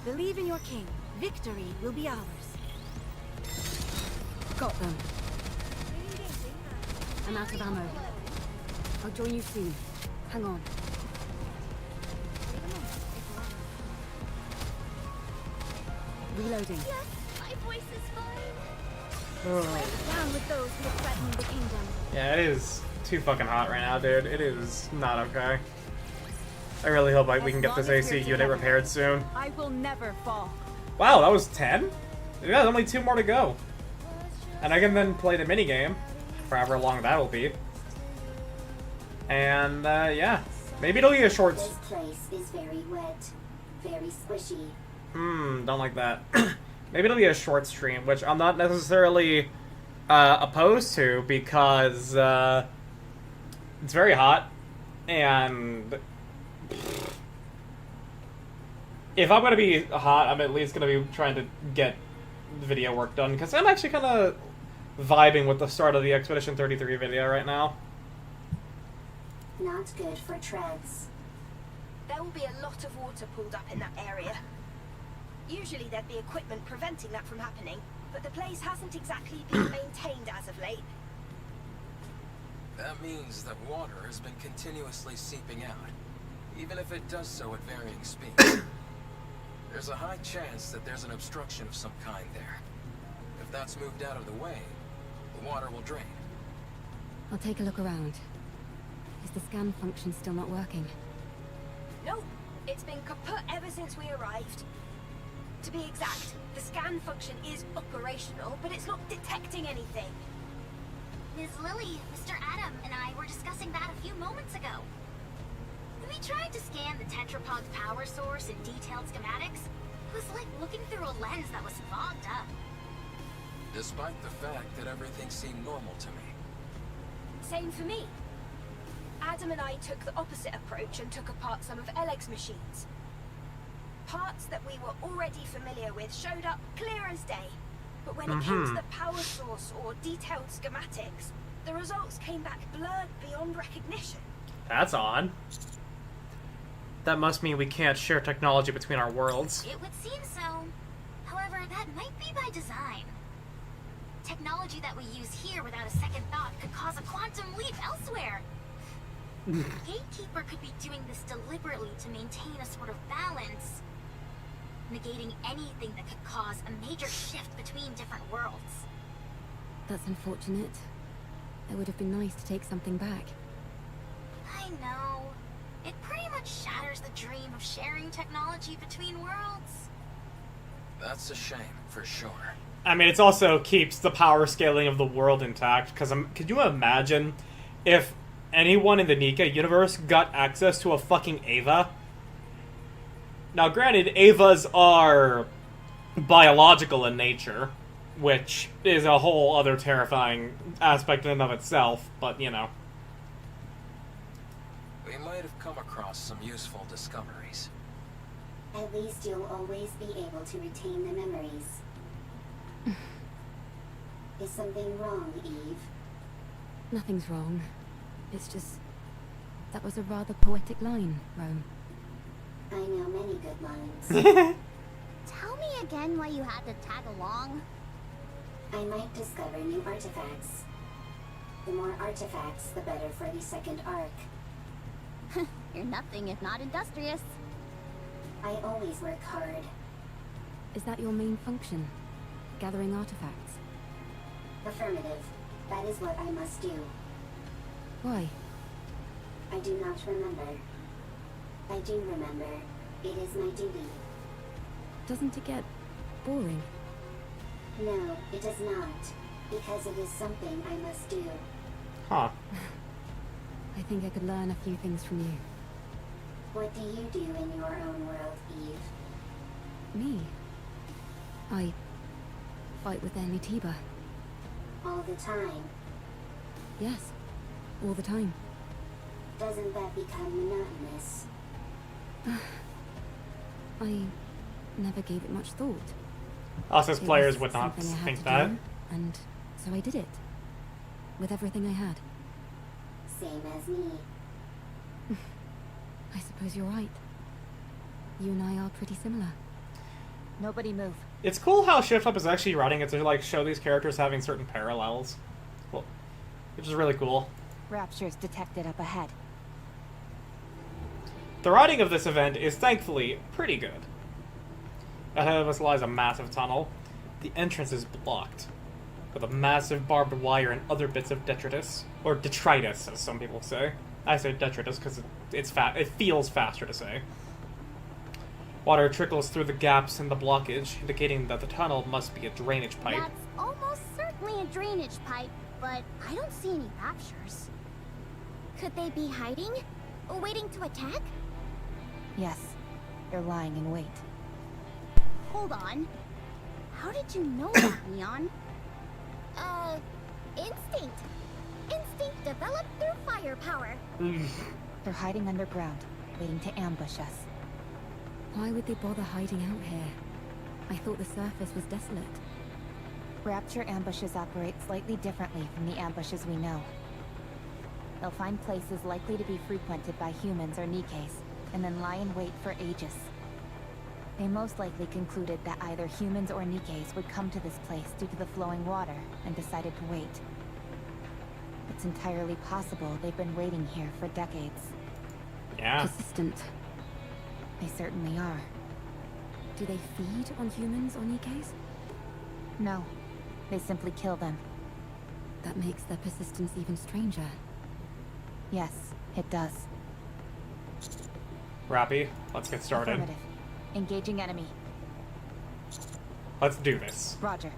Believe in your king. Victory will be ours. Got them. I'm out of ammo. I'll join you soon. Hang on. Reloading. Yes, my voice is fine. Straight down with those who threaten the kingdom. Yeah, it is too fucking hot right now, dude. It is not okay. I really hope we can get this AC unit repaired soon. I will never fall. Wow, that was 10? Yeah, there's only 2 more to go. And I can then play the minigame, for however long that will be. And, yeah. Maybe it'll be a short... This place is very wet, very squishy. Don't like that. Maybe it'll be a short stream, which I'm not necessarily opposed to, because it's very hot, and if I'm going to be hot, I'm at least going to be trying to get the video work done, because I'm actually kind of vibing with the start of the Expedition 33 video right now. Not good for treads. There will be a lot of water pulled up in that area. Usually there'd be equipment preventing that from happening, but the place hasn't exactly been maintained as of late. That means that water has been continuously seeping out, even if it does so at varying speeds. There's a high chance that there's an obstruction of some kind there. If that's moved out of the way, the water will drain. I'll take a look around. Is the scan function still not working? Nope, it's been kaput ever since we arrived. To be exact, the scan function is operational, but it's not detecting anything. Ms. Lily, Mr. Adam, and I were discussing that a few moments ago. We tried to scan the tetrapod's power source and detailed schematics. It was like looking through a lens that was fogged up. Despite the fact that everything seemed normal to me. Same for me. Adam and I took the opposite approach and took apart some of Eleg's machines. Parts that we were already familiar with showed up clear as day. But when it came to the power source or detailed schematics, the results came back blurred beyond recognition. That's odd. That must mean we can't share technology between our worlds. It would seem so. However, that might be by design. Technology that we use here without a second thought could cause a quantum leap elsewhere. Gatekeeper could be doing this deliberately to maintain a sort of balance, negating anything that could cause a major shift between different worlds. That's unfortunate. It would have been nice to take something back. I know. It pretty much shatters the dream of sharing technology between worlds. That's a shame, for sure. I mean, it also keeps the power scaling of the world intact, because could you imagine if anyone in the Nikke universe got access to a fucking Ava? Now, granted, Avas are biological in nature, which is a whole other terrifying aspect in and of itself, but, you know. We might have come across some useful discoveries. At least you'll always be able to retain the memories. Is something wrong, Eve? Nothing's wrong. It's just... that was a rather poetic line, Rome. I know many good lines. Tell me again why you had to tag along. I might discover new artifacts. The more artifacts, the better for the second arc. You're nothing if not industrious. I always work hard. Is that your main function? Gathering artifacts? Affirmative. That is what I must do. Why? I do not remember. I do remember. It is my duty. Doesn't it get boring? No, it does not. Because it is something I must do. Huh. I think I could learn a few things from you. What do you do in your own world, Eve? Me? I fight with Enemy Tiba. All the time. Yes, all the time. Doesn't that become monotonous? I never gave it much thought. Us as It players was would not something I had think to that. do, and so I did it. With everything I had. Same as me. I suppose you're right. You and I are pretty similar. Nobody move. It's cool how Shift Up is actually writing it to like show these characters having certain parallels. Well, which is really cool. Rapture's detected up ahead. The writing of this event is thankfully pretty good. Ahead of us lies a massive tunnel. The entrance is blocked with a massive barbed wire and other bits of detritus, or detritus, as some people say. I say detritus because it feels faster to say. Water trickles through the gaps in the blockage, indicating that the tunnel must be a drainage pipe. That's almost certainly a drainage pipe, but I don't see any raptures. Could they be hiding? Waiting to attack? Yes, they're lying in wait. Hold on. How did you know that, Neon? Instinct. Instinct developed through firepower. They're hiding underground, waiting to ambush us. Why would they bother hiding out here? I thought the surface was desolate. Rapture ambushes operate slightly differently from the ambushes we know. They'll find places likely to be frequented by humans or Nikkes, and then lie in wait for ages. They most likely concluded that either humans or Nikkes would come to this place due to the flowing water, and decided to wait. It's entirely possible they've been waiting here for decades. Yeah. Persistent. They certainly are. Do they feed on humans or Nikkes? No, they simply kill them. That makes their persistence even stranger. Yes, it does. Rappy, let's get started. Affirmative. Engaging enemy. Let's do this. Roger.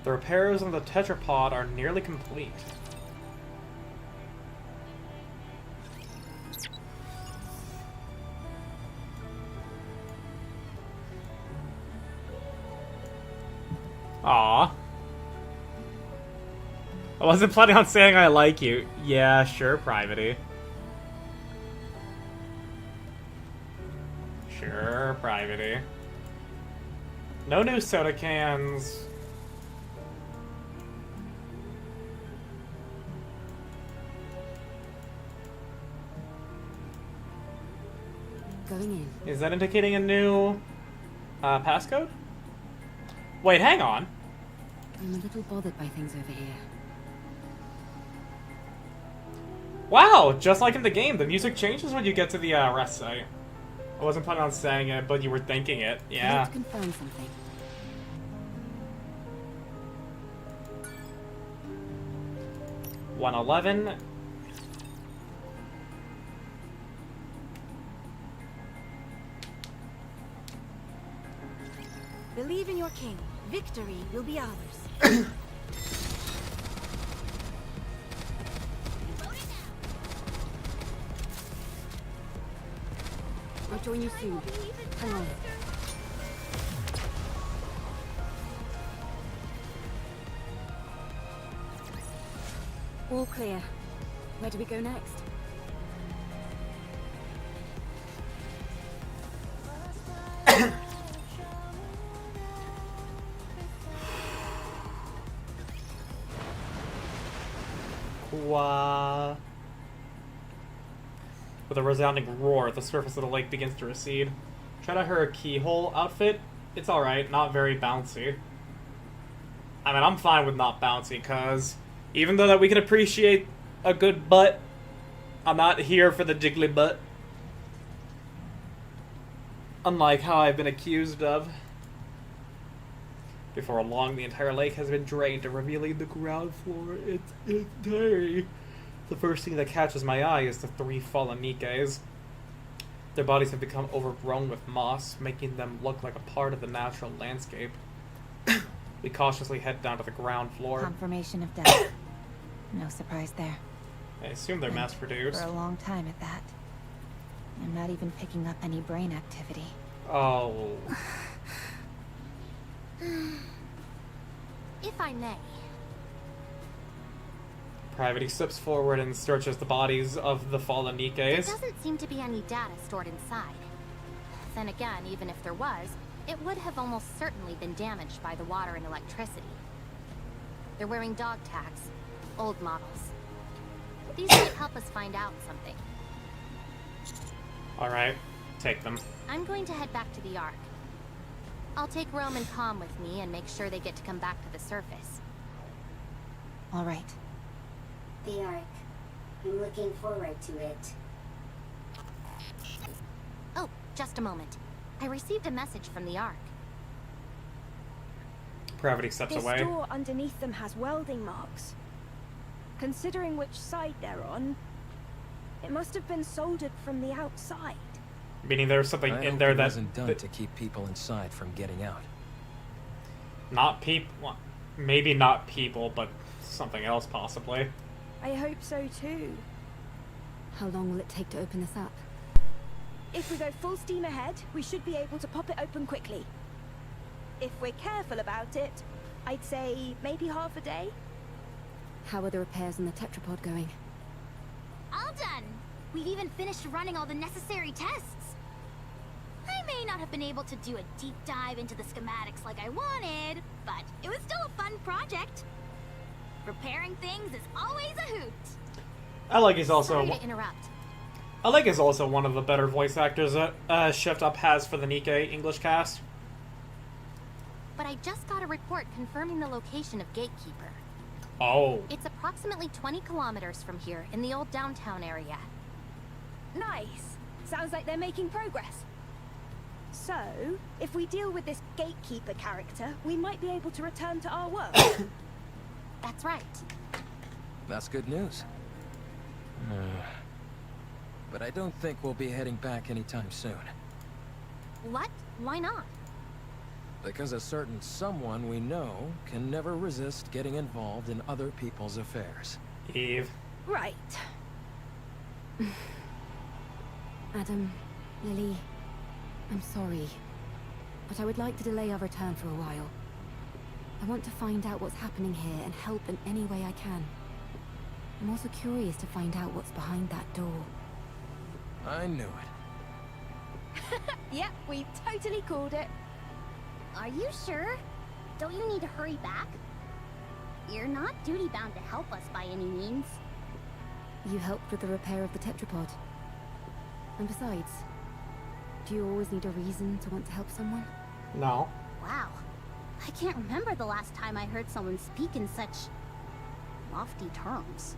The repairs on the tetrapod are nearly complete. Aww. I wasn't planning on saying I like you. Yeah, sure, Privity. Sure, Privity. No new soda cans. Going in. Is that indicating a new passcode? Wait, hang on. I'm a little bothered by things over here. Wow, just like in the game, the music changes when you get to the rest site. I wasn't planning on saying it, but you were thinking it. I Yeah. need to confirm something. $111. Believe in your king. Victory will be ours. I'll join you soon. Hang on. All clear. Where do we go next? With a resounding roar, the surface of the lake begins to recede. Try out her keyhole outfit. It's alright, not very bouncy. I mean, I'm fine with not bouncy, because even though that we can appreciate a good butt, I'm not here for the jiggly butt. Unlike how I've been accused of. Before long, the entire lake has been drained, revealing the ground floor in its entirety. The first thing that catches my eye is the 3 fallen Nikkes. Their bodies have become overgrown with moss, making them look like a part of the natural landscape. We cautiously head down to the ground floor. Confirmation of death. No surprise there. I assume they're mass-produced. For a long time at that. I'm not even picking up any brain activity. Oh. If I may. Private steps forward and searches the bodies of the fallen There Nikkes. doesn't seem to be any data stored inside. Then again, even if there was, it would have almost certainly been damaged by the water and electricity. They're wearing dog tags, old models. These might help us find out something. Alright, take them. I'm going to head back to the Ark. I'll take Rome and Calm with me and make sure they get to come back to the surface. All right. The Ark. I'm looking forward to it. Oh, just a moment. I received a message from the Ark. Gravity steps This away. door underneath them has welding marks. Considering which side they're on, it must have been soldered from the outside. Meaning there's something I in hope there it that... wasn't done to keep people inside from getting out. Not people... Maybe not people, but something else possibly. I hope so too. How long will it take to open this up? If we go full steam ahead, we should be able to pop it open quickly. If we're careful about it, I'd say maybe half a day. How are the repairs on the tetrapod going? All done! We've even finished running all the necessary tests. I may not have been able to do a deep dive into the schematics like I wanted, but it was still a fun project. Repairing things is always a hoot. I like he's also... Sorry to interrupt. I like he's also one of the better voice actors that Shift Up has for the Nikke English cast. But I just got a report confirming the location of Gatekeeper. Oh. It's approximately 20 kilometers from here in the old downtown area. Nice. Sounds like they're making progress. So, if we deal with this gatekeeper character, we might be able to return to our world. That's right. That's good news. But I don't think we'll be heading back anytime soon. What? Why not? Because a certain someone we know can never resist getting involved in other people's affairs. Eve. Right. Adam, Lily, I'm sorry, but I would like to delay our return for a while. I want to find out what's happening here and help in any way I can. I'm also curious to find out what's behind that door. I knew it. Yep, we totally called it. Are you sure? Don't you need to hurry back? You're not duty-bound to help us by any means. You helped with the repair of the tetrapod. And besides, do you always need a reason to want to help someone? No. Wow. I can't remember the last time I heard someone speak in such lofty terms.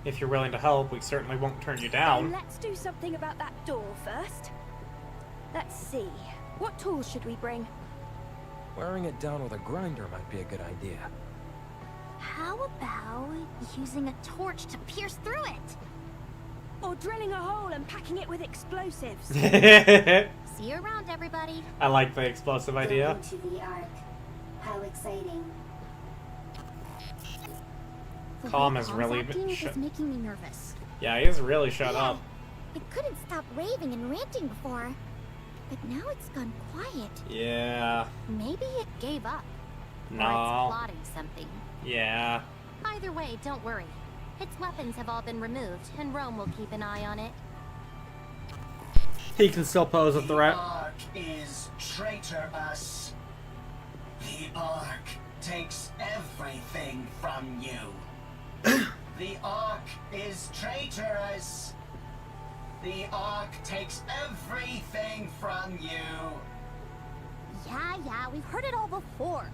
If you're willing to help, we certainly won't turn you Then down. let's do something about that door first. Let's see. What tools should we bring? Wearing it down with a grinder might be a good idea. How about using a torch to pierce through it? Or drilling a hole and packing it with explosives? See you around, everybody. I like the explosive idea. Going to the Ark. How exciting. Calm is really... is making me nervous. Yeah, he's really shut Yeah. up. It couldn't stop raving and ranting before. But now it's gone quiet. Yeah. Maybe it gave up. Or it's No. plotting something. Yeah. Either way, don't worry. Its weapons have all been removed, and Rome will keep an eye on it. He can still pose a The threat. Ark is traitorous. The Ark takes everything from you. The Ark is traitorous. The Ark takes everything from you. Yeah, we've heard it all before.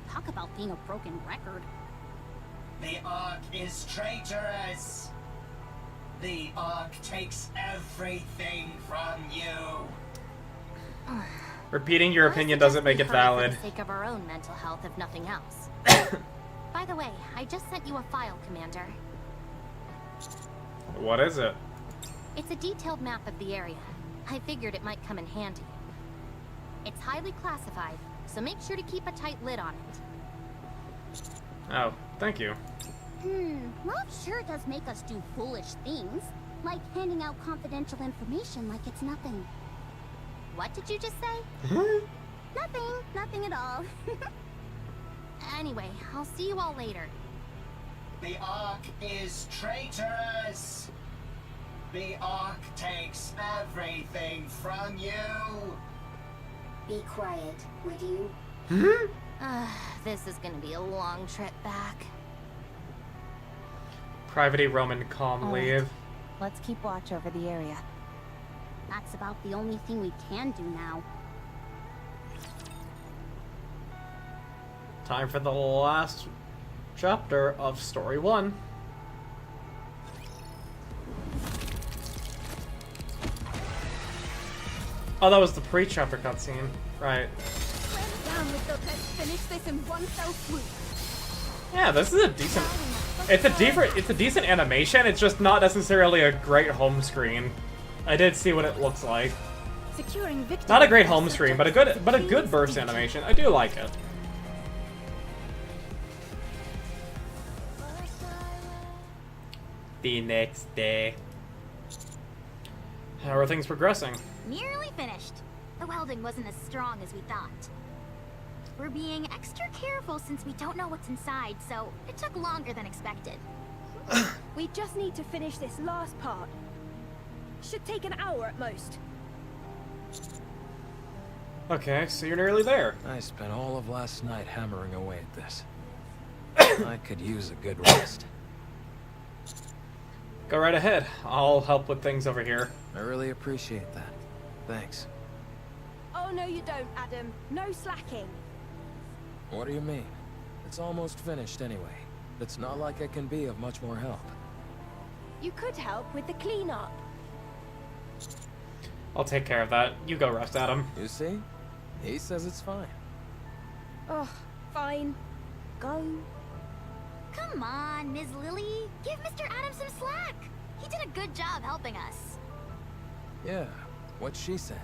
Talk about being a broken record. The Ark is traitorous. The Ark takes everything from you. Repeating your opinion doesn't make it valid. For the sake of our own mental health, if nothing else. By the way, I just sent you a file, Commander. What is it? It's a detailed map of the area. I figured it might come in handy. It's highly classified, so make sure to keep a tight lid on it. Oh, thank you. Love sure does make us do foolish things, like handing out confidential information like it's nothing. What did you just say? Nothing at all. Anyway, I'll see you all later. The Ark is traitorous! The Ark takes everything from you! Be quiet, would you? This is gonna be a long trip back. Private Roman calm leave. Let's keep watch over the area. That's about the only thing we can do now. Time for the last chapter of Story 1. Oh, that was the pre-chapter cutscene. Right. Finish this in one fell swoop. Yeah, this is a decent... It's a decent animation, it's just not necessarily a great home screen. I did see what it looks like. Securing victory. Not a great home screen, but a good burst animation. I do like it. The next day. How are things progressing? Nearly finished. The welding wasn't as strong as we thought. We're being extra careful since we don't know what's inside, so it took longer than expected. We just need to finish this last part. Should take an hour at most. Okay, so you're nearly there. I spent all of last night hammering away at this. I could use a good rest. Go right ahead. I'll help with things over here. I really appreciate that. Thanks. Oh no you don't, Adam. No slacking. What do you mean? It's almost finished anyway. It's not like I can be of much more help. You could help with the cleanup. I'll take care of that. You go rest, Adam. You see? He says it's fine. Oh, fine. Go. Come on, Ms. Lily. Give Mr. Adams some slack. He did a good job helping us. Yeah, what she said.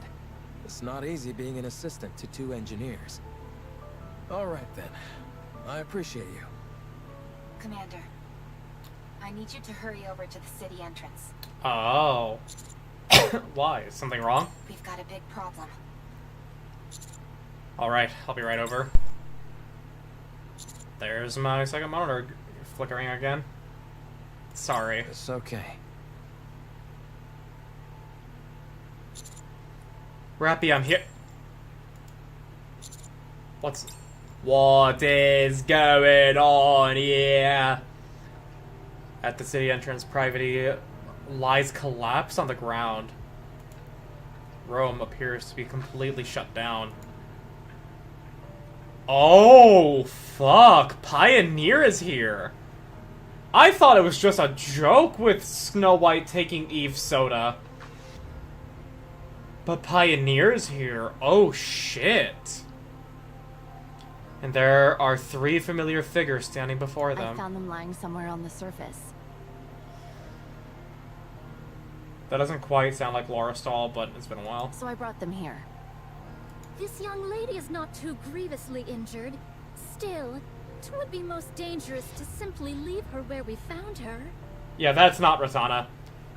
It's not easy being an assistant to 2 engineers. All right then. I appreciate you. Commander, I need you to hurry over to the city entrance. Oh. Why? Is something wrong? We've got a big problem. Alright, I'll be right over. There's my second monitor flickering again. Sorry. It's okay. Rappy, I'm here. What is going on here? At the city entrance, Private lies collapsed on the ground. Rome appears to be completely shut down. Oh, fuck. Pioneer is here. I thought it was just a joke with Snow White taking Eve's soda. But Pioneer's here. Oh, shit. And there are 3 familiar figures standing before them. I found them lying somewhere on the surface. That doesn't quite sound like Laura Stahl, but it's been a while. So I brought them here. This young lady is not too grievously injured. Still, it would be most dangerous to simply leave her where we found her. Yeah, that's not Ratana.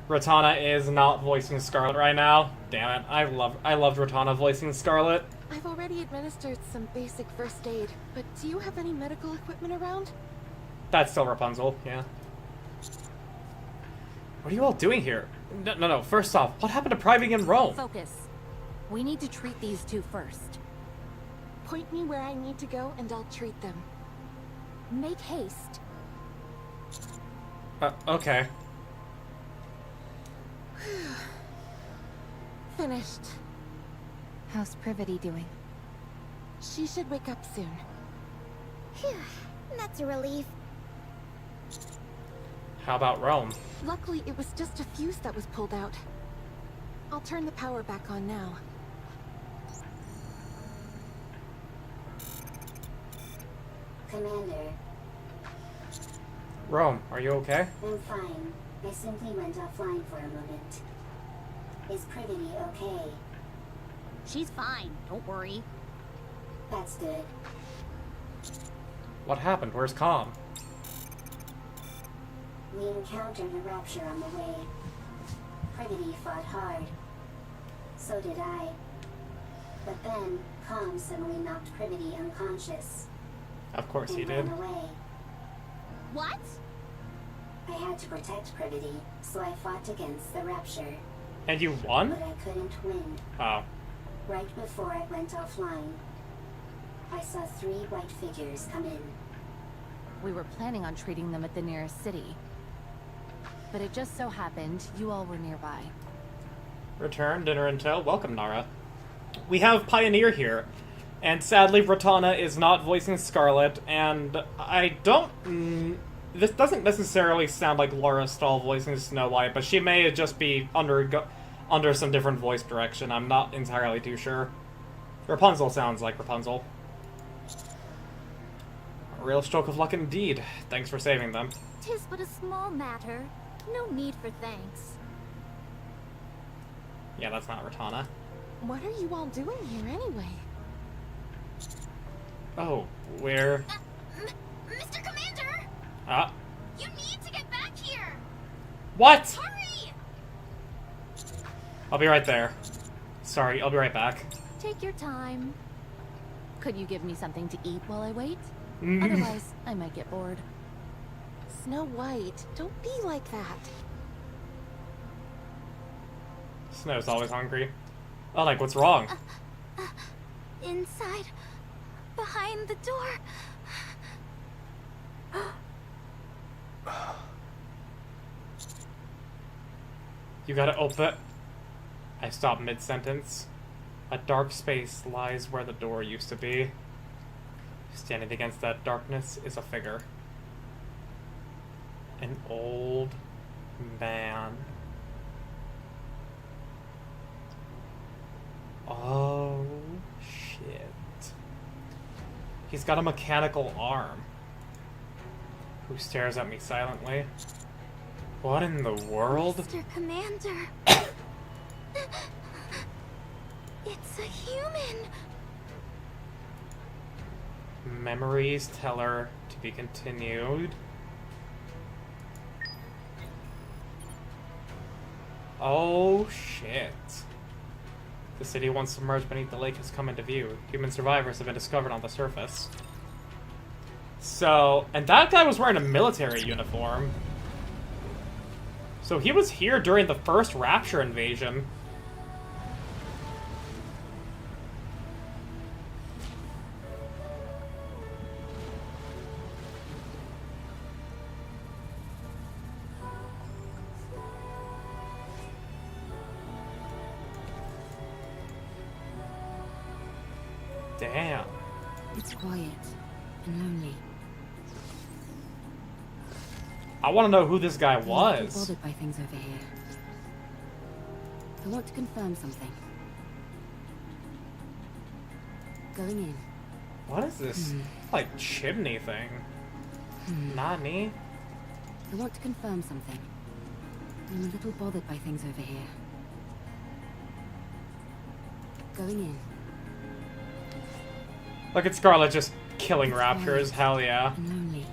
Ratana is not voicing Scarlet right now. Damn it, I loved Ratana voicing Scarlet. I've already administered some basic first aid, but do you have any medical equipment around? That's still Rapunzel, yeah. What are you all doing here? No, first off, what happened to Private in Rome? Focus. We need to treat these 2 first. Point me where I need to go and I'll treat them. Make haste. Okay. Finished. How's Privity doing? She should wake up soon. Phew, that's a relief. How about Rome? Luckily, it was just a fuse that was pulled out. I'll turn the power back on now. Commander. Rome, are you okay? I'm fine. I simply went offline for a moment. Is Privity okay? She's fine, don't worry. That's good. What happened? Where's Calm? We encountered a rapture on the way. Privity fought hard. So did I. But then, Calm suddenly knocked Privity unconscious. Of course he and did. ran away. What? I had to protect Privity, so I fought against the rapture. And you won? But I couldn't win. Oh. Right before I went offline, I saw 3 white figures come in. We were planning on treating them at the nearest city. But it just so happened you all were nearby. Return, dinner and tow. Welcome, Nara. We have Pioneer here. And sadly, Ratana is not voicing Scarlet, and I don't... this doesn't necessarily sound like Laura Stahl voicing Snow White, but she may just be under some different voice direction. I'm not entirely too sure. Rapunzel sounds like Rapunzel. A real stroke of luck indeed. Thanks for saving them. 'Tis but a small matter. No need for thanks. Yeah, that's not Ratana. What are you all doing here anyway? Oh, where? Mr. Commander! Ah. You need to get back here! What? Hurry! I'll be right there. Sorry, I'll be right back. Take your time. Could you give me something to eat while I wait? Mm. Otherwise, I might get bored. Snow White, don't be like that. Snow's always hungry. Oh, like, what's wrong? Inside. Behind the door. You gotta open. I stopped mid-sentence. A dark space lies where the door used to be. Standing against that darkness is a figure. An old man. Oh, shit. He's got a mechanical arm. Who stares at me silently. What in the world? Mr. Commander. It's a human. Memories tell her to be continued. Oh shit. The city once submerged beneath the lake has come into view. Human survivors have been discovered on the surface. So, and that guy was wearing a military uniform. So he was here during the first Rapture invasion. Damn. It's quiet and lonely. I want to know who this guy I'm not was. bothered by things over here. I want to confirm something. Going in. What is this, like, chimney thing? Nani? I want to confirm something. I'm a little bothered by things over here. Going in. Look at Scarlet just killing It's raptors. quiet Hell yeah. and lonely.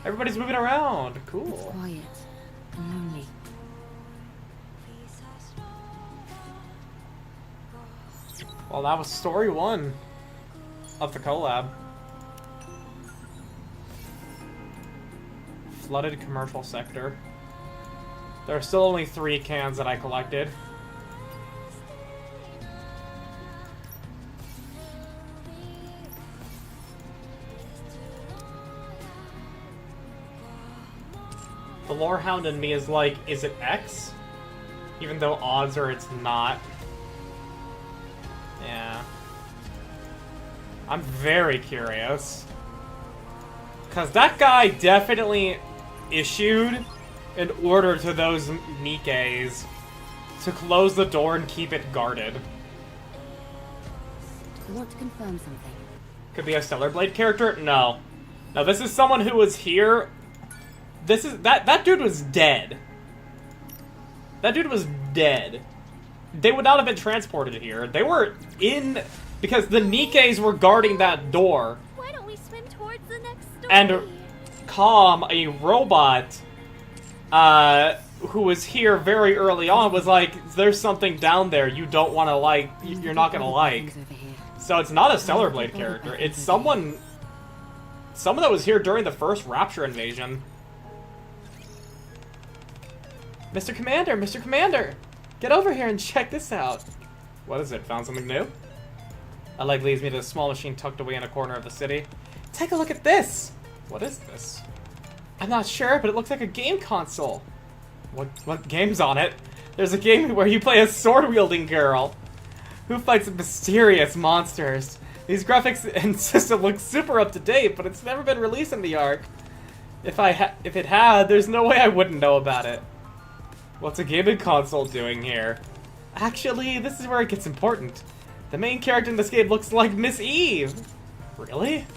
Everybody's moving around. It's Cool. quiet and lonely. Well, that was story 1 of the collab. Flooded commercial sector. There are still only 3 cans that I collected. The lorehound in me is like, is it X? Even though odds are it's not. Yeah. I'm very curious. Because that guy definitely issued an order to those Nikkes to close the door and keep it guarded. I want to confirm something. Could be a Stellar Blade character? No. No, this is someone who was here. This is that dude was dead. That dude was dead. They would not have been transported here. They were in because the Nikkes were guarding that door. Why don't we swim towards the next door? And Calm, a robot, who was here very early on, was like, "There's something down there you don't want to like. You're not gonna like." So it's not a Stellar Blade character. It's someone that was here during the first Rapture invasion. Mr. Commander, Mr. Commander, get over here and check this out. What is it? Found something new? A leg leads me to a small machine tucked away in a corner of the city. Take a look at this. What is this? I'm not sure, but it looks like a game console. What game's on it? There's a game where you play a sword-wielding girl who fights mysterious monsters. These graphics and system look super up to date, but it's never been released in the Ark. If it had, there's no way I wouldn't know about it. What's a gaming console doing here? Actually, this is where it gets important. The main character in this game looks like Miss Eve. Really?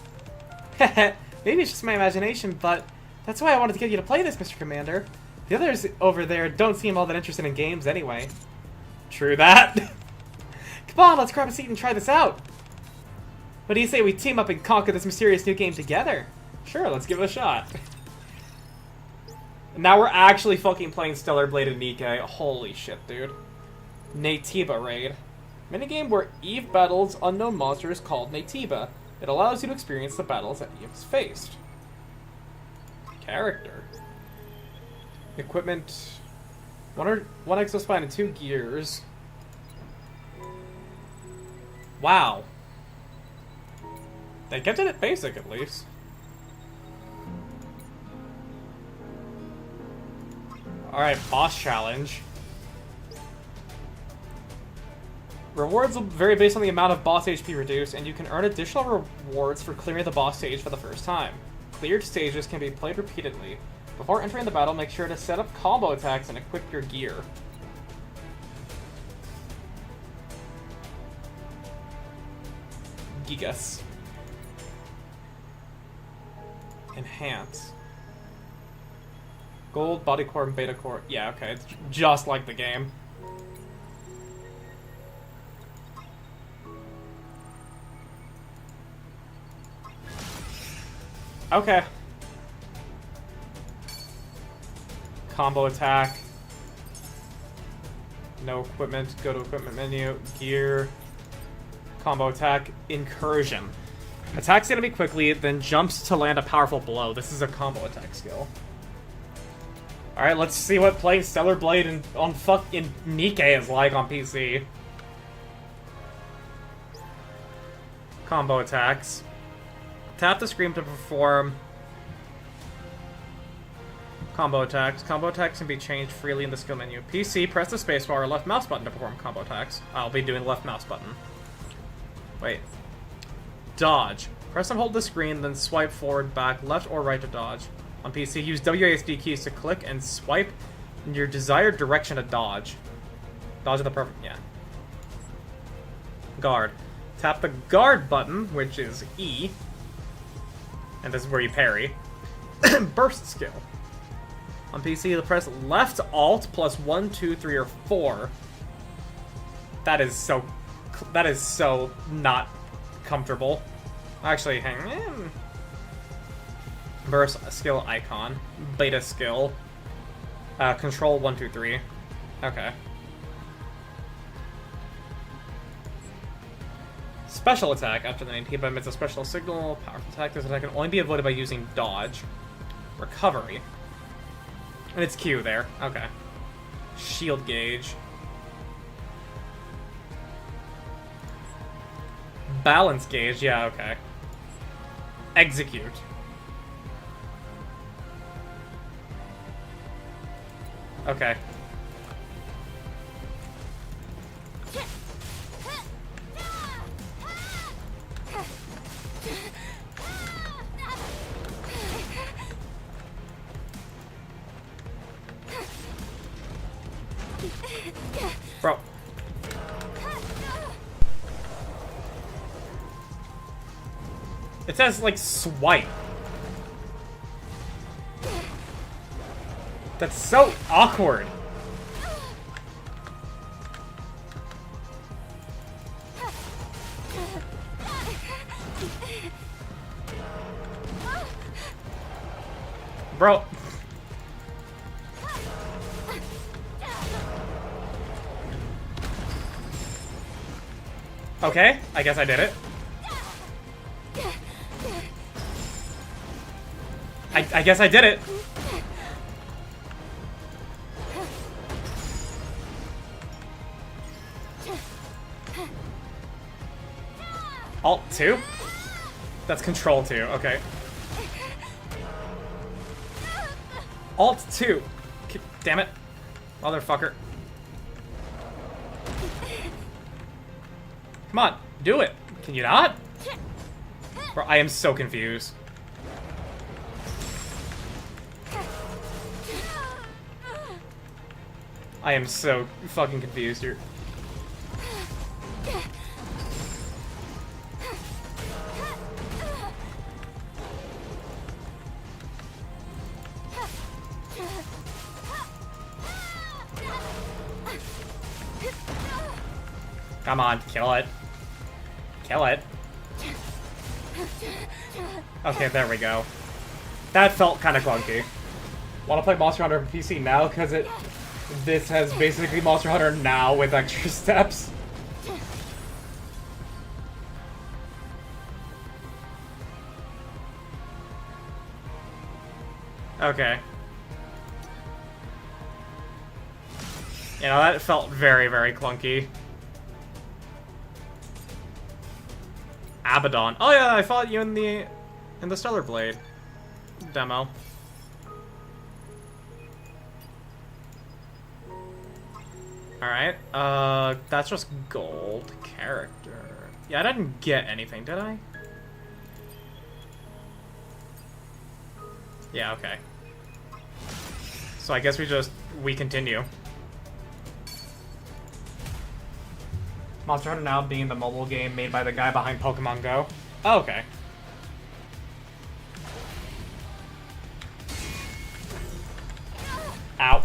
Maybe it's just my imagination, but that's why I wanted to get you to play this, Mr. Commander. The others over there don't seem all that interested in games anyway. True that. Come on, let's grab a seat and try this out. What do you say we team up and conquer this mysterious new game together? Sure, let's give it a shot. Now we're actually fucking playing Stellar Blade and Nikke. Holy shit, dude. Naytiba raid. Minigame where Eve battles unknown monsters called Naytiba. It allows you to experience the battles that Eve has faced. Character. Equipment. One exospine and 2 gears. Wow. They kept it basic at least. Alright, boss challenge. Rewards will vary based on the amount of boss HP reduced, and you can earn additional rewards for clearing the boss stage for the first time. Cleared stages can be played repeatedly. Before entering the battle, make sure to set up combo attacks and equip your gear. Gigas. Enhance. Gold, body core, and beta core. Yeah, okay, it's just like the game. Okay. Combo attack. No equipment. Go to equipment menu. Gear. Combo attack. Incursion. Attacks enemy quickly, then jumps to land a powerful blow. This is a combo attack skill. Alright, let's see what playing Stellar Blade on fucking Nikke is like on PC. Combo attacks. Tap the screen to perform combo attacks. Combo attacks can be changed freely in the skill menu. PC, press the spacebar or left mouse button to perform combo attacks. I'll be doing left mouse button. Wait. Dodge. Press and hold the screen, then swipe forward, back, left, or right to dodge. On PC, use WASD keys to click and swipe in your desired direction to dodge. Dodge is the perfect, yeah. Guard. Tap the guard button, which is E. And this is where you parry. Burst skill. On PC, you'll press left alt plus 1, 2, 3, or 4. That is so not comfortable. Actually, hang on. Burst skill icon. Beta skill. Control 1, 2, 3. Okay. Special attack. After the Naytiba emits a special signal. Powerful attack. This attack can only be avoided by using dodge. Recovery. And it's Q there. Okay. Shield gauge. Balance gauge. Yeah, okay. Execute. Okay. Bro. It says, like, swipe. That's so awkward. Bro. Okay, I guess I did it. I guess I did it. Alt 2? That's Control 2, okay. Alt 2. Damn it. Motherfucker. Come on, do it. Can you not? Bro, I am so confused. I am so fucking confused here. Come on, kill it. Kill it. Okay, there we go. That felt kind of clunky. Want to play Monster Hunter on PC now? Because this has basically Monster Hunter now with extra steps. Okay. You know, that felt very, very clunky. Abaddon. Oh yeah, I fought you in the Stellar Blade demo. Alright, that's just gold character. Yeah, I didn't get anything, did I? Yeah, okay. So I guess we continue. Monster Hunter Now being the mobile game made by the guy behind Pokemon Go. Oh, okay. Ow.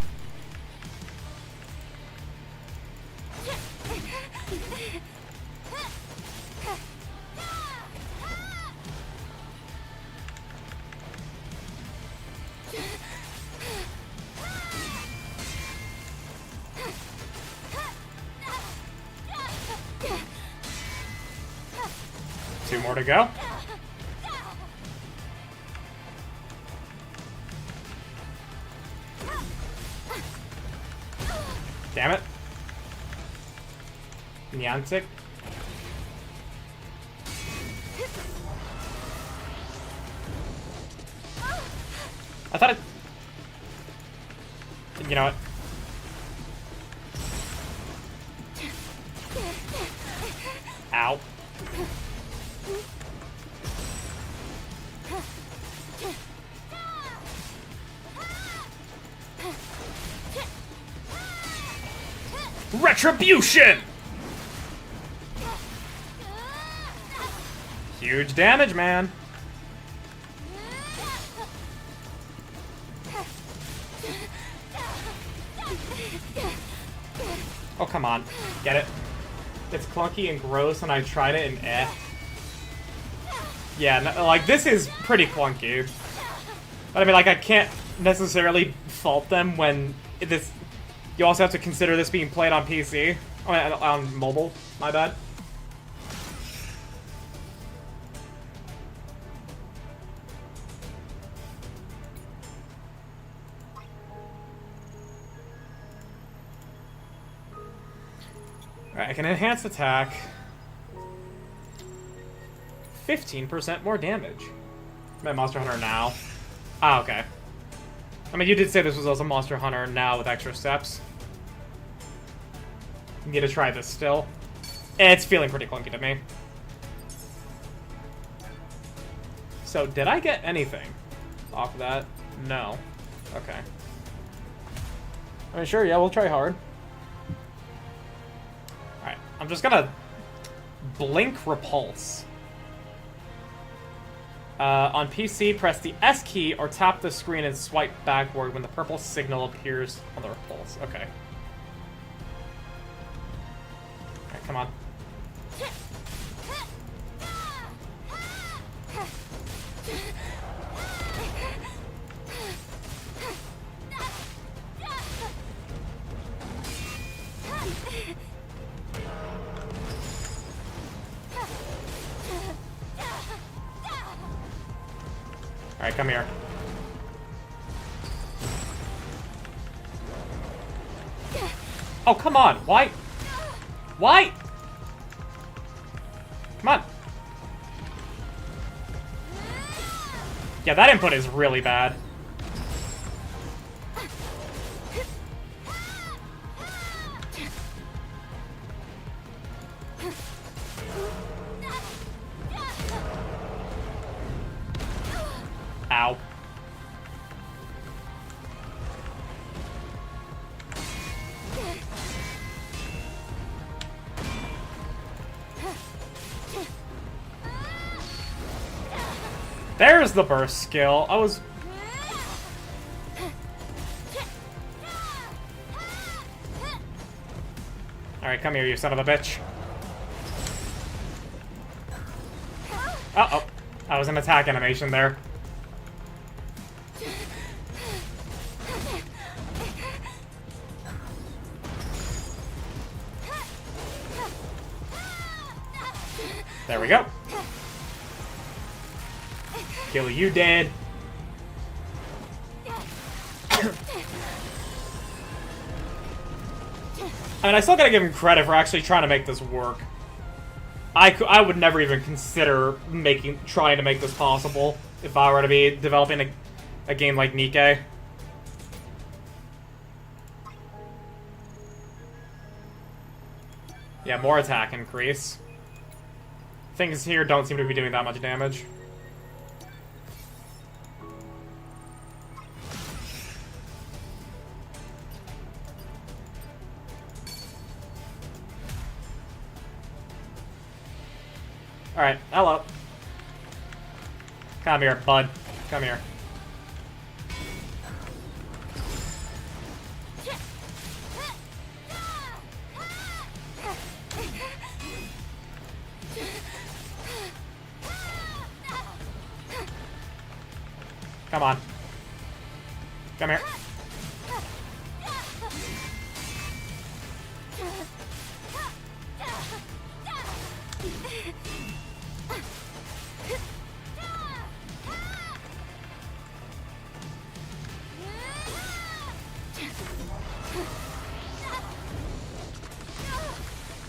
Two more to go. Damn it. Niantic. I thought it... You know what? Ow. Retribution! Huge damage, man. Oh, come on. Get it? It's clunky and gross, and I tried it and eh. Yeah, no, like, this is pretty clunky. But I mean, like, I can't necessarily fault them when this... You also have to consider this being played on PC. Oh, on mobile. My bad. Alright, I can enhance attack. 15% more damage. My Monster Hunter Now. Ah, okay. I mean, you did say this was also Monster Hunter Now with extra steps. I'm gonna try this still. It's feeling pretty clunky to me. So, did I get anything off of that? No. Okay. I mean, sure, yeah, we'll try hard. I'm just gonna blink repulse. On PC, press the S key or tap the screen and swipe backward when the purple signal appears on the repulse. Okay. Alright, come on. Alright, come here. Oh, come on. Why? Why? Come on. Yeah, that input is really bad. Ow. There's the burst skill. I was... Alright, come here, you son of a bitch. Uh-oh. I was an attack animation there. There we go. Kill you dead. I mean, I still gotta give him credit for actually trying to make this work. I would never even consider trying to make this possible if I were to be developing a game like Nikke. Yeah, more attack increase. Things here don't seem to be doing that much damage. Alright, hello. Come here, bud. Come here. Come on. Come here.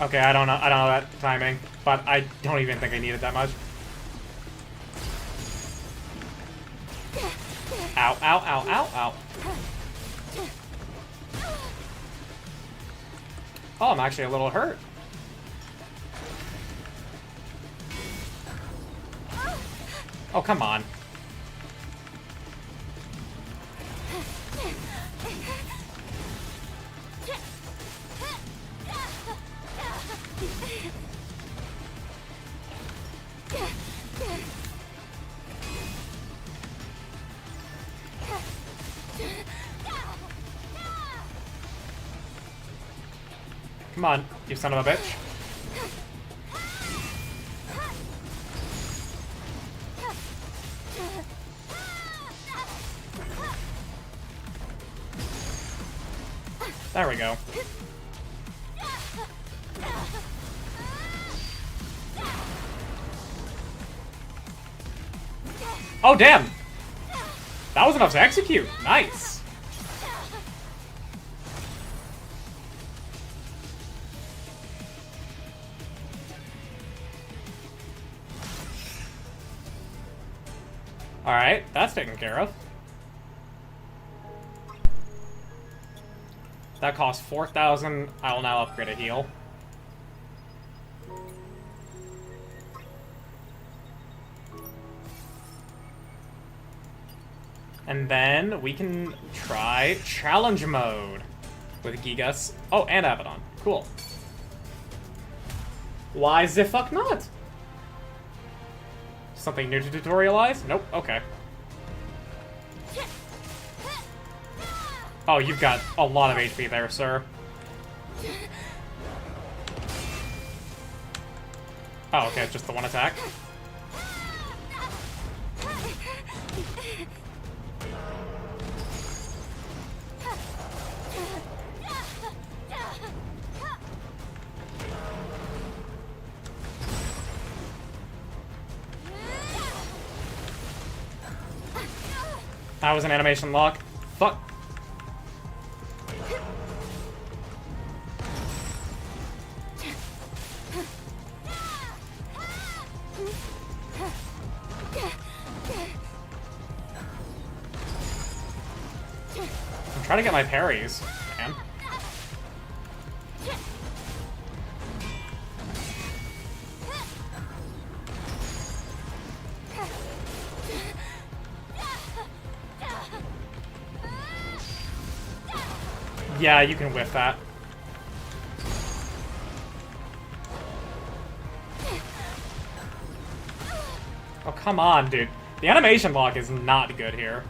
Okay, I don't know that timing, but I don't even think I need it that much. Ow, ow, ow, ow, ow. Oh, I'm actually a little hurt. Oh, come on. Come on, you son of a bitch. There we go. Oh, damn! That was enough to execute. Nice. Alright, that's taken care of. That costs 4,000. I will now upgrade a heal. And then we can try challenge mode with Gigas. Oh, and Abaddon. Cool. Why the fuck not? Something new to tutorialize? Nope, okay. Oh, you've got a lot of HP there, sir. Oh, okay, just the one attack. That was an animation lock. Fuck. I'm trying to get my parries, man. Yeah, you can whiff that. Oh, come on, dude. The animation lock is not good here.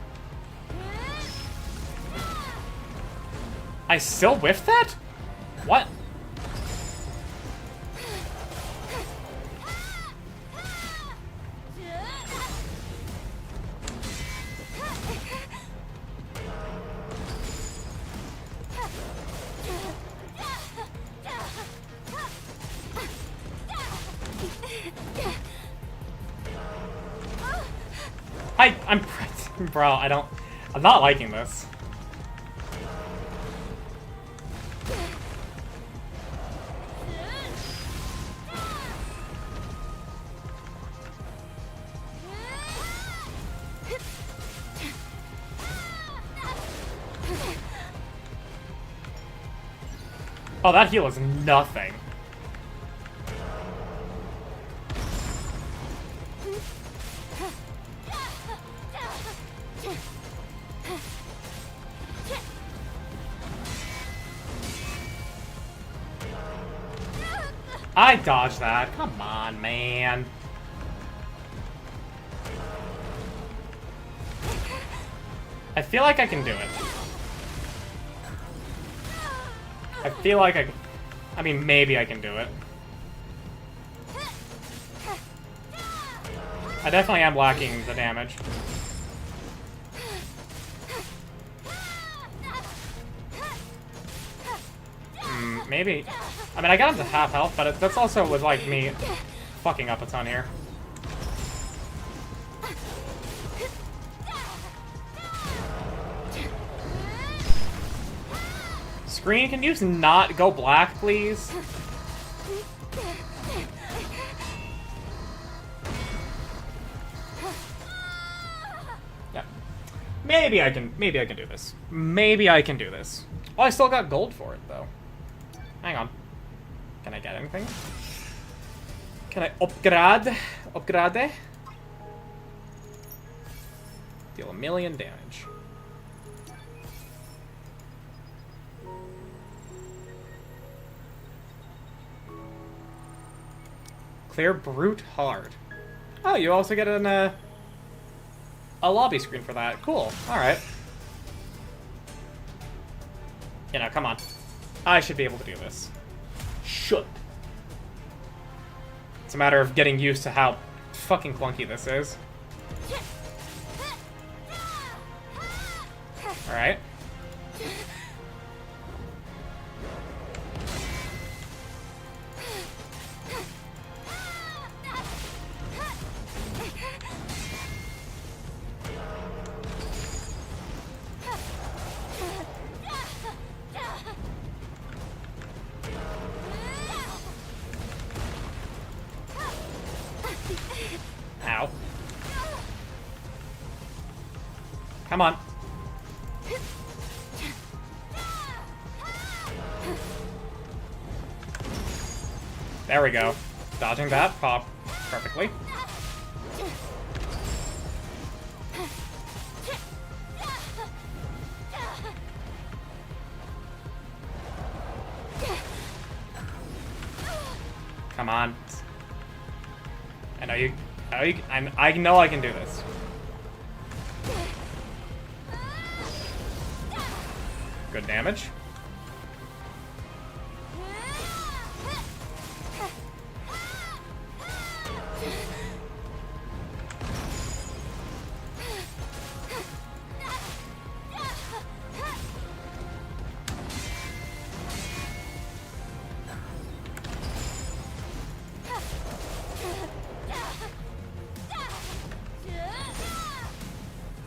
I still whiffed that? What? I'm bro, I'm not liking this. Oh, that heal is nothing. I dodged that. Come on, man. I feel like I can do it. I feel like I mean, maybe I can do it. I definitely am lacking the damage. Maybe. I mean, I got him to half health, but that's also with, like, me fucking up a ton here. Screen, can you not go black, please? Yeah. Maybe I can do this. Maybe I can do this. Oh, I still got gold for it, though. Hang on. Can I get anything? Can I upgrade? Upgrade? Deal 1,000,000 damage. Clear brute hard. Oh, you also get a lobby screen for that. Cool. Alright. You know, come on. I should be able to do this. Should. It's a matter of getting used to how fucking clunky this is. Alright. Ow. Come on. There we go. Dodging that pop perfectly. Come on. I know you. I know I can do this. Good damage.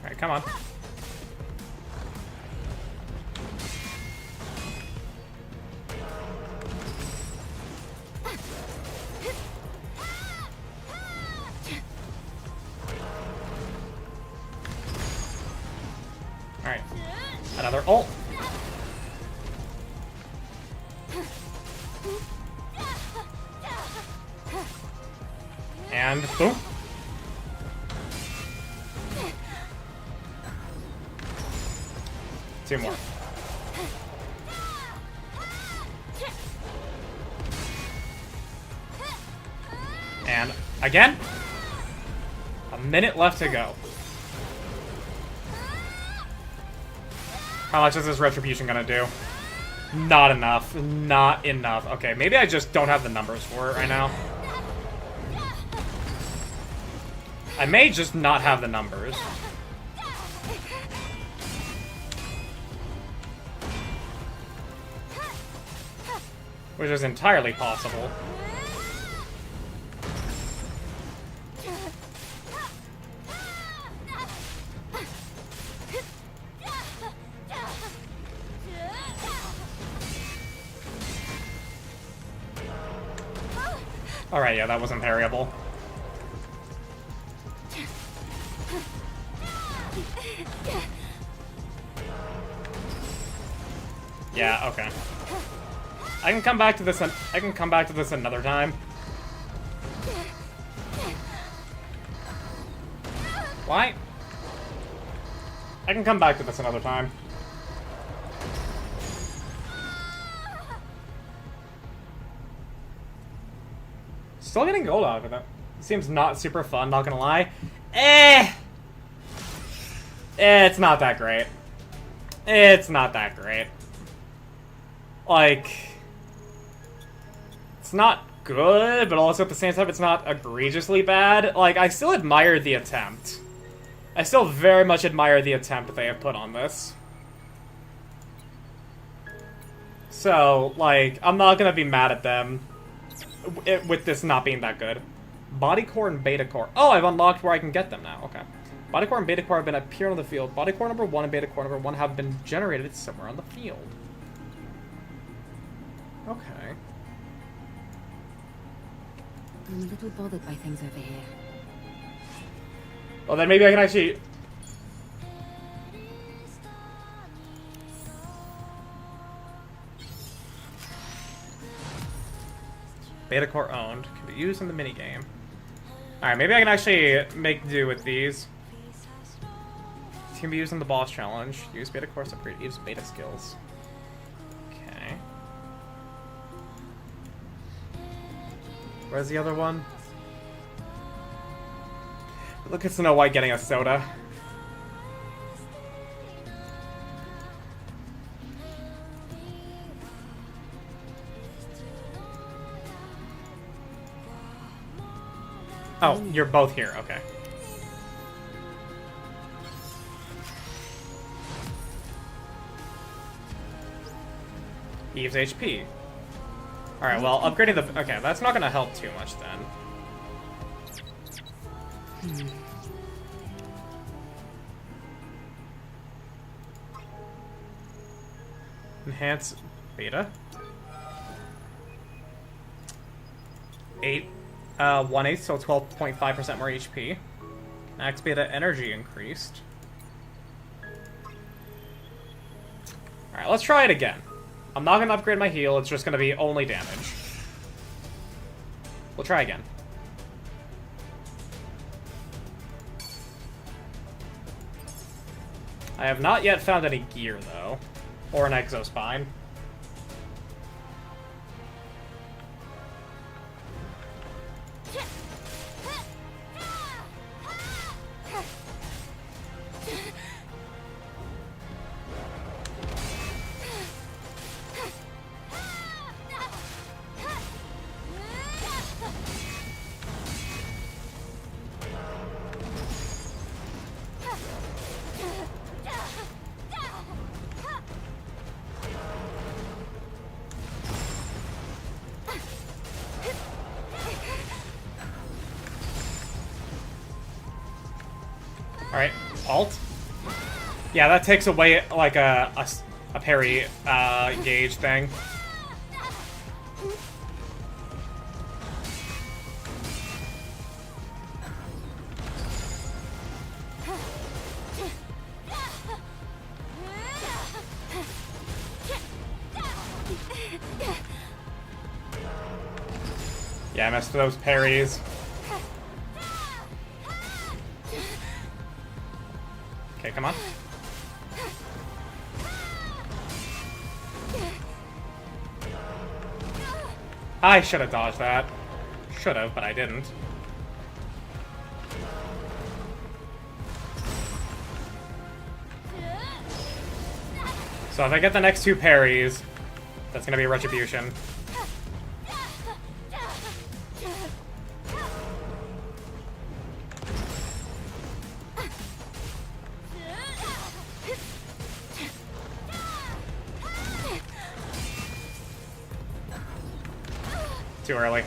Alright, come on. Alright. Another ult. And boom. Two more. And again. A minute left to go. How much is this retribution gonna do? Not enough. Not enough. Okay, maybe I just don't have the numbers for it right now. I may just not have the numbers. Which is entirely possible. Alright, yeah, that wasn't variable. Yeah, okay. I can come back to this. I can come back to this another time. Why? I can come back to this another time. Still getting gold out of it. Seems not super fun, not gonna lie. It's not that great. It's not that great. Like, it's not good, but also at the same time, it's not egregiously bad. Like, I still admire the attempt. I still very much admire the attempt they have put on this. So, like, I'm not gonna be mad at them with this not being that good. Body core and beta core. Oh, I've unlocked where I can get them now. Okay. Body core and beta core have been appeared on the field. Body core number 1 and beta core number 1 have been generated somewhere on the field. Okay. I'm a little bothered by things over here. Well, then maybe I can actually... Beta core owned. Can be used in the minigame. Alright, maybe I can actually make do with these. These can be used in the boss challenge. Use beta core to upgrade each beta skills. Okay. Where's the other one? Look at Snow White getting a soda. Oh, you're both here, okay. Eve's HP. Alright, well, upgrading the... Okay, that's not gonna help too much then. Enhance beta. 1/8, so 12.5% more HP. Max beta energy increased. Alright, let's try it again. I'm not gonna upgrade my heal, it's just gonna be only damage. We'll try again. I have not yet found any gear, though. Or an exospine. Alright, alt. Yeah, that takes away like a parry gauge thing. Yeah, I missed those parries. Okay, come on. I should have dodged that. Should have, but I didn't. So if I get the next two parries, that's gonna be a retribution. Too early.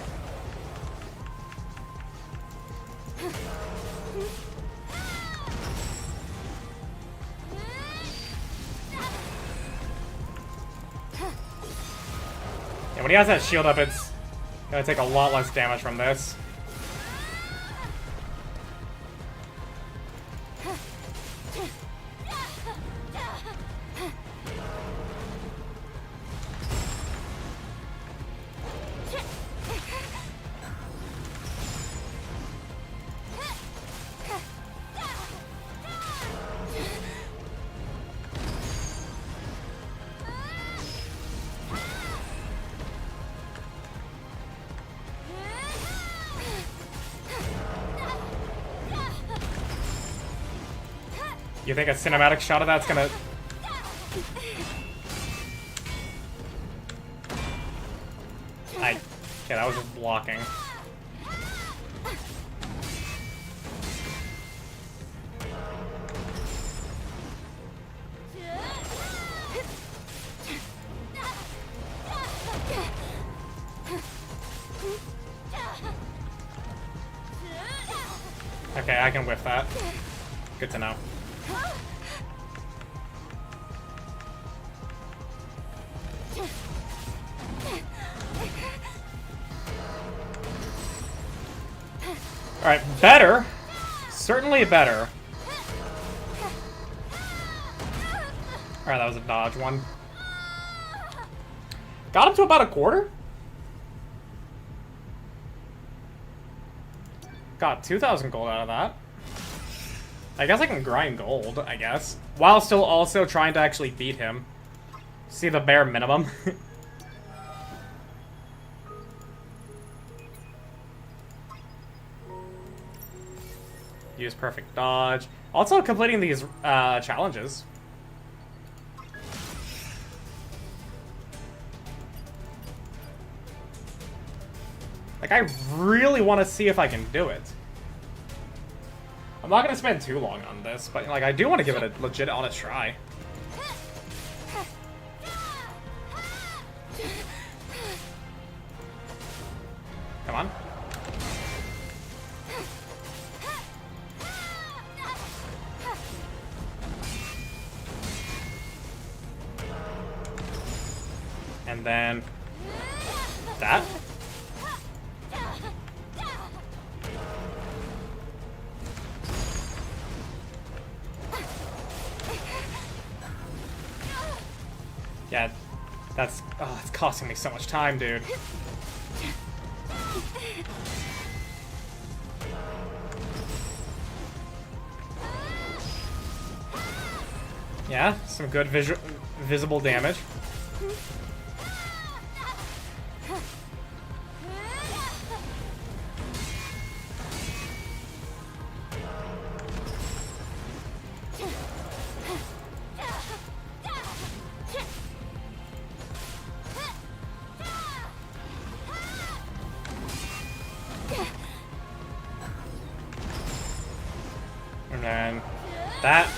Yeah, when he has that shield up, it's gonna take a lot less damage from this. You think a cinematic shot of that's gonna... Okay, that was just blocking. Okay, I can whiff that. Good to know. Alright, better. Certainly better. Alright, that was a dodge one. Got him to about a quarter? Got 2,000 gold out of that. I guess I can grind gold, I guess. While still also trying to actually beat him. See the bare minimum. Use perfect dodge. Also completing these challenges. Like, I really want to see if I can do it. I'm not going to spend too long on this, but like, I do want to give it a legit honest try. Come on. And then that. Yeah, that's, oh, it's costing me so much time, dude. Yeah, some good visible damage. And then that.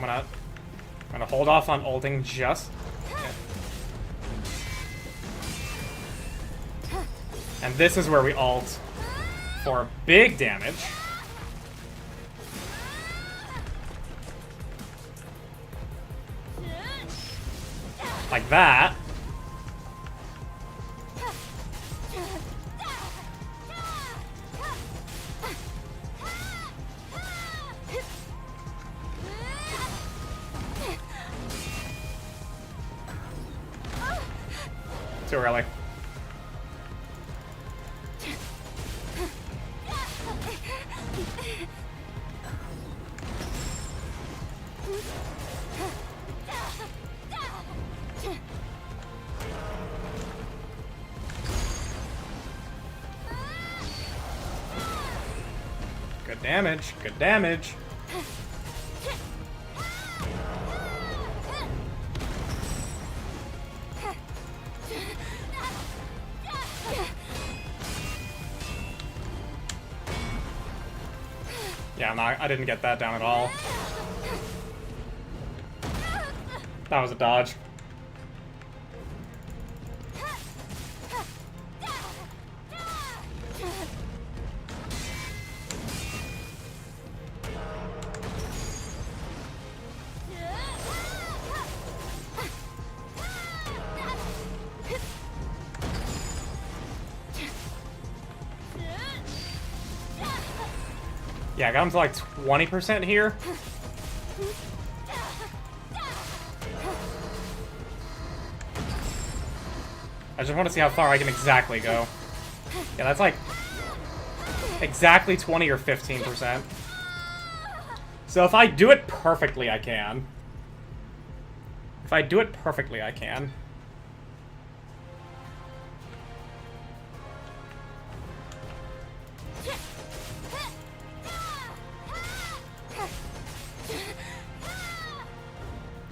I'm gonna hold off on ulting just... And this is where we ult for big damage. Like that. Too early. Good damage, good damage. Yeah, no, I didn't get that down at all. That was a dodge. Yeah, I got him to like 20% here. I just want to see how far I can exactly go. Yeah, that's like exactly 20 or 15%. So if I do it perfectly, I can. If I do it perfectly, I can.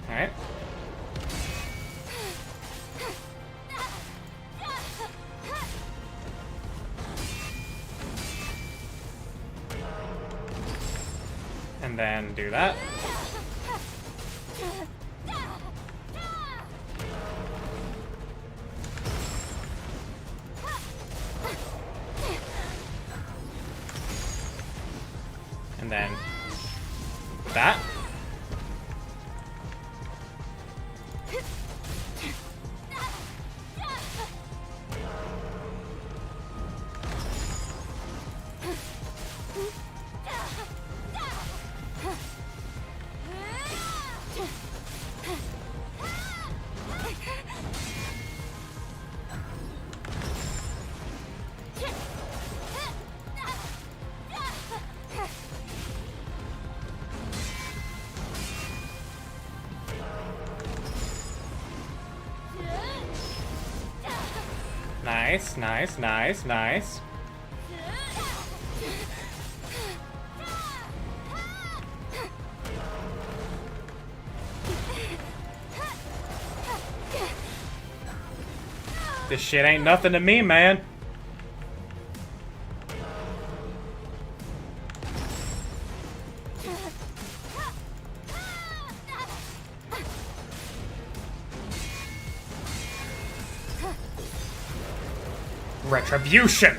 Alright. And then do that. And then that. Nice, nice, nice, nice. This shit ain't nothing to me, man. Retribution!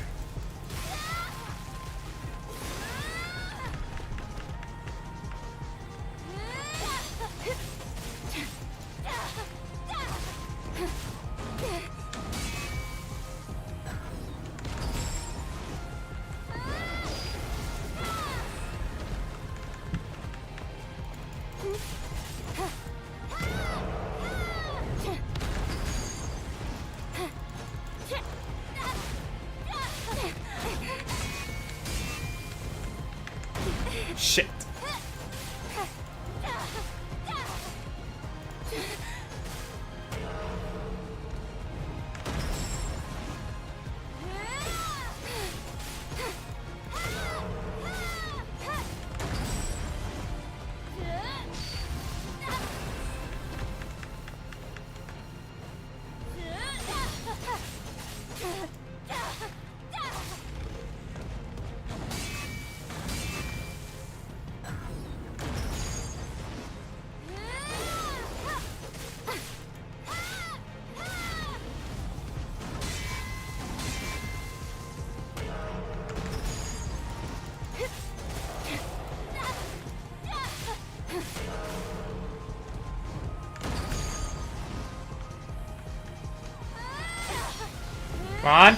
Come on.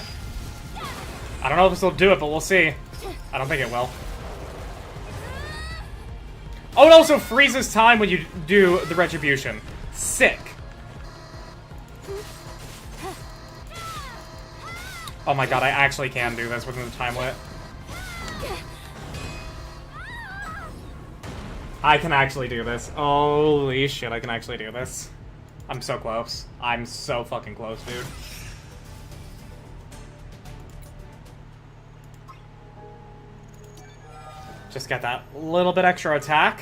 I don't know if this will do it, but we'll see. I don't think it will. Oh, it also freezes time when you do the retribution. Sick. Oh my god, I actually can do this within the time limit. I can actually do this. Holy shit, I can actually do this. I'm so close. I'm so fucking close, dude. Just got that little bit extra attack.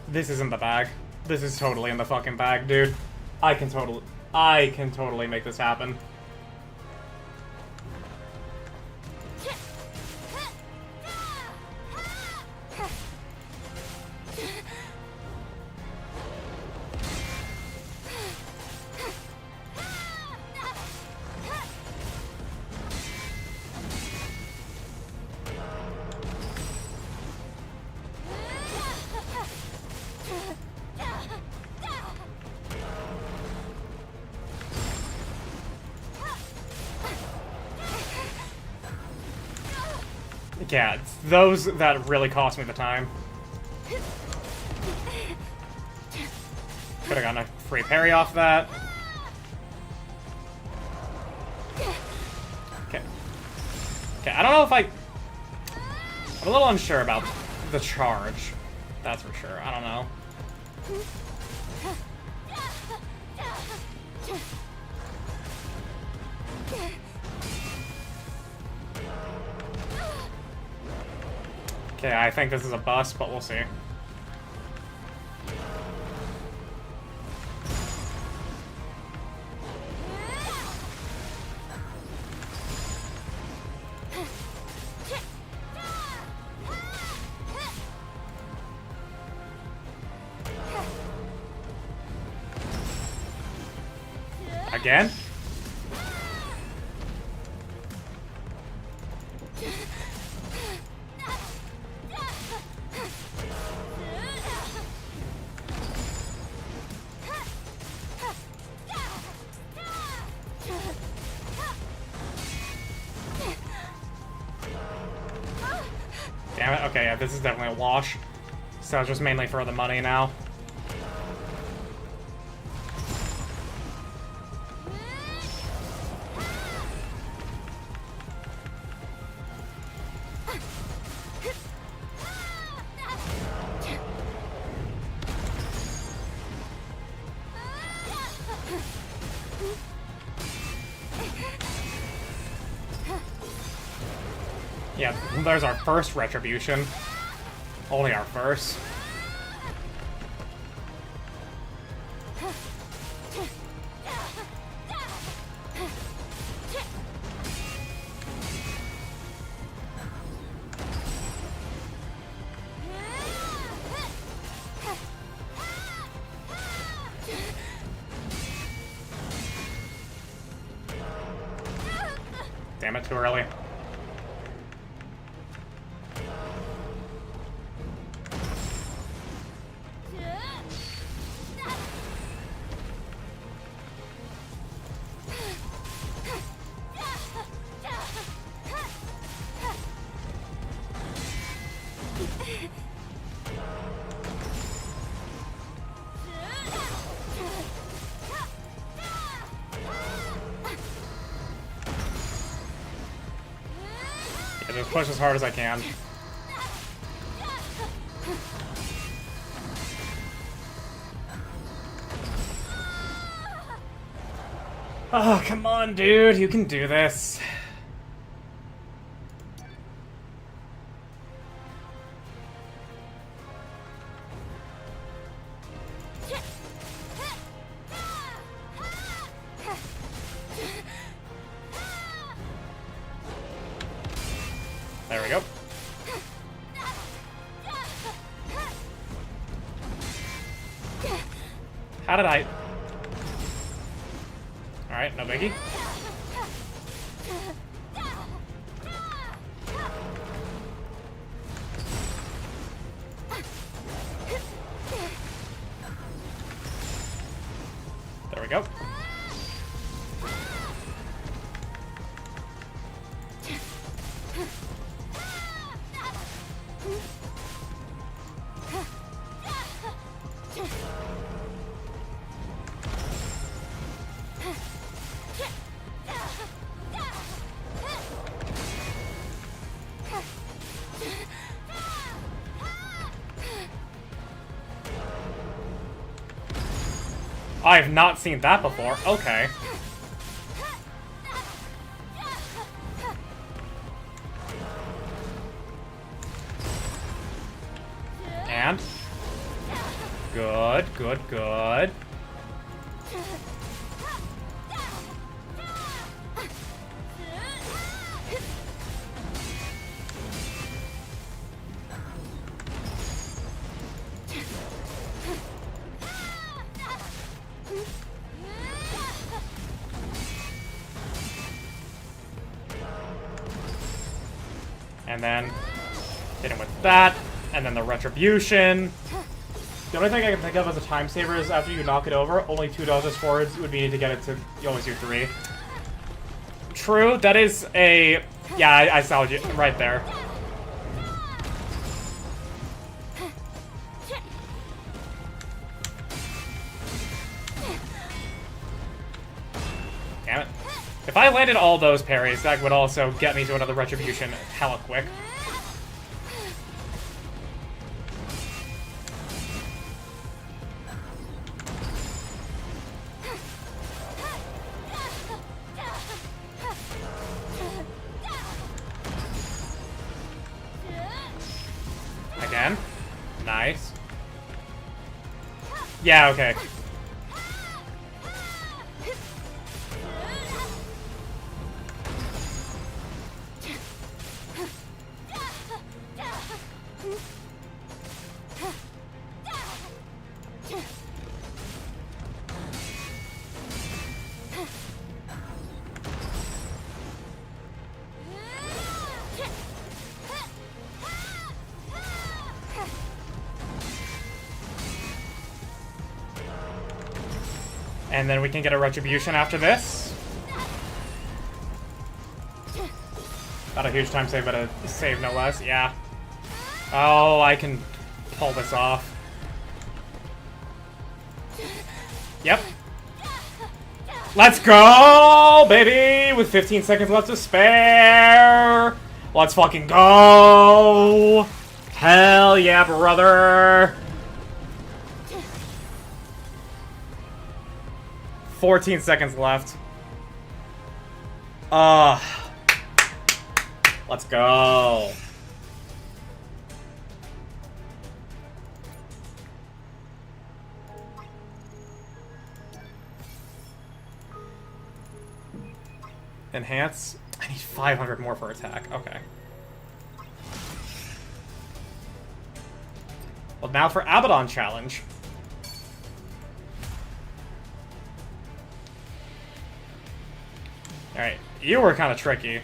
This isn't the bag. This is totally in the fucking bag, dude. I can totally make this happen. Yeah, it's those that really cost me the time. Could've gotten a free parry off that. Okay. Okay, I don't know if I'm a little unsure about the charge. That's for sure. I don't know. Okay, I think this is a bust, but we'll see. Again? Damn it. Okay, yeah, this is definitely a wash. So it's just mainly for the money now. Yeah, there's our first retribution. Only our first. Damn it, too early. Just push as hard as I can. Oh, come on, dude. You can do this. There we go. How did I... Alright, no biggie. There we we go. I have not seen that before. Okay. And good, good, good. And then hit him with that, and then the retribution. The only thing I can think of as a time saver is after you knock it over, only 2 dodges forwards would be needed to get it to, you always do 3. True, that is a, yeah, I saw you right there. Damn it. If I landed all those parries, that would also get me to another retribution hella quick. Again. Nice. Yeah, okay. And then we can get a retribution after this. Not a huge time save, but a save no less. Yeah. Oh, I can pull this off. Yep. Let's go, baby! With 15 seconds left to spare. Let's fucking go! Hell yeah, brother! 14 seconds left. Let's go. Enhance. I need 500 more for attack. Okay. Well, now for Abaddon challenge. Alright, you were kind of tricky.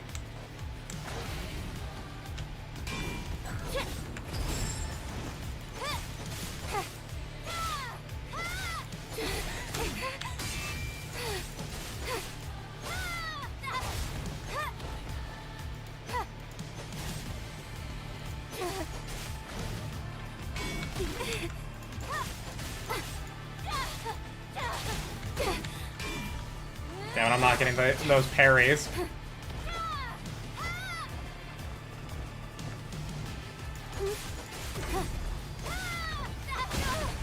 Damn it, I'm not getting those parries.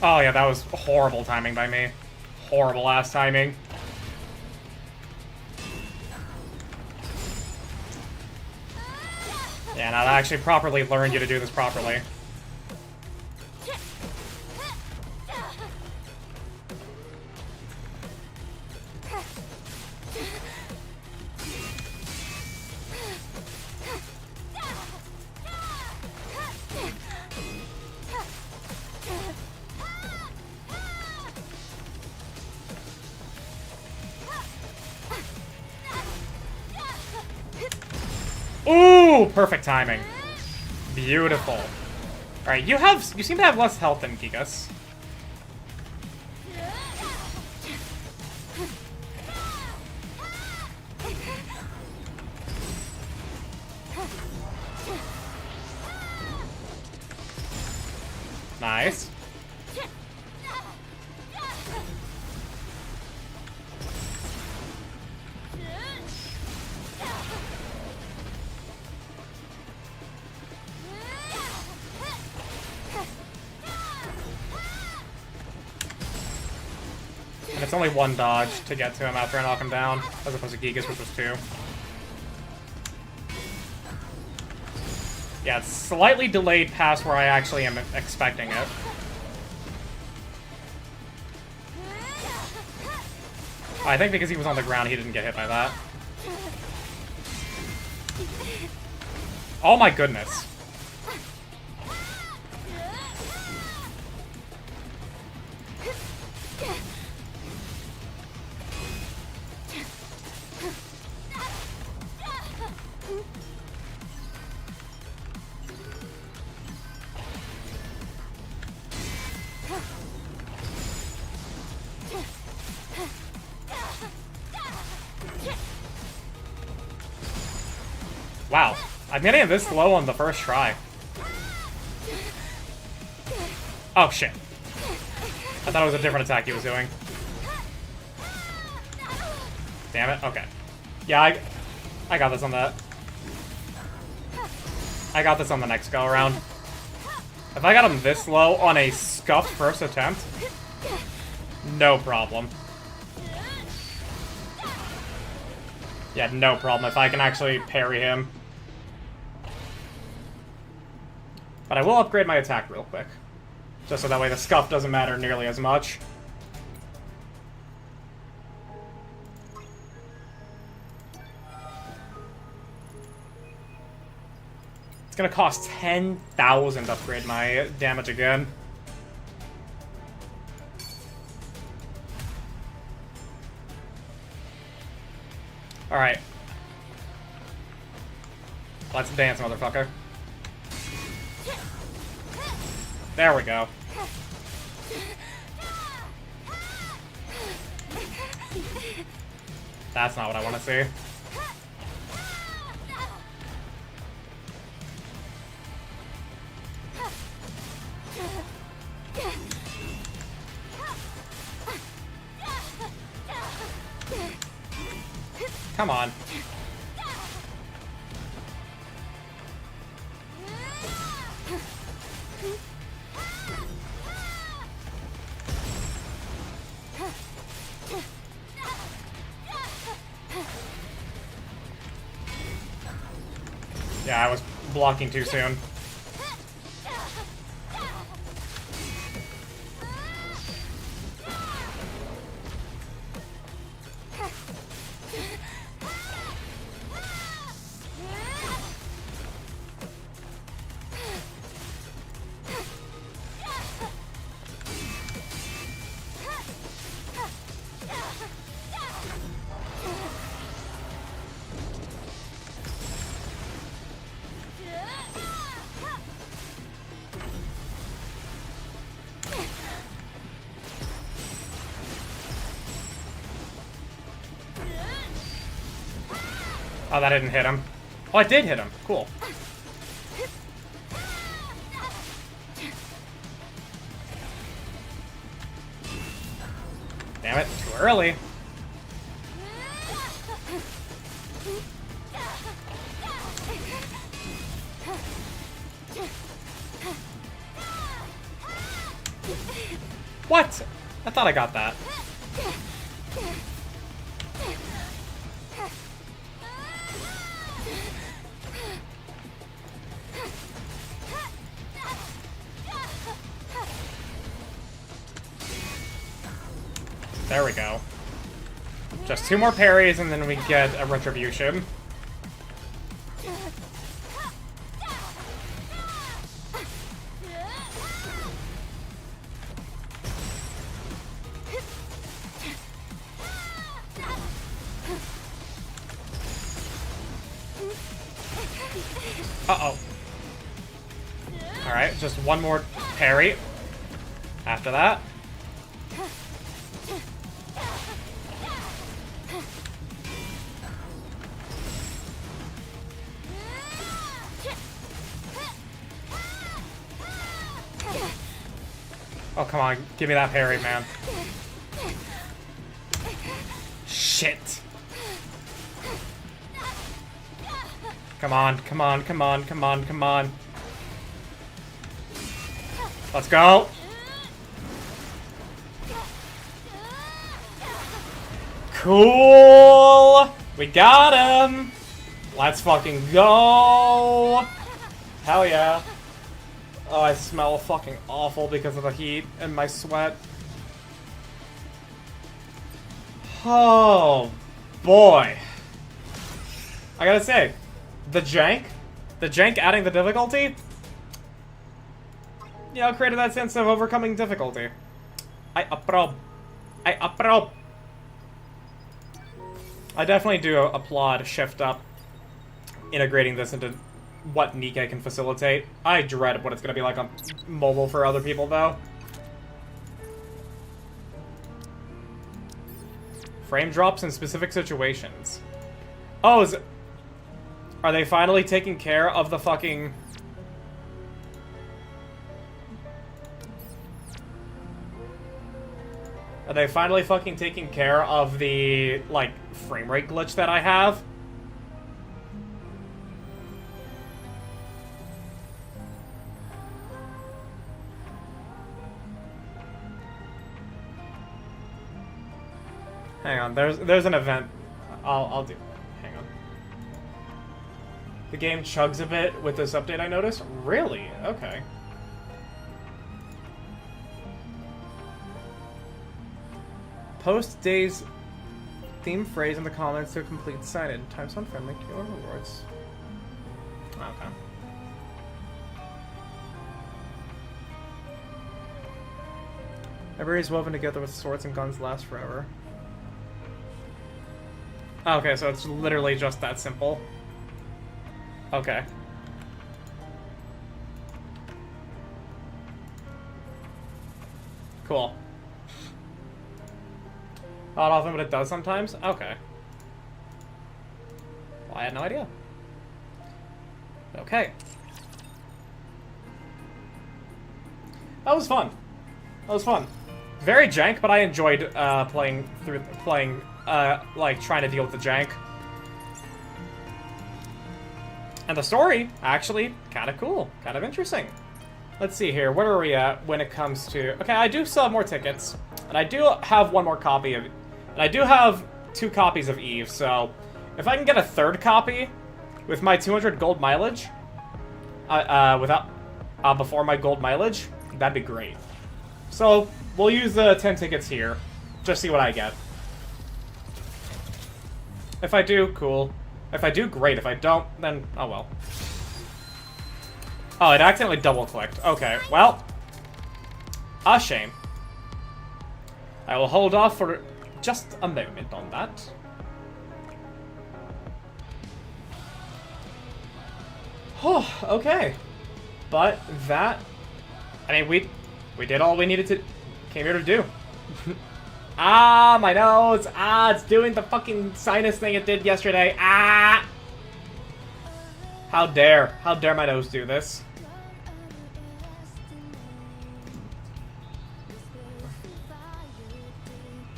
Oh yeah, that was horrible timing by me. Horrible ass timing. Yeah, now that actually properly learned you to do this properly. Ooh, perfect timing. Beautiful. Alright, you seem to have less health than Gigas. Nice. And it's only one dodge to get to him after I knock him down, as opposed to Gigas, which was 2. Yeah, it's slightly delayed past where I actually am expecting it. I think because he was on the ground, he didn't get hit by that. Oh my goodness. Wow, I'm getting this low on the first try. Oh shit. I thought it was a different attack he was doing. Damn it, okay. Yeah, I got this on that. I got this on the next go around. If I got him this low on a scuffed first attempt, no problem. Yeah, no problem if I can actually parry him. But I will upgrade my attack real quick. Just so that way the scuff doesn't matter nearly as much. It's gonna cost 10,000 to upgrade my damage again. Alright. Let's dance, motherfucker. There we go. That's not what I want to see. Come on. Yeah, I was blocking too soon. Oh, that didn't hit him. Oh, it did hit him. Cool. Damn it, too early. What? I thought I got that. There we go. Just 2 more parries and then we get a retribution. Uh-oh. Alright, just 1 more parry. After that. Oh, come on. Give me that parry, man. Shit. Come on, come on, come on, come on, come on. Let's go. Cool. We got him. Let's fucking go. Hell yeah. Oh, I smell fucking awful because of the heat and my sweat. Oh, boy. I gotta say, the jank adding the difficulty, you know, created that sense of overcoming difficulty. I approve. I approve. I definitely do applaud Shift Up integrating this into what Nikke can facilitate. I dread what it's gonna be like on mobile for other people, though. Frame drops in specific situations. Oh, are they finally taking care of the fucking... Are they finally fucking taking care of the, like, frame rate glitch that I have? Hang on, there's an event. I'll do. Hang on. The game chugs a bit with this update, I noticed. Really? Okay. Post day's theme phrase in the comments to complete signed. Times on friendly killer rewards. Okay. Everybody's woven together with swords and guns last forever. Okay, so it's literally just that simple. Okay. Cool. Not often, but it does sometimes? Okay. Well, I had no idea. Okay. That was fun. That was fun. Very jank, but I enjoyed playing, like, trying to deal with the jank. And the story, actually, kind of cool. Kind of interesting. Let's see here. Where are we at when it comes to... Okay, I do still have more tickets. And I do have one more copy of... And I do have 2 copies of Eve, so... If I can get a 3rd copy with my 200 gold mileage... before my gold mileage, that'd be great. So, we'll use the 10 tickets here. Just see what I get. If I do, cool. If I do, great. If I don't, then... Oh, well. Oh, it accidentally double-clicked. Okay, well. A shame. I will hold off for just a moment on that. Oh, okay. But that... I mean, we did all we needed to... Came here to do. Ah, my nose. Ah, it's doing the fucking sinus thing it did yesterday. Ah! How dare my nose do this?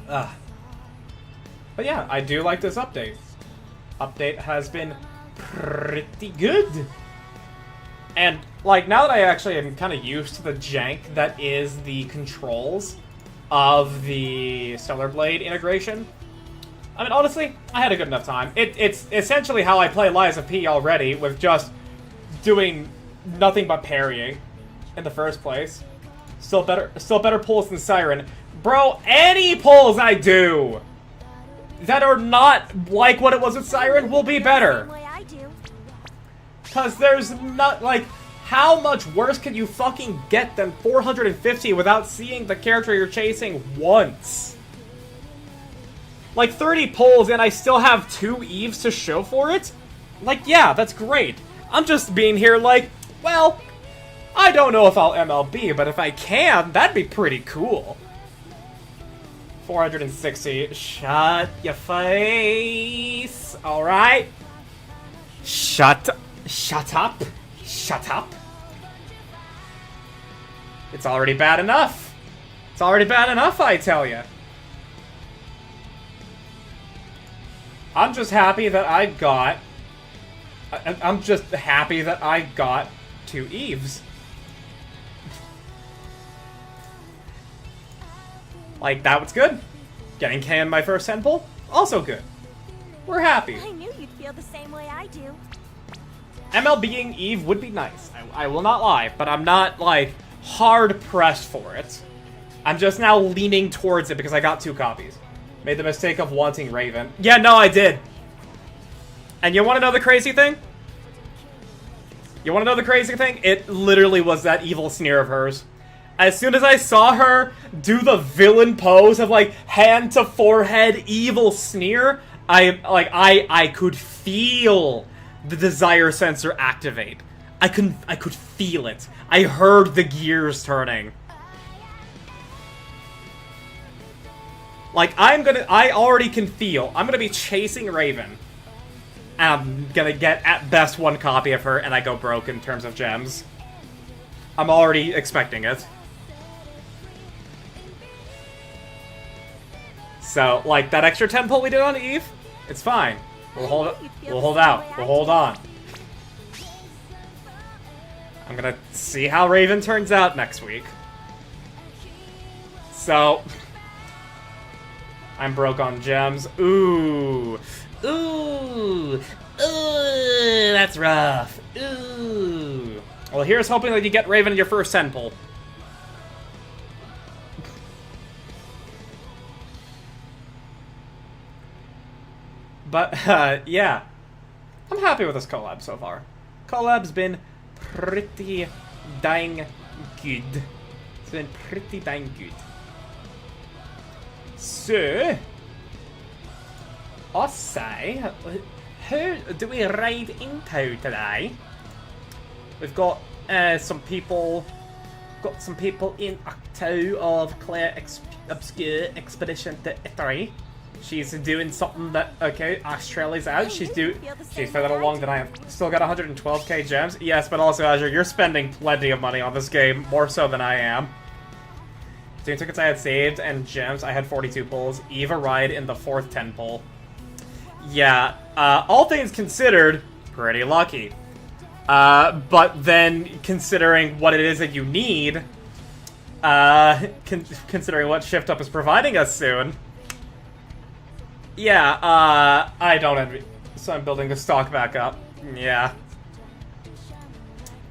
But yeah, I do like this update. Update has been pretty good. And, like, now that I actually am kind of used to the jank that is the controls of the Stellar Blade integration, I mean, honestly, I had a good enough time. It's essentially how I play Liza P already, with just doing nothing but parrying in the first place. Still better pulls than Siren. Bro, any pulls I do that are not like what it was with Siren will be better. Because there's not, like, how much worse can you fucking get than 450 without seeing the character you're chasing once? Like, 30 pulls and I still have 2 Eves to show for it? Like, yeah, that's great. I'm just being here like, well, I don't know if I'll MLB, but if I can, that'd be pretty cool. 460. Shut your face. Alright? Shut up. Shut up. It's already bad enough. It's already bad enough, I tell you. I'm just happy that I got... I'm just happy that I got 2 Eves. Like, that was good. Getting K in my first temple, also good. We're happy. I knew you'd feel the same way I do. MLBing Eve would be nice. I will not lie, but I'm not, like, hard-pressed for it. I'm just now leaning towards it because I got 2 copies. Made the mistake of wanting Raven. Yeah, no, I did. And you want to know the crazy thing? You want to know the crazy thing? It literally was that evil sneer of hers. As soon as I saw her do the villain pose of, like, hand to forehead evil sneer, I could feel the desire sensor activate. I could feel it. I heard the gears turning. Like, I already can feel, I'm gonna be chasing Raven. And I'm gonna get, at best, 1 copy of her, and I go broke in terms of gems. I'm already expecting it. So, like, that extra 10 pull we did on Eve, it's fine. We'll hold out. We'll hold on. I'm gonna see how Raven turns out next week. So, I'm broke on gems. Ooh. Ooh. Ooh. That's rough. Ooh. Well, here's hoping that you get Raven in your first 10 pull. But, yeah. I'm happy with this collab so far. Collab's been pretty dang good. It's been pretty dang good. So, I say, who do we ride into today? We've got some people. Got some people in Act 2 of Claire Obscure Expedition to Italy. She's doing something that, okay, Australia's out. She's further along than I am. Still got 112k gems. Yes, but also, Azure, you're spending plenty of money on this game, more so than I am. Doing tickets I had saved and gems, I had 42 pulls. Eva ride in the 4th 10 pull. Yeah, all things considered, pretty lucky. But then, considering what it is that you need, considering what Shift Up is providing us soon, yeah, I don't envy. So I'm building the stock back up. Yeah.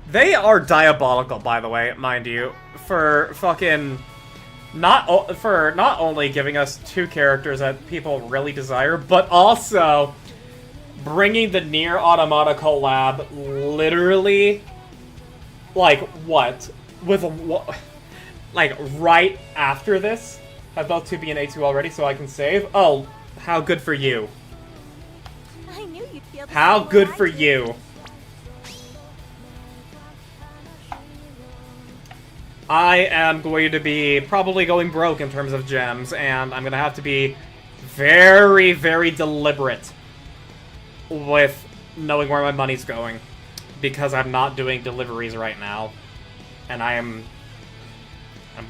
They are diabolical, by the way, mind you, for fucking not only giving us 2 characters that people really desire, but also bringing the Nier Automata collab literally, like, what? With like, right after this? I've built 2B and A2 already, so I can save. Oh, how good for you. I knew you'd feel the How same good way I for do. you. I am going to be probably going broke in terms of gems, and I'm going to have to be very, very deliberate with knowing where my money's going, because I'm not doing deliveries right now, and I'm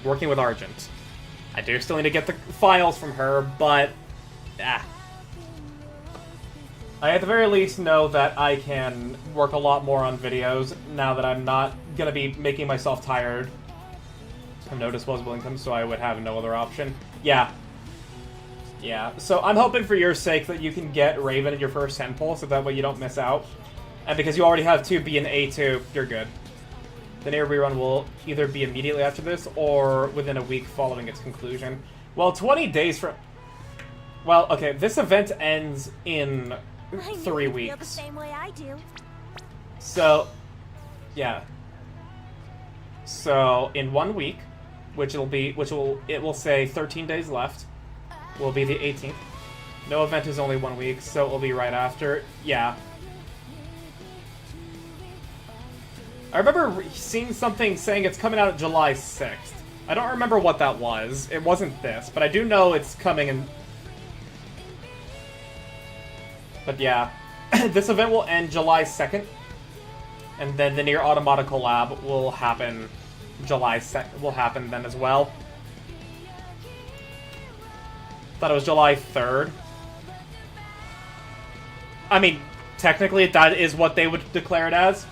working with Argent. I do still need to get the files from her, but I at the very least know that I can work a lot more on videos now that I'm not gonna be making myself tired. I have no disposable income, so I would have no other option. Yeah. Yeah, so I'm hoping for your sake that you can get Raven in your first 10 pull, so that way you don't miss out. And because you already have 2B and A2, you're good. The Nier rerun will either be immediately after this, or within a week following its conclusion. Well, 20 days from... Well, okay, this event ends in 3 weeks. Feel the same way I do. So, yeah. So, in 1 week, it will say 13 days left, will be the 18th. No event is only 1 week, so it will be right after. Yeah. I remember seeing something saying it's coming out July 6th. I don't remember what that was. It wasn't this, but I do know it's coming in... But yeah. This event will end July 2nd. And then the Nier Automata collab will happen July 2nd. Will happen then as well. Thought it was July 3rd. I mean, technically that is what they would declare it as.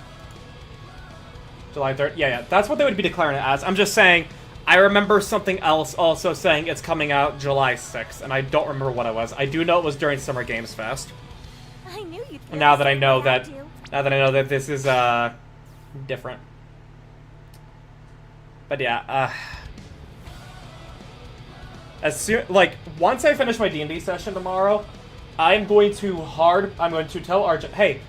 July 3rd. Yeah, that's what they would be declaring it as. I'm just saying, I remember something else also saying it's coming out July 6th, and I don't remember what it was. I do know it was during Summer Games Fest. I knew you'd feel Now the that I same know way that, do. now that I know that this is different. But yeah, as soon, like, once I finish my D&D session tomorrow, I'm going to tell Argent, hey,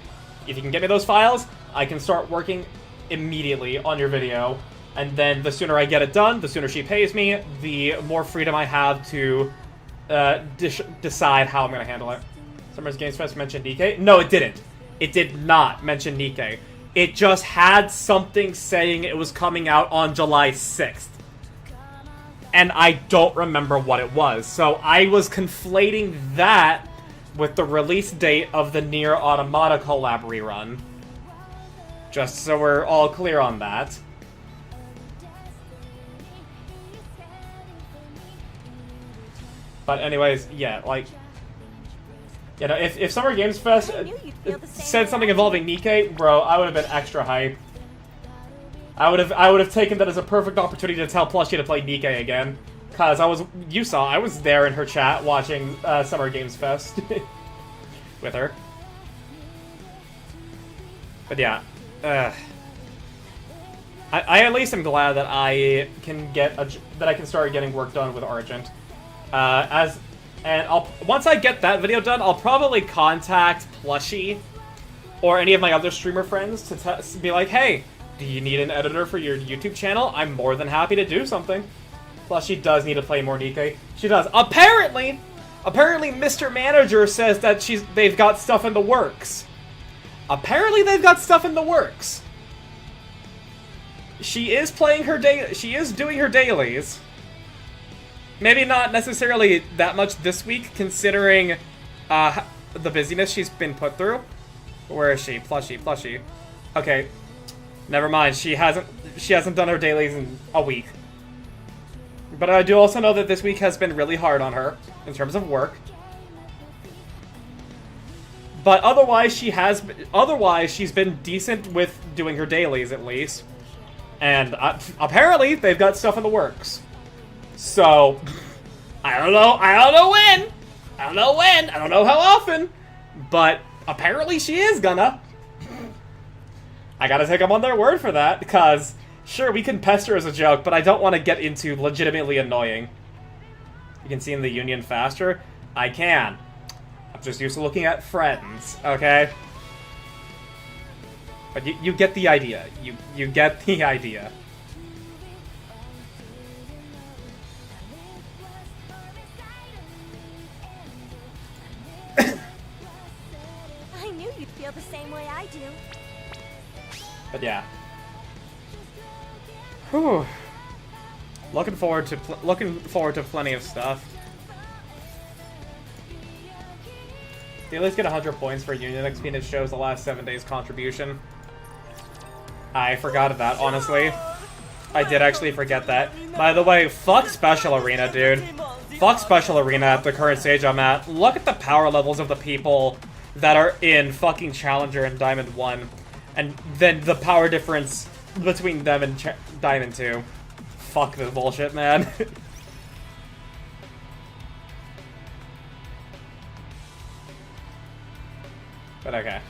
if you can get me those files, I can start working immediately on your video. And then the sooner I get it done, the sooner she pays me, the more freedom I have to decide how I'm going to handle it. Summer's Games Fest mentioned Nikke? No, it didn't. It did not mention Nikke. It just had something saying it was coming out on July 6th. And I don't remember what it was. So I was conflating that with the release date of the Nier Automata collab rerun. Just so we're all clear on that. But anyways, yeah, like, you know, if Summer Games Fest said something involving Nikke, bro, I would have been extra hype. I would have taken that as a perfect opportunity to tell Plushie to play Nikke again, cause I was there in her chat watching Summer Games Fest with her. But yeah, I at least am glad that I can start getting work done with Argent. Once I get that video done, I'll probably contact Plushie or any of my other streamer friends to be like, hey, do you need an editor for your YouTube channel? I'm more than happy to do something. Plushie does need to play more Nikke. She does. Apparently Mr. Manager says that they've got stuff in the works. Apparently they've got stuff in the works. She is playing her she is doing her dailies. Maybe not necessarily that much this week, considering the busyness she's been put through. Where is she? Plushie. Okay, never mind. She hasn't done her dailies in a week. But I do also know that this week has been really hard on her in terms of work. But otherwise, she's been decent with doing her dailies at least. And apparently, they've got stuff in the works. So, I don't know when, I don't know how often, but apparently she is gonna. I gotta take them on their word for that, because, sure, we can pester as a joke, but I don't want to get into legitimately annoying. You can see in the Union faster? I can. I'm just used to looking at friends, okay? But you get the idea. You get the idea. I knew you'd feel the same way I do. But yeah. Whew. Looking forward to plenty of stuff. They at least get 100 points for Union XP, and it shows the last 7 days contribution. I forgot that, honestly. I did actually forget that. By the way, fuck Special Arena, dude. Fuck Special Arena at the current stage I'm at. Look at the power levels of the people that are in fucking Challenger and Diamond 1. And then the power difference between them and Diamond 2. Fuck this bullshit, man. But okay.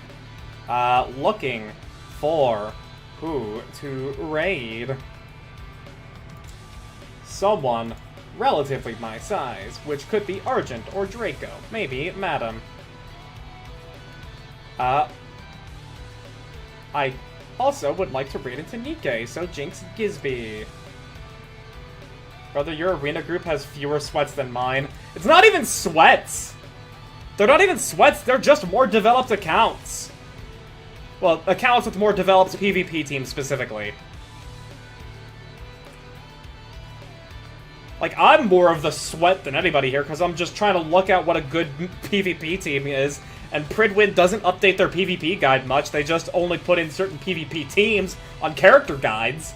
Looking for who to raid. Someone relatively my size, which could be Argent or Draco, maybe Madam. I also would like to raid into Nikke, so Jinx Gisby. Brother, your arena group has fewer sweats than mine. It's not even sweats! They're not even sweats, they're just more developed accounts. Well, accounts with more developed PvP teams specifically. Like, I'm more of the sweat than anybody here, because I'm just trying to look at what a good PvP team is, and Pridwin doesn't update their PvP guide much, they just only put in certain PvP teams on character guides.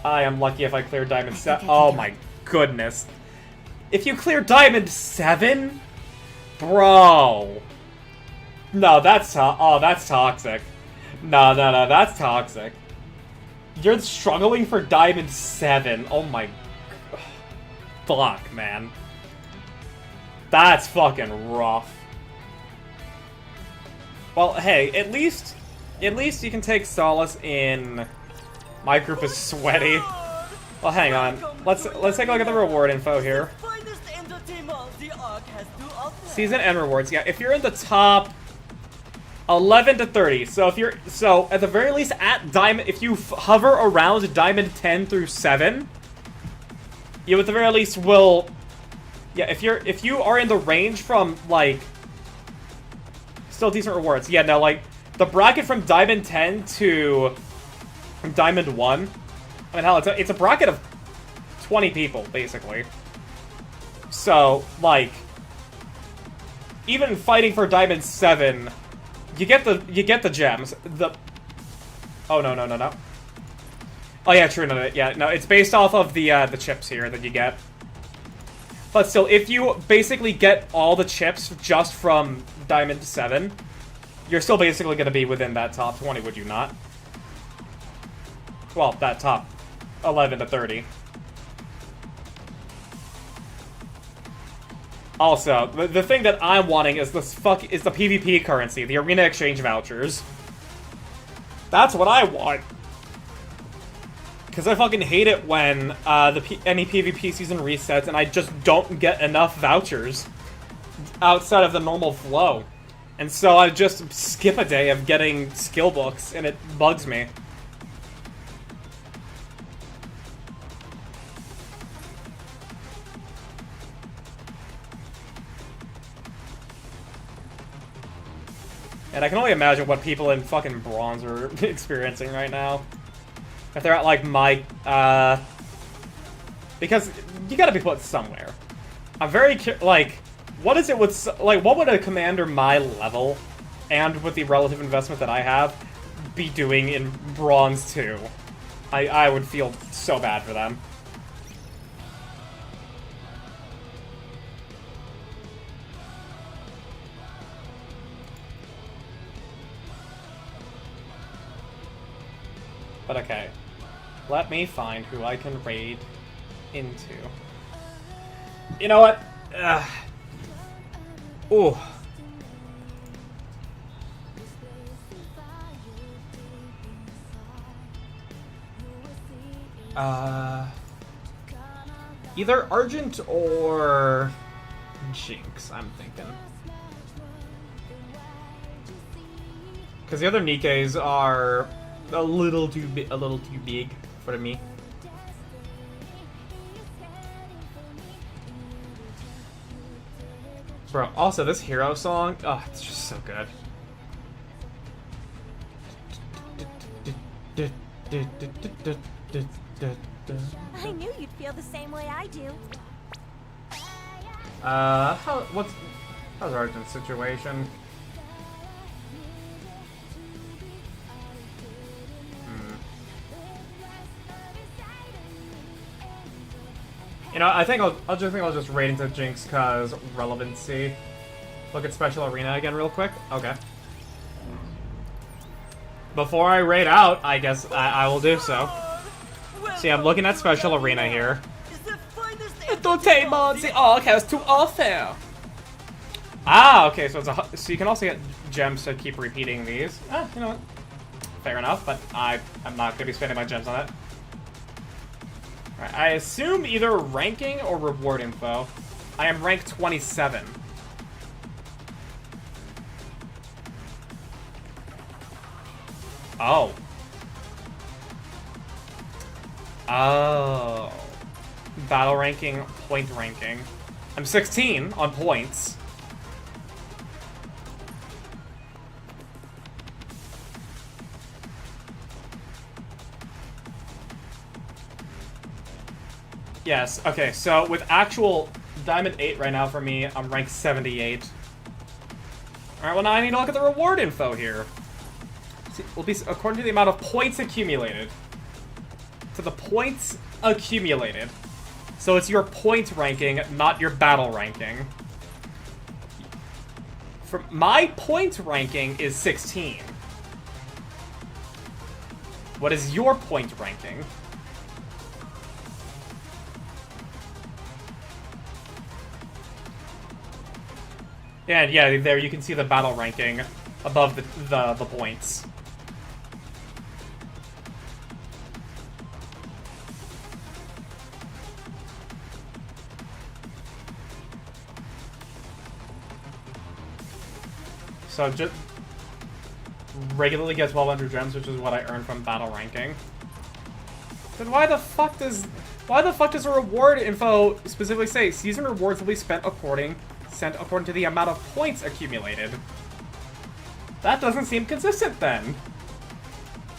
I am lucky if I clear Diamond 7. Oh my goodness. If you clear Diamond 7? Bro. No, that's that's toxic. No, that's toxic. You're struggling for Diamond 7. Oh my... Fuck, man. That's fucking rough. Well, hey, at least you can take solace in... My group is sweaty. Well, hang on. Let's take a look at the reward info here. Season end rewards. Yeah, if you're in the top 11 to 30. So if you're at the very least at Diamond, if you hover around Diamond 10 through 7, you at the very least will. Yeah, if you are in the range from like still decent rewards. Yeah, no, like the bracket from Diamond 10 to Diamond 1. I mean, hell, it's a bracket of 20 people basically. So like, even fighting for Diamond 7, you get the gems. Oh no. Oh yeah, true. No, yeah, no. It's based off of the chips here that you get. But still, if you basically get all the chips just from Diamond 7, you're still basically gonna be within that top 20, would you not? Well, that top 11 to 30. Also, the thing that I'm wanting is the PvP currency, the arena exchange vouchers. That's what I want. Because I fucking hate it when any PvP season resets and I just don't get enough vouchers outside of the normal flow. And so I just skip a day of getting skill books and it bugs me. And I can only imagine what people in fucking bronze are experiencing right now. If they're at, like, my, because you gotta be put somewhere. I'm very like, what is it with, like, what would a commander my level, and with the relative investment that I have, be doing in bronze 2? I would feel so bad for them. But okay, let me find who I can raid into. You know what? Ooh. Either Argent or Jinx, I'm thinking. Because the other Nikkes are a little too big for me. Bro, also this hero song, oh, it's just so good. I knew you'd feel the same way I do. How's Argent's situation? You know, I think I'll just raid into Jinx cause relevancy. Look at Special Arena again real quick. Okay. Before I raid out, I guess I will do so. See, I'm looking at Special Arena here. Entertainment, the arc has to offer. Ah, okay, so so you can also get gems to keep repeating these. Ah, you know what? Fair enough, but I'm not gonna be spending my gems on it. Alright, I assume either ranking or reward info. I am rank 27. Oh. Oh. Battle ranking, point ranking. I'm 16 on points. Yes, okay, so with actual Diamond 8 right now for me, I'm ranked 78. Alright, well now I need to look at the reward info here. See, will be according to the amount of points accumulated. To the points accumulated. So it's your point ranking, not your battle ranking. For my point ranking is 16. What is your point ranking? And yeah, there you can see the battle ranking above the points. So just regularly gets 1,200 gems, which is what I earned from battle ranking. Then why the fuck does the reward info specifically say season rewards will be spent according to the amount of points accumulated? That doesn't seem consistent then.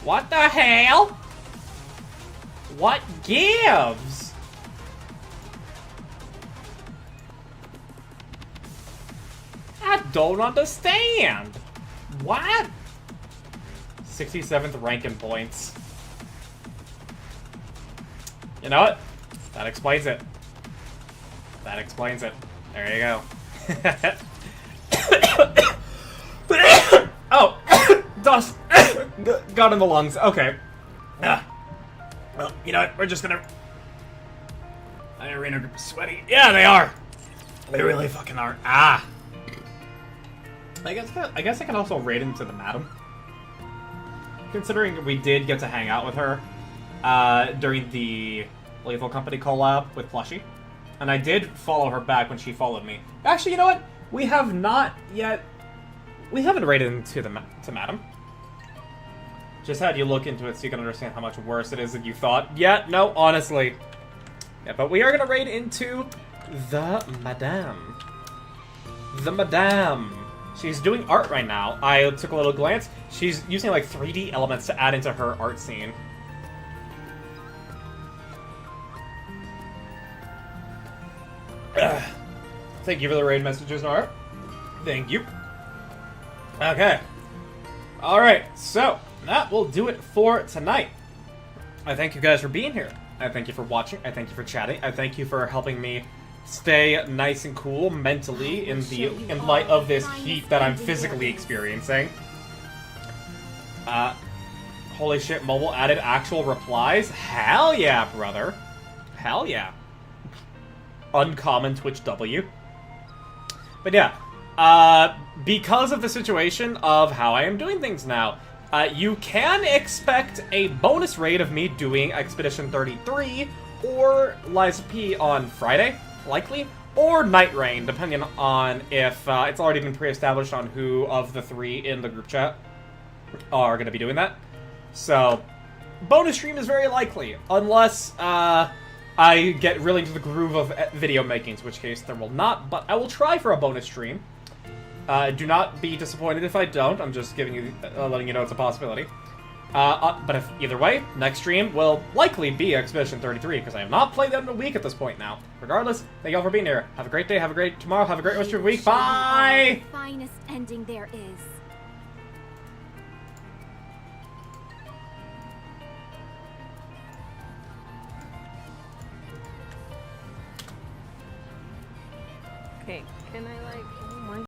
What the hell? What gives? I don't understand. What? 67th rank in points. You know what? That explains it. That explains it. There you go. Oh! Dust! Got in the lungs. Okay. Well, you know what? We're just gonna... My arena group is sweaty. Yeah, they are! They really fucking are. Ah! I guess I can also raid into the madam. Considering we did get to hang out with her during the Lethal Company collab with Plushie. And I did follow her back when she followed me. Actually, you know what? We have not yet... We haven't raided into to madam. Just had you look into it so you can understand how much worse it is than you thought. Yeah, no, honestly. Yeah, but we are going to raid into the madame. The madame. She's doing art right now. I took a little glance. She's using like 3D elements to add into her art scene. Thank you for the raid messages, Nara. Thank you. Okay. Alright, so that will do it for tonight. I thank you guys for being here. I thank you for watching. I thank you for chatting. I thank you for helping me stay nice and cool mentally in light of this heat that I'm physically experiencing. Holy shit, mobile added actual replies? Hell yeah, brother. Hell yeah. Uncommon Twitch W. But yeah, because of the situation of how I am doing things now, you can expect a bonus raid of me doing Expedition 33 or Liza P on Friday, likely, or Night Rain, depending on if it's already been pre-established on who of the three in the group chat are going to be doing that. So, bonus stream is very likely, unless I get really into the groove of video making, in which case there will not, but I will try for a bonus stream. Do not be disappointed if I don't. I'm just giving you, letting you know it's a possibility. But if either way, next stream will likely be Expedition 33, because I have not played that in a week at this point now. Regardless, thank y'all for being here. Have a great day, have a great tomorrow, have a great rest of your week. Bye! The finest ending there is. Okay, can I, like...